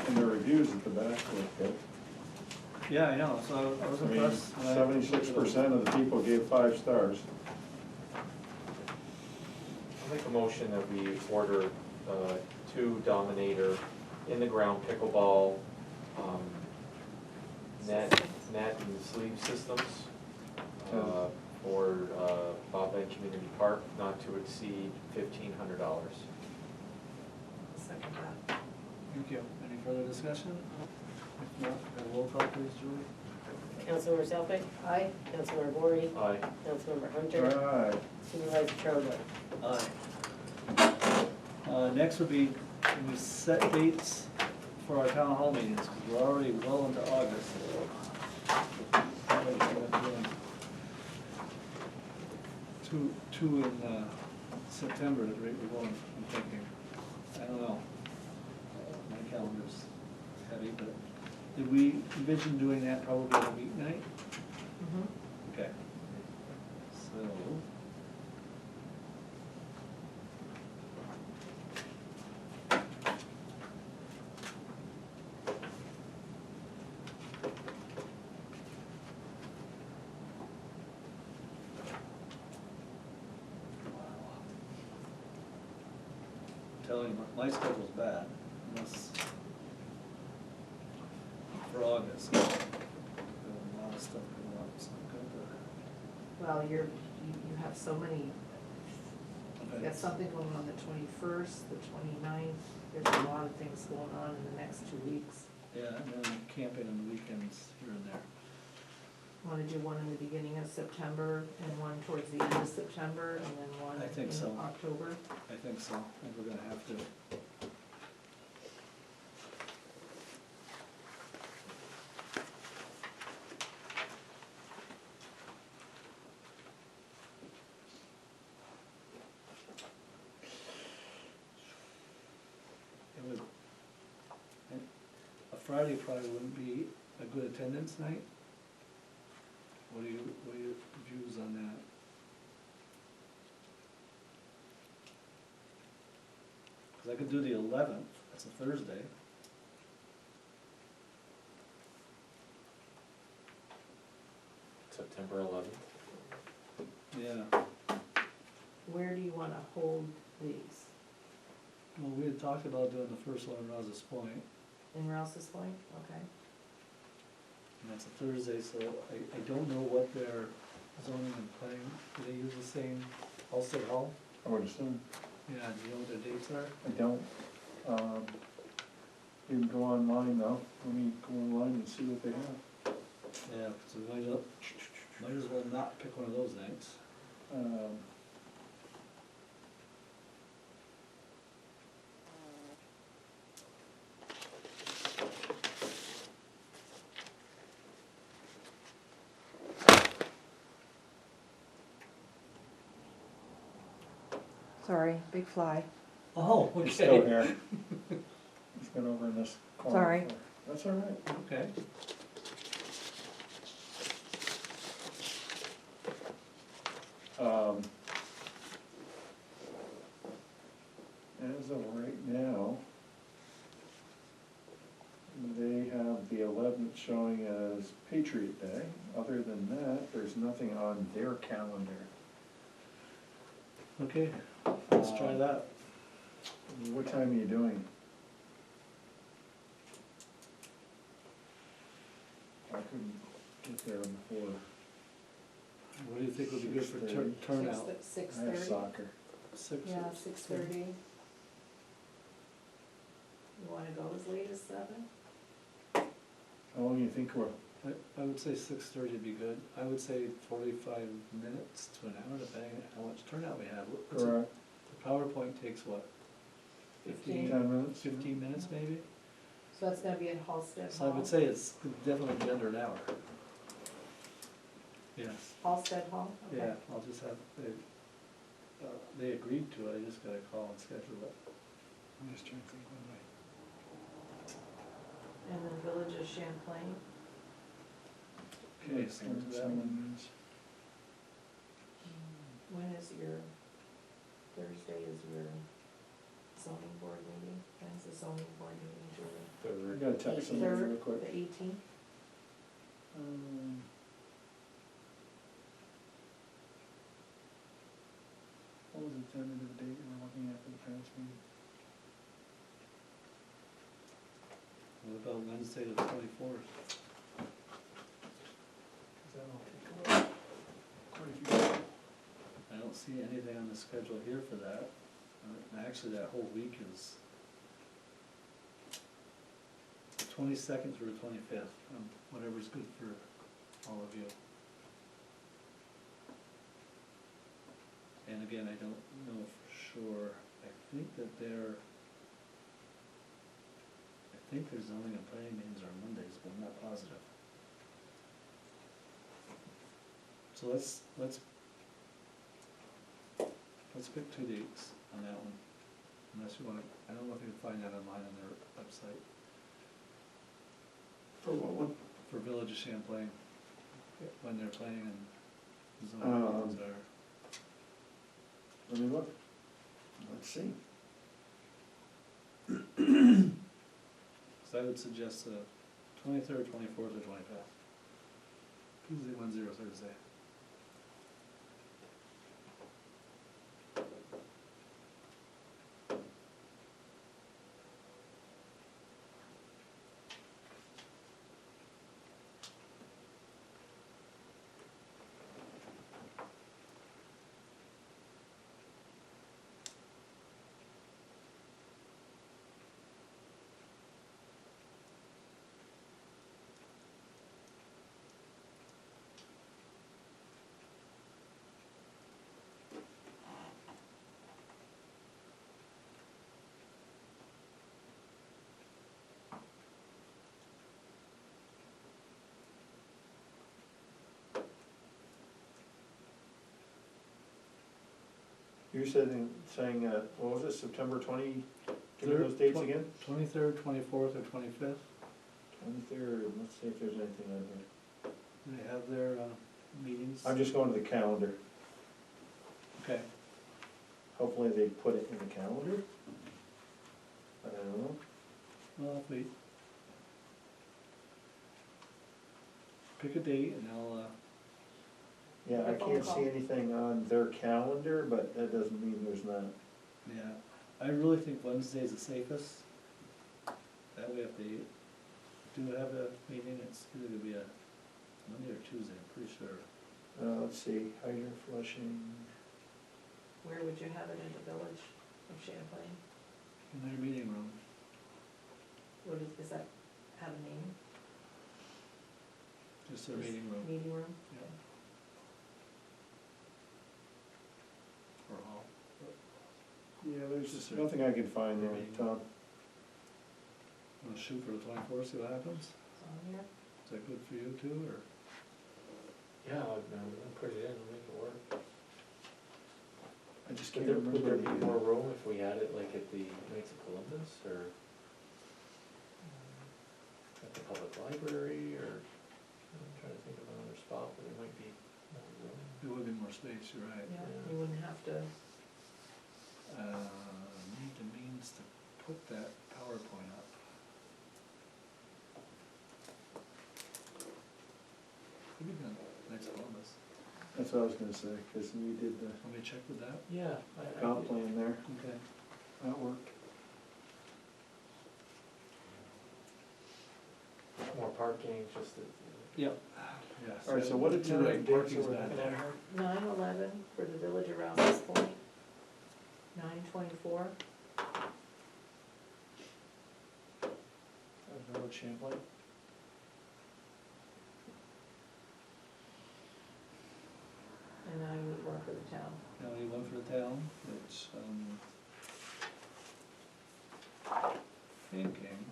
And the reviews at the back look good. Yeah, I know, so I was I mean, impressed. when I- 76% of the people gave 5 stars. I'll make a motion that we order 2 Dominator in the ground pickleball net and sleeve systems for Bob Lane Community Park, not to exceed $1,500. Second that. Thank you. Any further discussion? If not, a roll call please, Julie. Councilmember Southwick, Aye. Councilmember Borey, Aye. Councilmember Hunter, Alright, Supervisor Trombley. Aye. Next would be, we set dates for our town hall meetings, because we're already well into August. Two in September, at the rate we're going, I'm thinking. I don't know. My calendar's heavy, but did we envision doing that probably on a weeknight? Okay. So. I'm telling you, my schedule's bad, unless for August. Got a lot of stuff going on, so I'm Well, you have so many, gonna. you got something going on the 21st, the 29th. There's a lot of things going on in the next 2 weeks. Yeah, and then camping on the weekends here and there. Want to do one in the beginning of September and one towards the end of September and then one I think in so. October? I think so, I think we're gonna have to. It would, a Friday probably wouldn't be a good attendance night. What are your views on that? Cause I could do the 11th, that's a Thursday. September 11th. Yeah, Where do you want to hold these? well, we had talked about doing the first one in Rouse's Point, In Rouse's Point? Okay. and that's a Thursday, so I don't know what their zoning and planning, do they use the same Halsted Hall? I would assume. Yeah, do you know what their dates are? I don't. You can go online though. Let me go online and see what they have. Yeah, so we might as well not pick one of those nights. Sorry, big fly. Oh, He's still here. He's been over in this corner. Sorry. That's all right. Okay. As of right now, they the 11th showing as Patriot Day. Other than that, there's nothing on their calendar. Okay, let's try that. What time are you doing? I couldn't get there before. What do you think would be good for 6:30. turnout? Six I have thirty. soccer. Six? Yeah, 6:30. You wanna go as late as 7? How long do you think we're, I would say 6:30 would be good. I would say 45 minutes to an hour, depending on how much turnout we have. What's it- correct? The PowerPoint takes what? 15. 10 minutes? 15 minutes maybe? So that's gonna be at Halsted So I Hall. would say it's definitely be under an hour. Yes, Halsted Hall, okay. yeah, I'll just have, they agreed to it, I just gotta call and schedule it. I'm just trying to think when And then Village of Champlain. Okay, so into that one. When is your, Thursday is your zoning board meeting? When's the zoning board meeting, Julie? I gotta text somebody real Third, quick. the 18th? What was the tentative date we were looking at for the past meeting? What about Wednesday the 24th? Cause that'll take a while. Quite a few. I don't see anything on the schedule here for that. Actually, that whole week is the 22nd through the 25th, whatever's good for all of you. And again, I don't know for sure, I think their zoning and planning meetings are Mondays, but I'm not positive. So let's pick 2 dates on that one, unless you wanna, I don't know if you can find that online on their website, For what one? for Village of Champlain, when they're planning and zoning meetings are. Let me look. Let's see. So I would suggest the 23rd, 24th, or 25th. Tuesday, Wednesday, or Thursday. You said, saying, what was it, September 20, give me those dates again? 23rd, 24th, or 25th. 23rd, let's see if there's anything on here. They have their meetings. I'm just going to the calendar. Okay. Hopefully they put it in the calendar. I don't know. Well, if we pick a date and I'll, Yeah, I Your phone can't call. see anything on their calendar, but that doesn't mean there's not. yeah, I really think Wednesday's the safest. That way if they do have a meeting, it's either gonna be a Monday or Tuesday, I'm pretty sure. Let's see, hydrant flushing. Where would you have it in the Village of Champlain? In their meeting room. What is that, have a name? Just their meeting room. Meeting room? Yeah. Or hall. Yeah, there's Just nothing I can find there, Tom. Wanna shoot for the 24th, see what happens? It's on here. Is that good for you too, or? Yeah, I'll put it in, I'll make it work. I just Would can't there, remember. would there be more room if we had it like at the Knights of Columbus, or at the public library, or, I'm trying to think of another spot where there might be more room. There would be more space, you're right. Yeah, you wouldn't have to, Need the means to put that PowerPoint up. That's what I was gonna say, cause we did the Want me to check with that? Yeah. comp plan there, Okay. that worked. More parking, just the. Yep. Yeah. All right, so what did You're right, tentative dates parking's are we bad looking at there. here? 9/11 for the village around this point. 9/24. Village Champlain? And 9/1 for the town. Now we went for the town, which, thinking.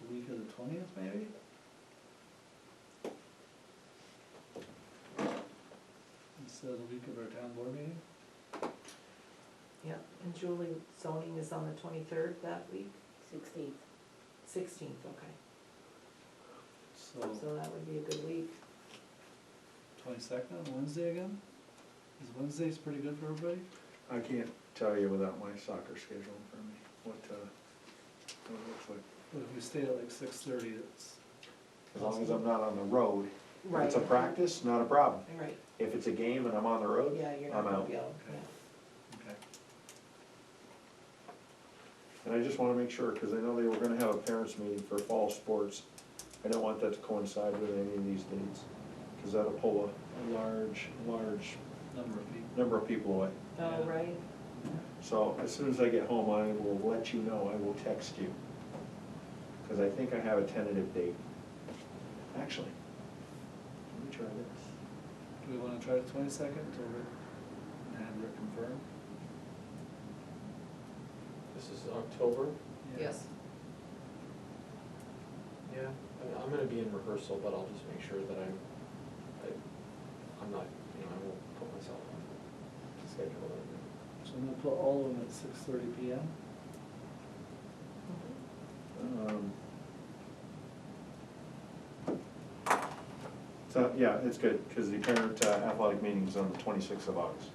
The week of the 20th, maybe? Instead of the week of our town board meeting? Yep, and Julie, zoning is on the 23rd that week, 16th. 16th, okay. So, So that would be a good week. 22nd on Wednesday again? Is Wednesday's pretty good for everybody? I can't tell you without my soccer schedule in front of me, what it looks like. But if we stay at like 6:30, it's. As long as I'm not on the road. If Right. it's a practice, not a problem. Right, If it's a game and I'm on the road, yeah, you're not I'm gonna out. be able, Okay. yeah. Okay. And I just wanna make sure, cause I know they were gonna have a parents meeting for fall sports. I don't want that to coincide with any of these dates, cause that'll pull a large Number of people. number of people away. Oh, right, So as soon as I get home, I will let you know, I will text you. Cause I think I have a tentative date. Actually, let me try this. Do we wanna try the 22nd until Rick, and Rick confirm? This is October? Yeah. yes. Yeah. I mean, I'm gonna be in rehearsal, but I'll just make sure that I'm not, I won't put myself on the schedule. So I'm gonna put all of them at 6:30 PM. So, yeah, it's good, because the parent athletic meeting is on the 26th of August.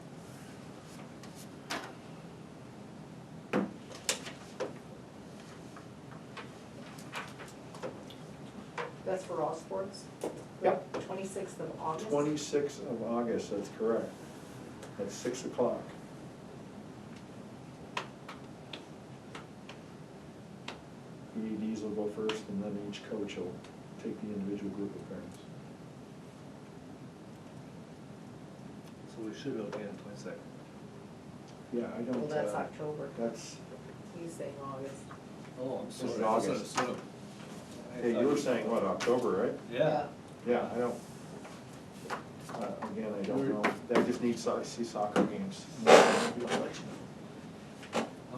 That's for all sports? Yep. 26th of August? 26th of August, that's correct, at 6 o'clock. EDs will go first, and then each coach will take the individual group of parents. So we should be okay on 22nd. Yeah, I don't. Well, that's October. That's, He's saying August. Oh, I'm This sorry. is I August. misunderstood. hey, you were saying what, October, right? Yeah. Yeah, I don't, again, I don't know, I just need to see soccer games.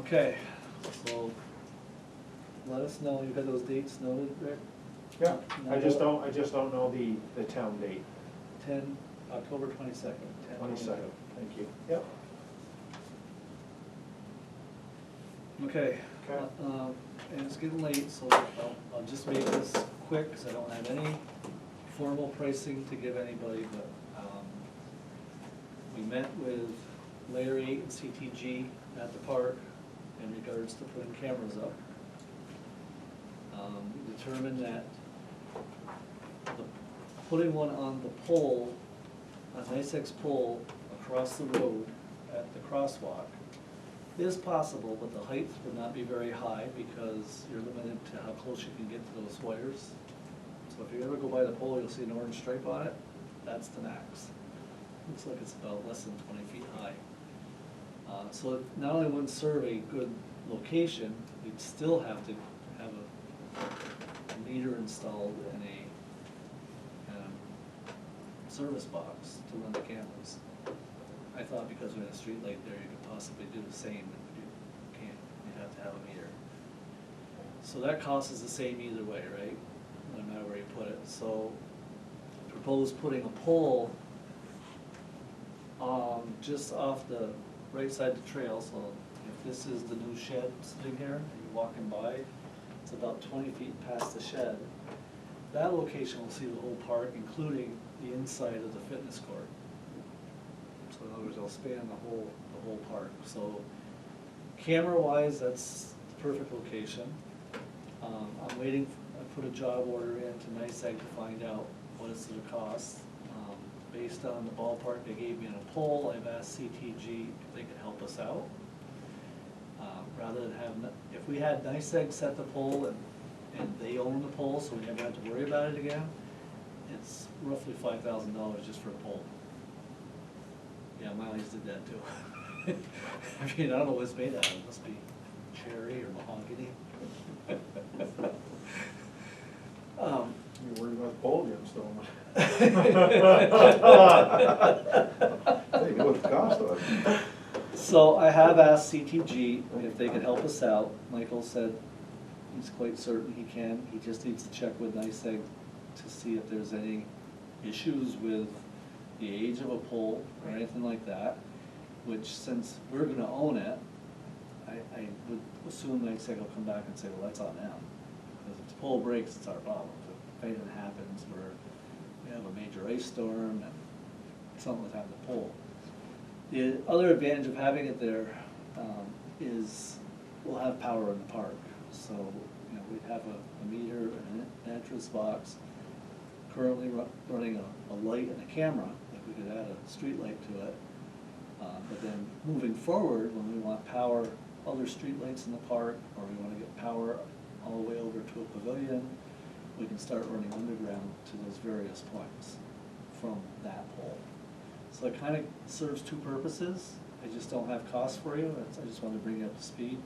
Okay, so let us know, you got those dates noted, Rick? Yeah, I just don't know the town date, 10, October 22nd. 22nd, thank you. Yep. Okay, Okay. and it's getting late, so I'll just make this quick, because I don't have any formal pricing to give anybody, but, we met with Larry and CTG at the park in regards to putting cameras up. We determined that putting one on the pole, a NICEX pole across the road at the crosswalk is possible, but the height would not be very high because you're limited to how close you can get to those wires. So if you ever go by the pole, you'll see an orange stripe on it, that's the max. Looks like it's about less than 20 feet high. So it not only wouldn't serve a good location, we'd still have to have a meter installed and a service box to run the cameras. I thought because we had a street light there, you could possibly do the same, but you can't, you have to have a meter. So that cost is the same either way, right? No matter where you put it. So propose putting a pole just off the right side of the trail. So if this is the new shed sitting here, and you're walking by, it's about 20 feet past the shed. That location will see the whole park, including the inside of the fitness court. So in other words, it'll span the whole park. So camera-wise, that's the perfect location. I'm waiting put a job order in to NICEAG to find out what it's gonna cost. Based on the ballpark they gave me on a poll, I've asked CTG if they could help us out. Rather than have, if we had NICEAG set the pole and they own the pole, so we never have to worry about it again, it's roughly $5,000 just for a pole. Yeah, Miley's did that too. I mean, I don't know what it's made out of, it must be cherry or mahogany. You're worried about the pole getting stolen. Hey, you know what the cost of it? So I have asked CTG if they could help us out. Michael said he's quite certain he can. He just needs to check with NICEAG to see if there's any issues with the age of a pole or anything like that. Which, since we're gonna own it, I would assume NICEAG will come back and say, well, that's on them. Because if the pole breaks, it's our problem. If anything happens where we have a major ice storm and something with having the pole. The other advantage of having it there is we'll have power in the park. So, you know, we'd have a meter and an entrance box, currently running a light and a camera, like we could add a street light to it. But then moving forward, when we want power, other street lights in the park, or we want to get power all the way over to a pavilion, we can start running underground to those various points from that pole. So it kind of serves two purposes. I just don't have costs for you. I just wanted to bring you up to speed.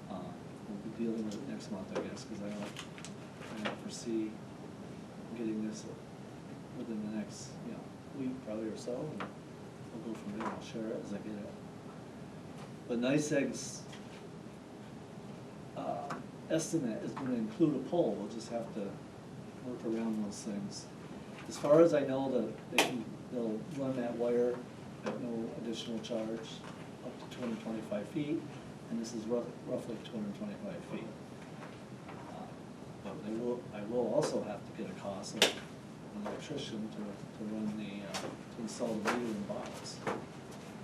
We'll be dealing with it next month, I guess, because I don't foresee getting this within the next, week probably or so. And we'll go from there. I'll share it as I get it. But NICEAG's estimate is going to include a pole. We'll just have to work around those things. As far as I know, they'll run that wire at no additional charge up to 225 feet, and this is roughly 225 feet. But I will also have to get a cost of an electrician to run to install the meter in the box.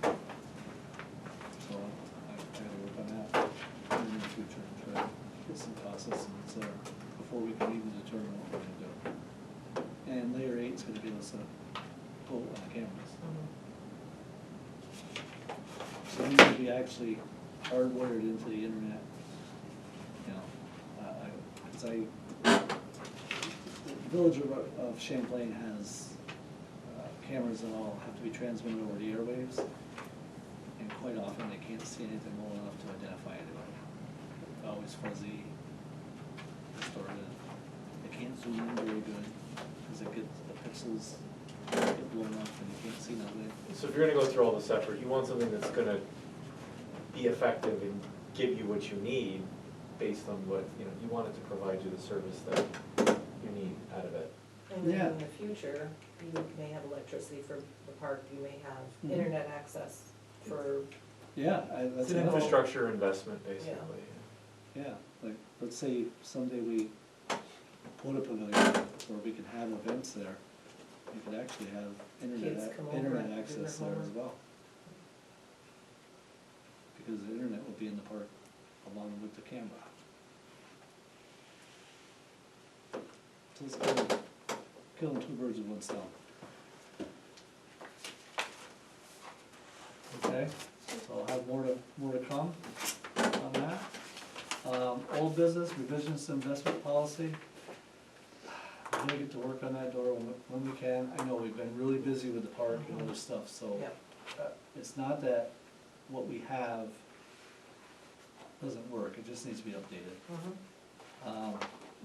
So I gotta work on that in the future and try to get some cost estimates there before we can even determine what we're gonna do. And layer 8's gonna give us a quote on the cameras. So these will be actually hardwired into the internet, the village of Champlain has cameras that all have to be transmitted over the airwaves, and quite often they can't see anything well enough to identify anybody. It's always fuzzy, distorted. They can't zoom in very good because the pixels get blown up and you can't see nothing. So if you're gonna go through all this effort, you want something that's gonna be effective and give you what you need based on what, you want it to provide you the service that you need out of it. And then Yeah. in the future, you may have electricity for the park, you may have Mhm. internet access for, Yeah, It's that's an another. infrastructure investment, basically. Yeah, like, let's say someday we put a pavilion where we can have events there, we could actually have Kids internet come over and do their access there as homework. well. Because the internet will be in the park along with the camera. So let's killing two birds with one stone. Okay, so I'll have more to come on that. Old business, revisions to investment policy. We're gonna get to work on that, Dora, when we can. I know we've been really busy with the park and other stuff, so Yep. It's not that what we have doesn't work, it just needs to be updated.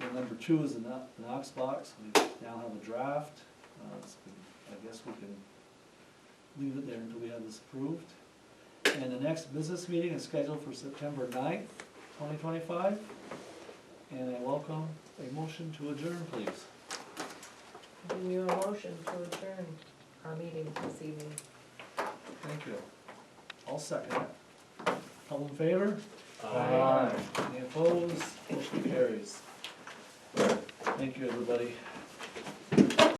And number 2 is the Knox box. We now have a draft. I guess we can leave it there until we have this approved. And the next business meeting is scheduled for September 9th, 2025. And I welcome a motion to adjourn, please. give you a motion to adjourn our meeting this evening. Thank you. I'll second it. All in favor? Aye. Any opposed? Motion carries. Thank you, everybody.